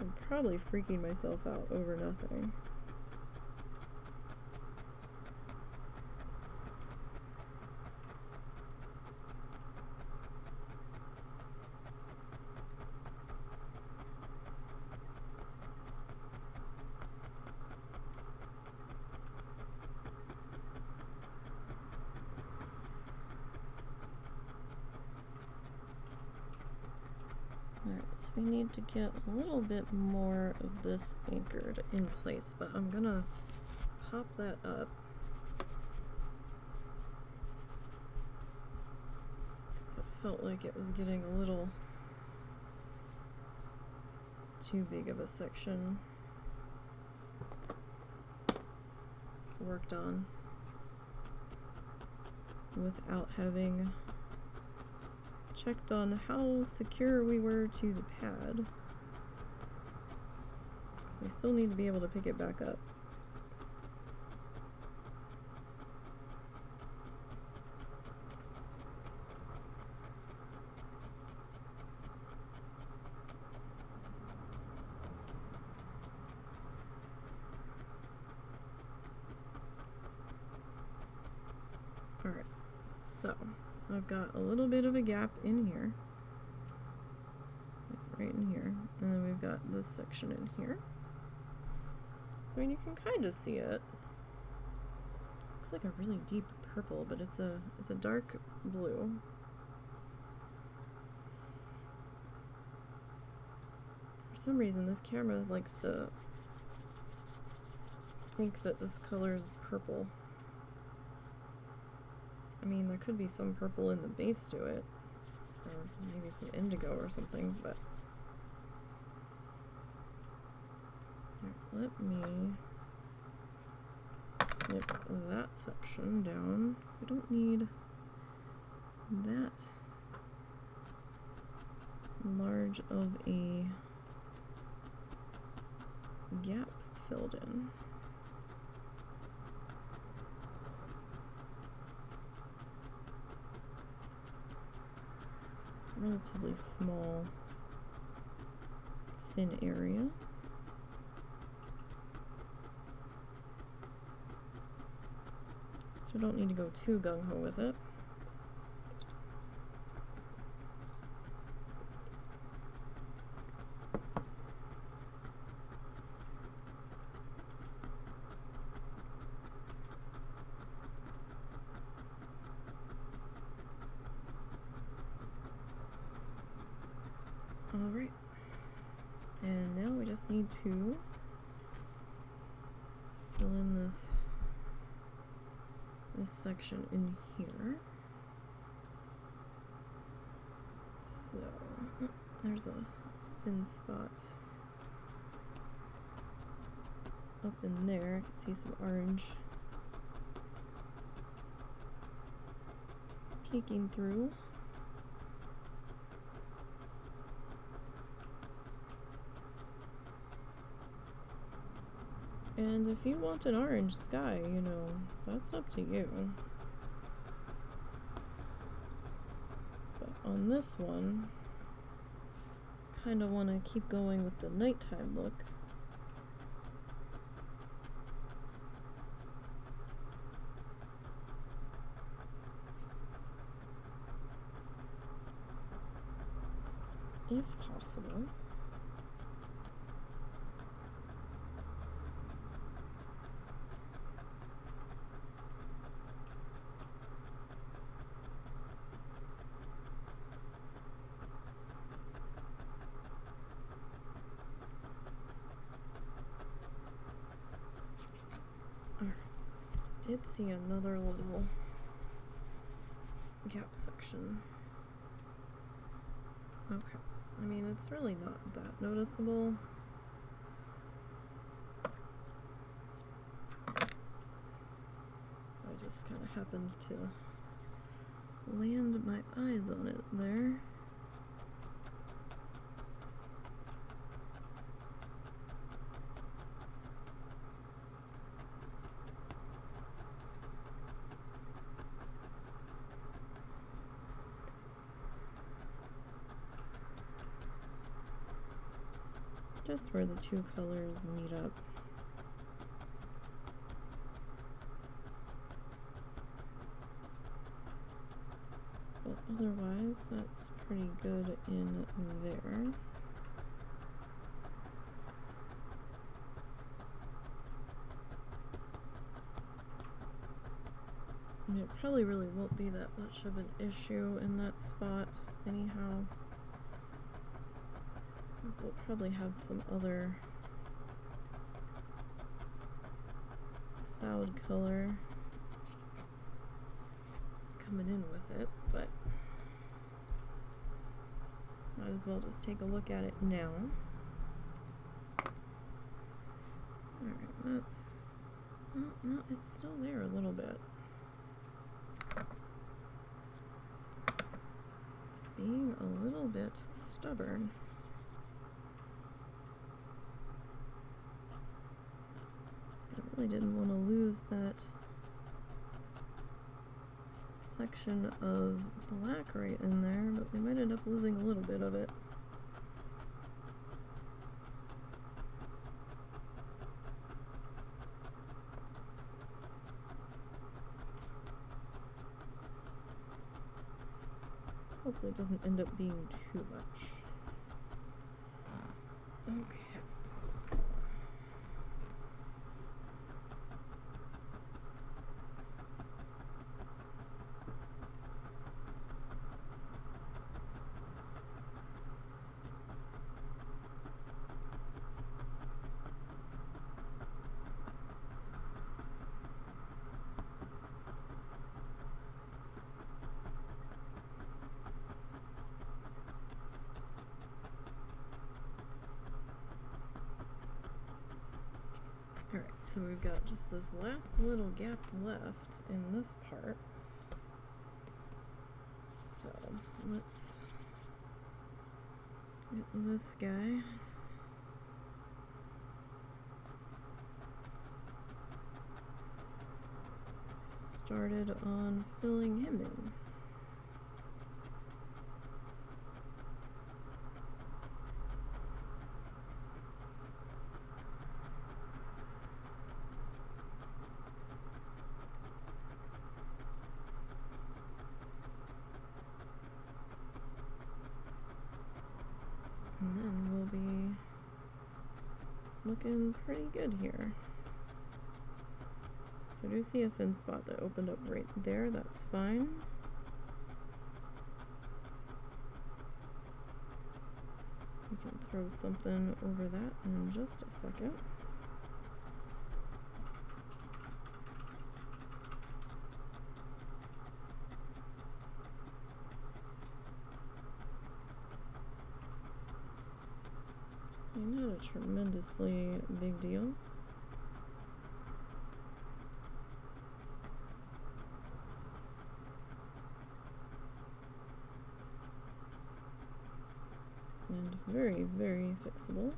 I'm probably freaking myself out over nothing. Alright, so we need to get a little bit more of this anchored in place, but I'm gonna pop that up. Because it felt like it was getting a little too big of a section worked on without having checked on how secure we were to the pad. Because we still need to be able to pick it back up. Alright, so I've got a little bit of a gap in here, like right in here, and then we've got this section in here. I mean, you can kind of see it. Looks like a really deep purple, but it's a dark blue. For some reason, this camera likes to think that this color is purple. I mean, there could be some purple in the base to it, or maybe some indigo or something, but here, let me snip that section down, because we don't need that large of a gap filled in. Relatively small, thin area. So we don't need to go too gung-ho with it. Alright, and now we just need to fill in this section in here. So, there's a thin spot up in there. I can see some orange peeking through. And if you want an orange sky, you know, that's up to you. But on this one, kind of want to keep going with the nighttime look. If possible. did see another little gap section. Okay. I mean, it's really not that noticeable. I just kind of happened to land my eyes on it there. Just where the two colors meet up. But otherwise, that's pretty good in there. And it probably really won't be that much of an issue in that spot anyhow. We'll probably have some other cloud color coming in with it, but might as well just take a look at it now. Alright, that's... oh, no, it's still there a little bit. It's being a little bit stubborn. I really didn't want to lose that section of black right in there, but we might end up losing a little bit of it. Hopefully it doesn't end up being too much. Okay. Alright, so we've got just this last little gap left in this part. So let's get this guy. Started on filling him in. And then we'll be looking pretty good here. So I do see a thin spot that opened up right there. That's fine. We can throw something over that in just a second. Not a tremendously big deal. And very, very fixable.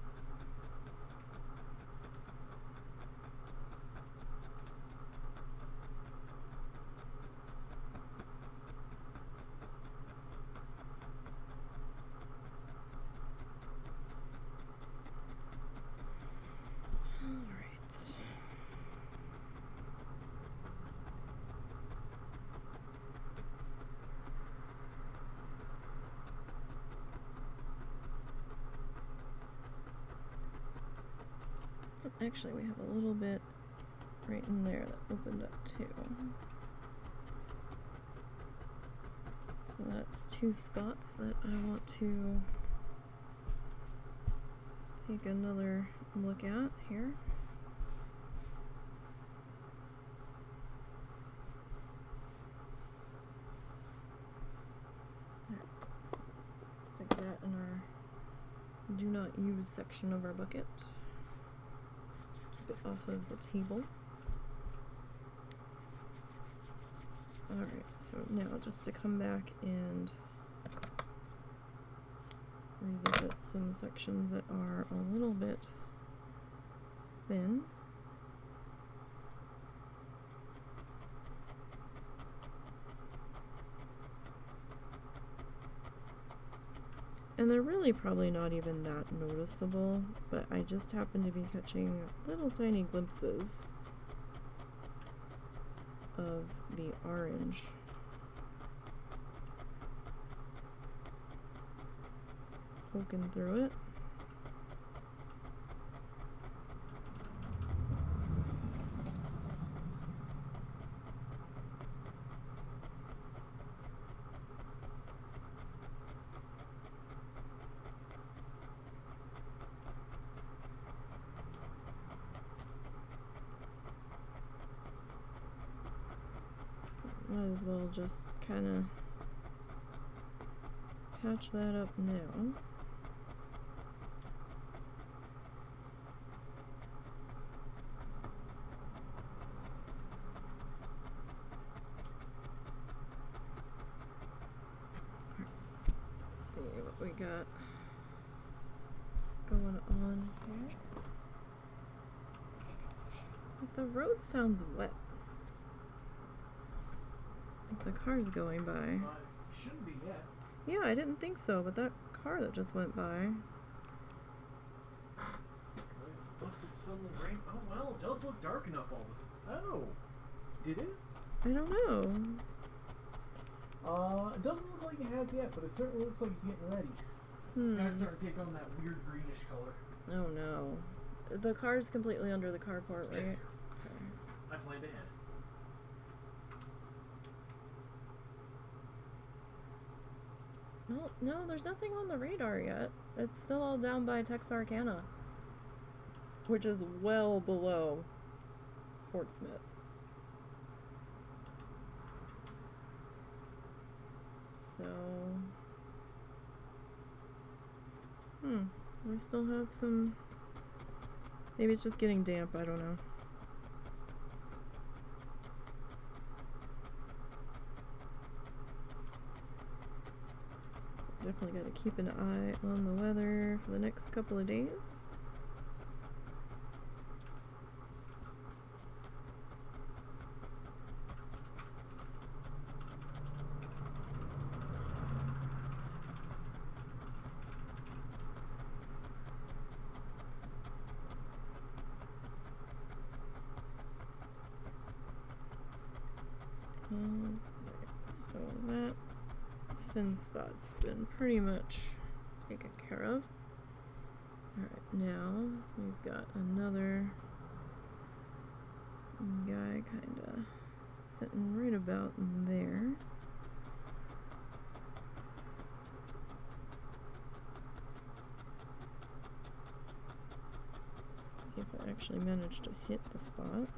Actually, we have a little bit right in there that opened up too. So that's two spots that I want to take another look at here. do not use section of our bucket. Keep it off of the table. Alright, so now just to come back and revisit some sections that are a little bit thin. And they're really probably not even that noticeable, but I just happen to be catching little tiny glimpses of the orange. Poking through it. Might as well just kind of patch that up now. Let's see what we got going on here. Like the road sounds wet. The car's going by. Shouldn't be yet. Yeah, I didn't think so, but that car that just went by. Unless it's suddenly rain. Oh well, it does look dark enough all this. Oh, did it? I don't know. It doesn't look like it has yet, but it certainly looks like it's getting ready. The sky's starting to take on that weird greenish color. Oh no. The car's completely under the carport, right? Yes, okay. I planned ahead. No, there's nothing on the radar yet. It's still all down by Texarkana, which is well below Fort Smith. So, we still have some, maybe it's just getting damp, I don't know. Definitely got to keep an eye on the weather for the next couple of days. So that thin spot's been pretty much taken care of. Alright, now we've got another guy kinda sitting right about there. See if I actually managed to hit the spot.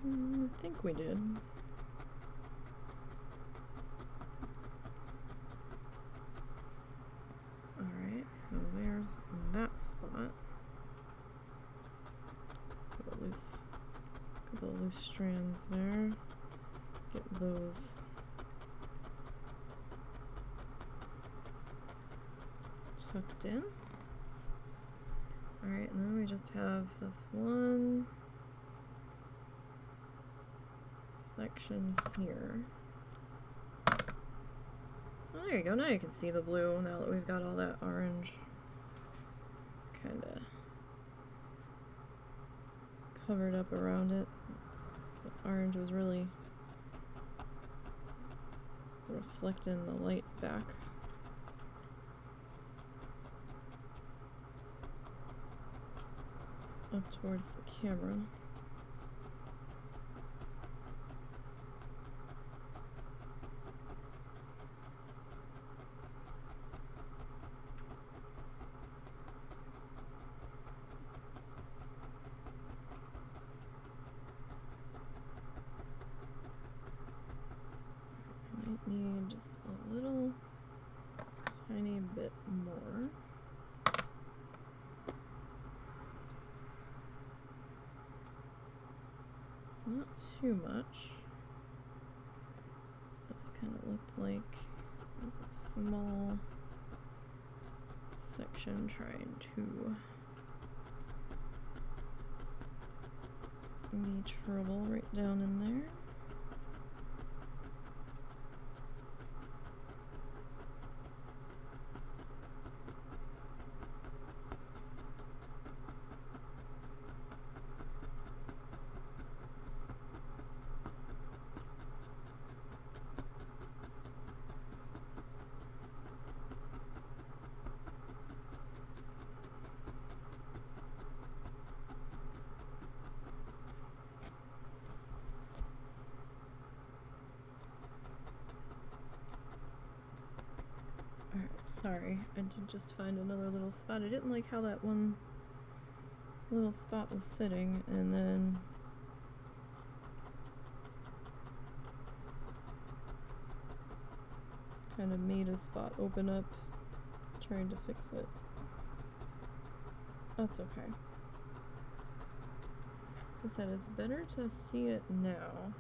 I think we did. Alright, so there's that spot. Couple of loose strands there. Get those tucked in. Alright, and then we just have this one section here. Oh, there you go. Now you can see the blue now that we've got all that orange kind of covered up around it. The orange was really reflecting the light back. Up towards the camera. Might need just a little tiny bit more. Not too much. This kind of looked like it was a small section trying to be trouble right down in there. Sorry, I did just find another little spot. I didn't like how that one little spot was sitting, and then kind of made a spot open up trying to fix it. That's okay. Like I said, it's better to see it now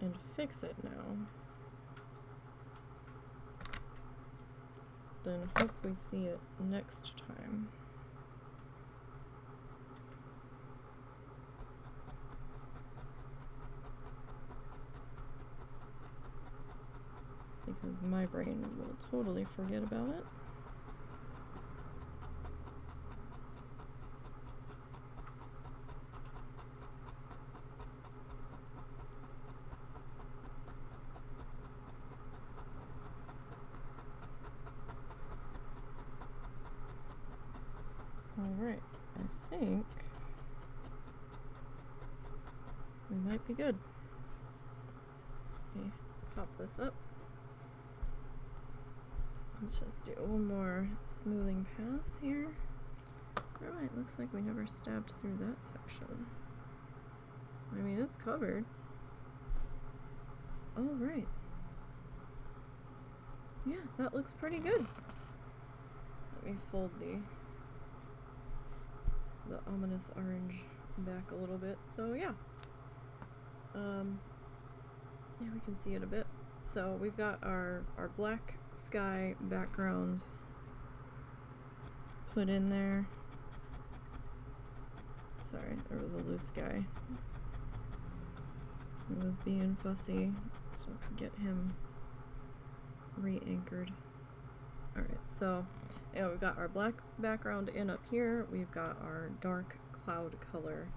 and fix it now then hope we see it next time. Because my brain will totally forget about it. Alright, I think we might be good. Okay, pop this up. Let's just do one more smoothing pass here. Alright, looks like we never stabbed through that section. I mean, it's covered. Alright. Yeah, that looks pretty good. Let me fold the ominous orange back a little bit. So yeah. Yeah, we can see it a bit. So we've got our black sky background put in there. Sorry, there was a loose guy. It was being fussy. Let's just get him re-anchored. Alright, so yeah, we've got our black background in up here. We've got our dark cloud color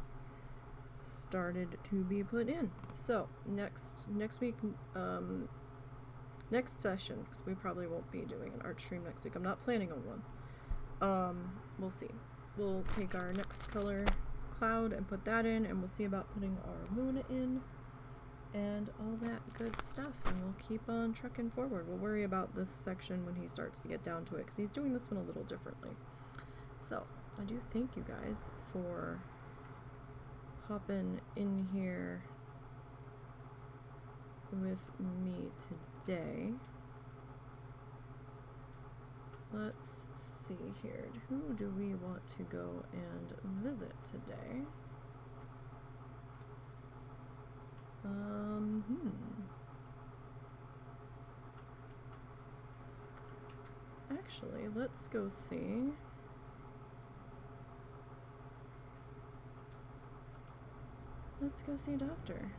started to be put in. So next week, next session, because we probably won't be doing an art stream next week. I'm not planning on one. We'll see. We'll take our next color cloud and put that in, and we'll see about putting our moon in and all that good stuff, and we'll keep on trucking forward. We'll worry about this section when he starts to get down to it, because he's doing this one a little differently. So I do thank you guys for hopping in here with me today. Let's see here. Who do we want to go and visit today? Actually, let's go see. Let's go see Doctor.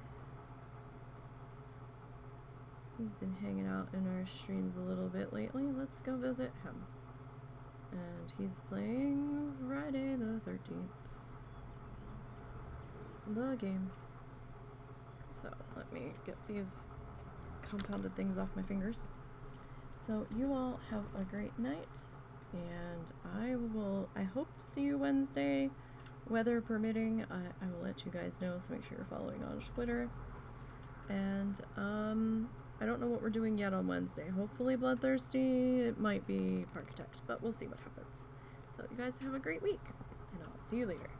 He's been hanging out in our streams a little bit lately. Let's go visit him. And he's playing Friday the 13th. The game. So let me get these compounded things off my fingers. So you all have a great night, and I hope to see you Wednesday, weather permitting. I will let you guys know, so make sure you're following on Twitter. And I don't know what we're doing yet on Wednesday. Hopefully Bloodthirsty. It might be Architect, but we'll see what happens. So you guys have a great week, and I'll see you later.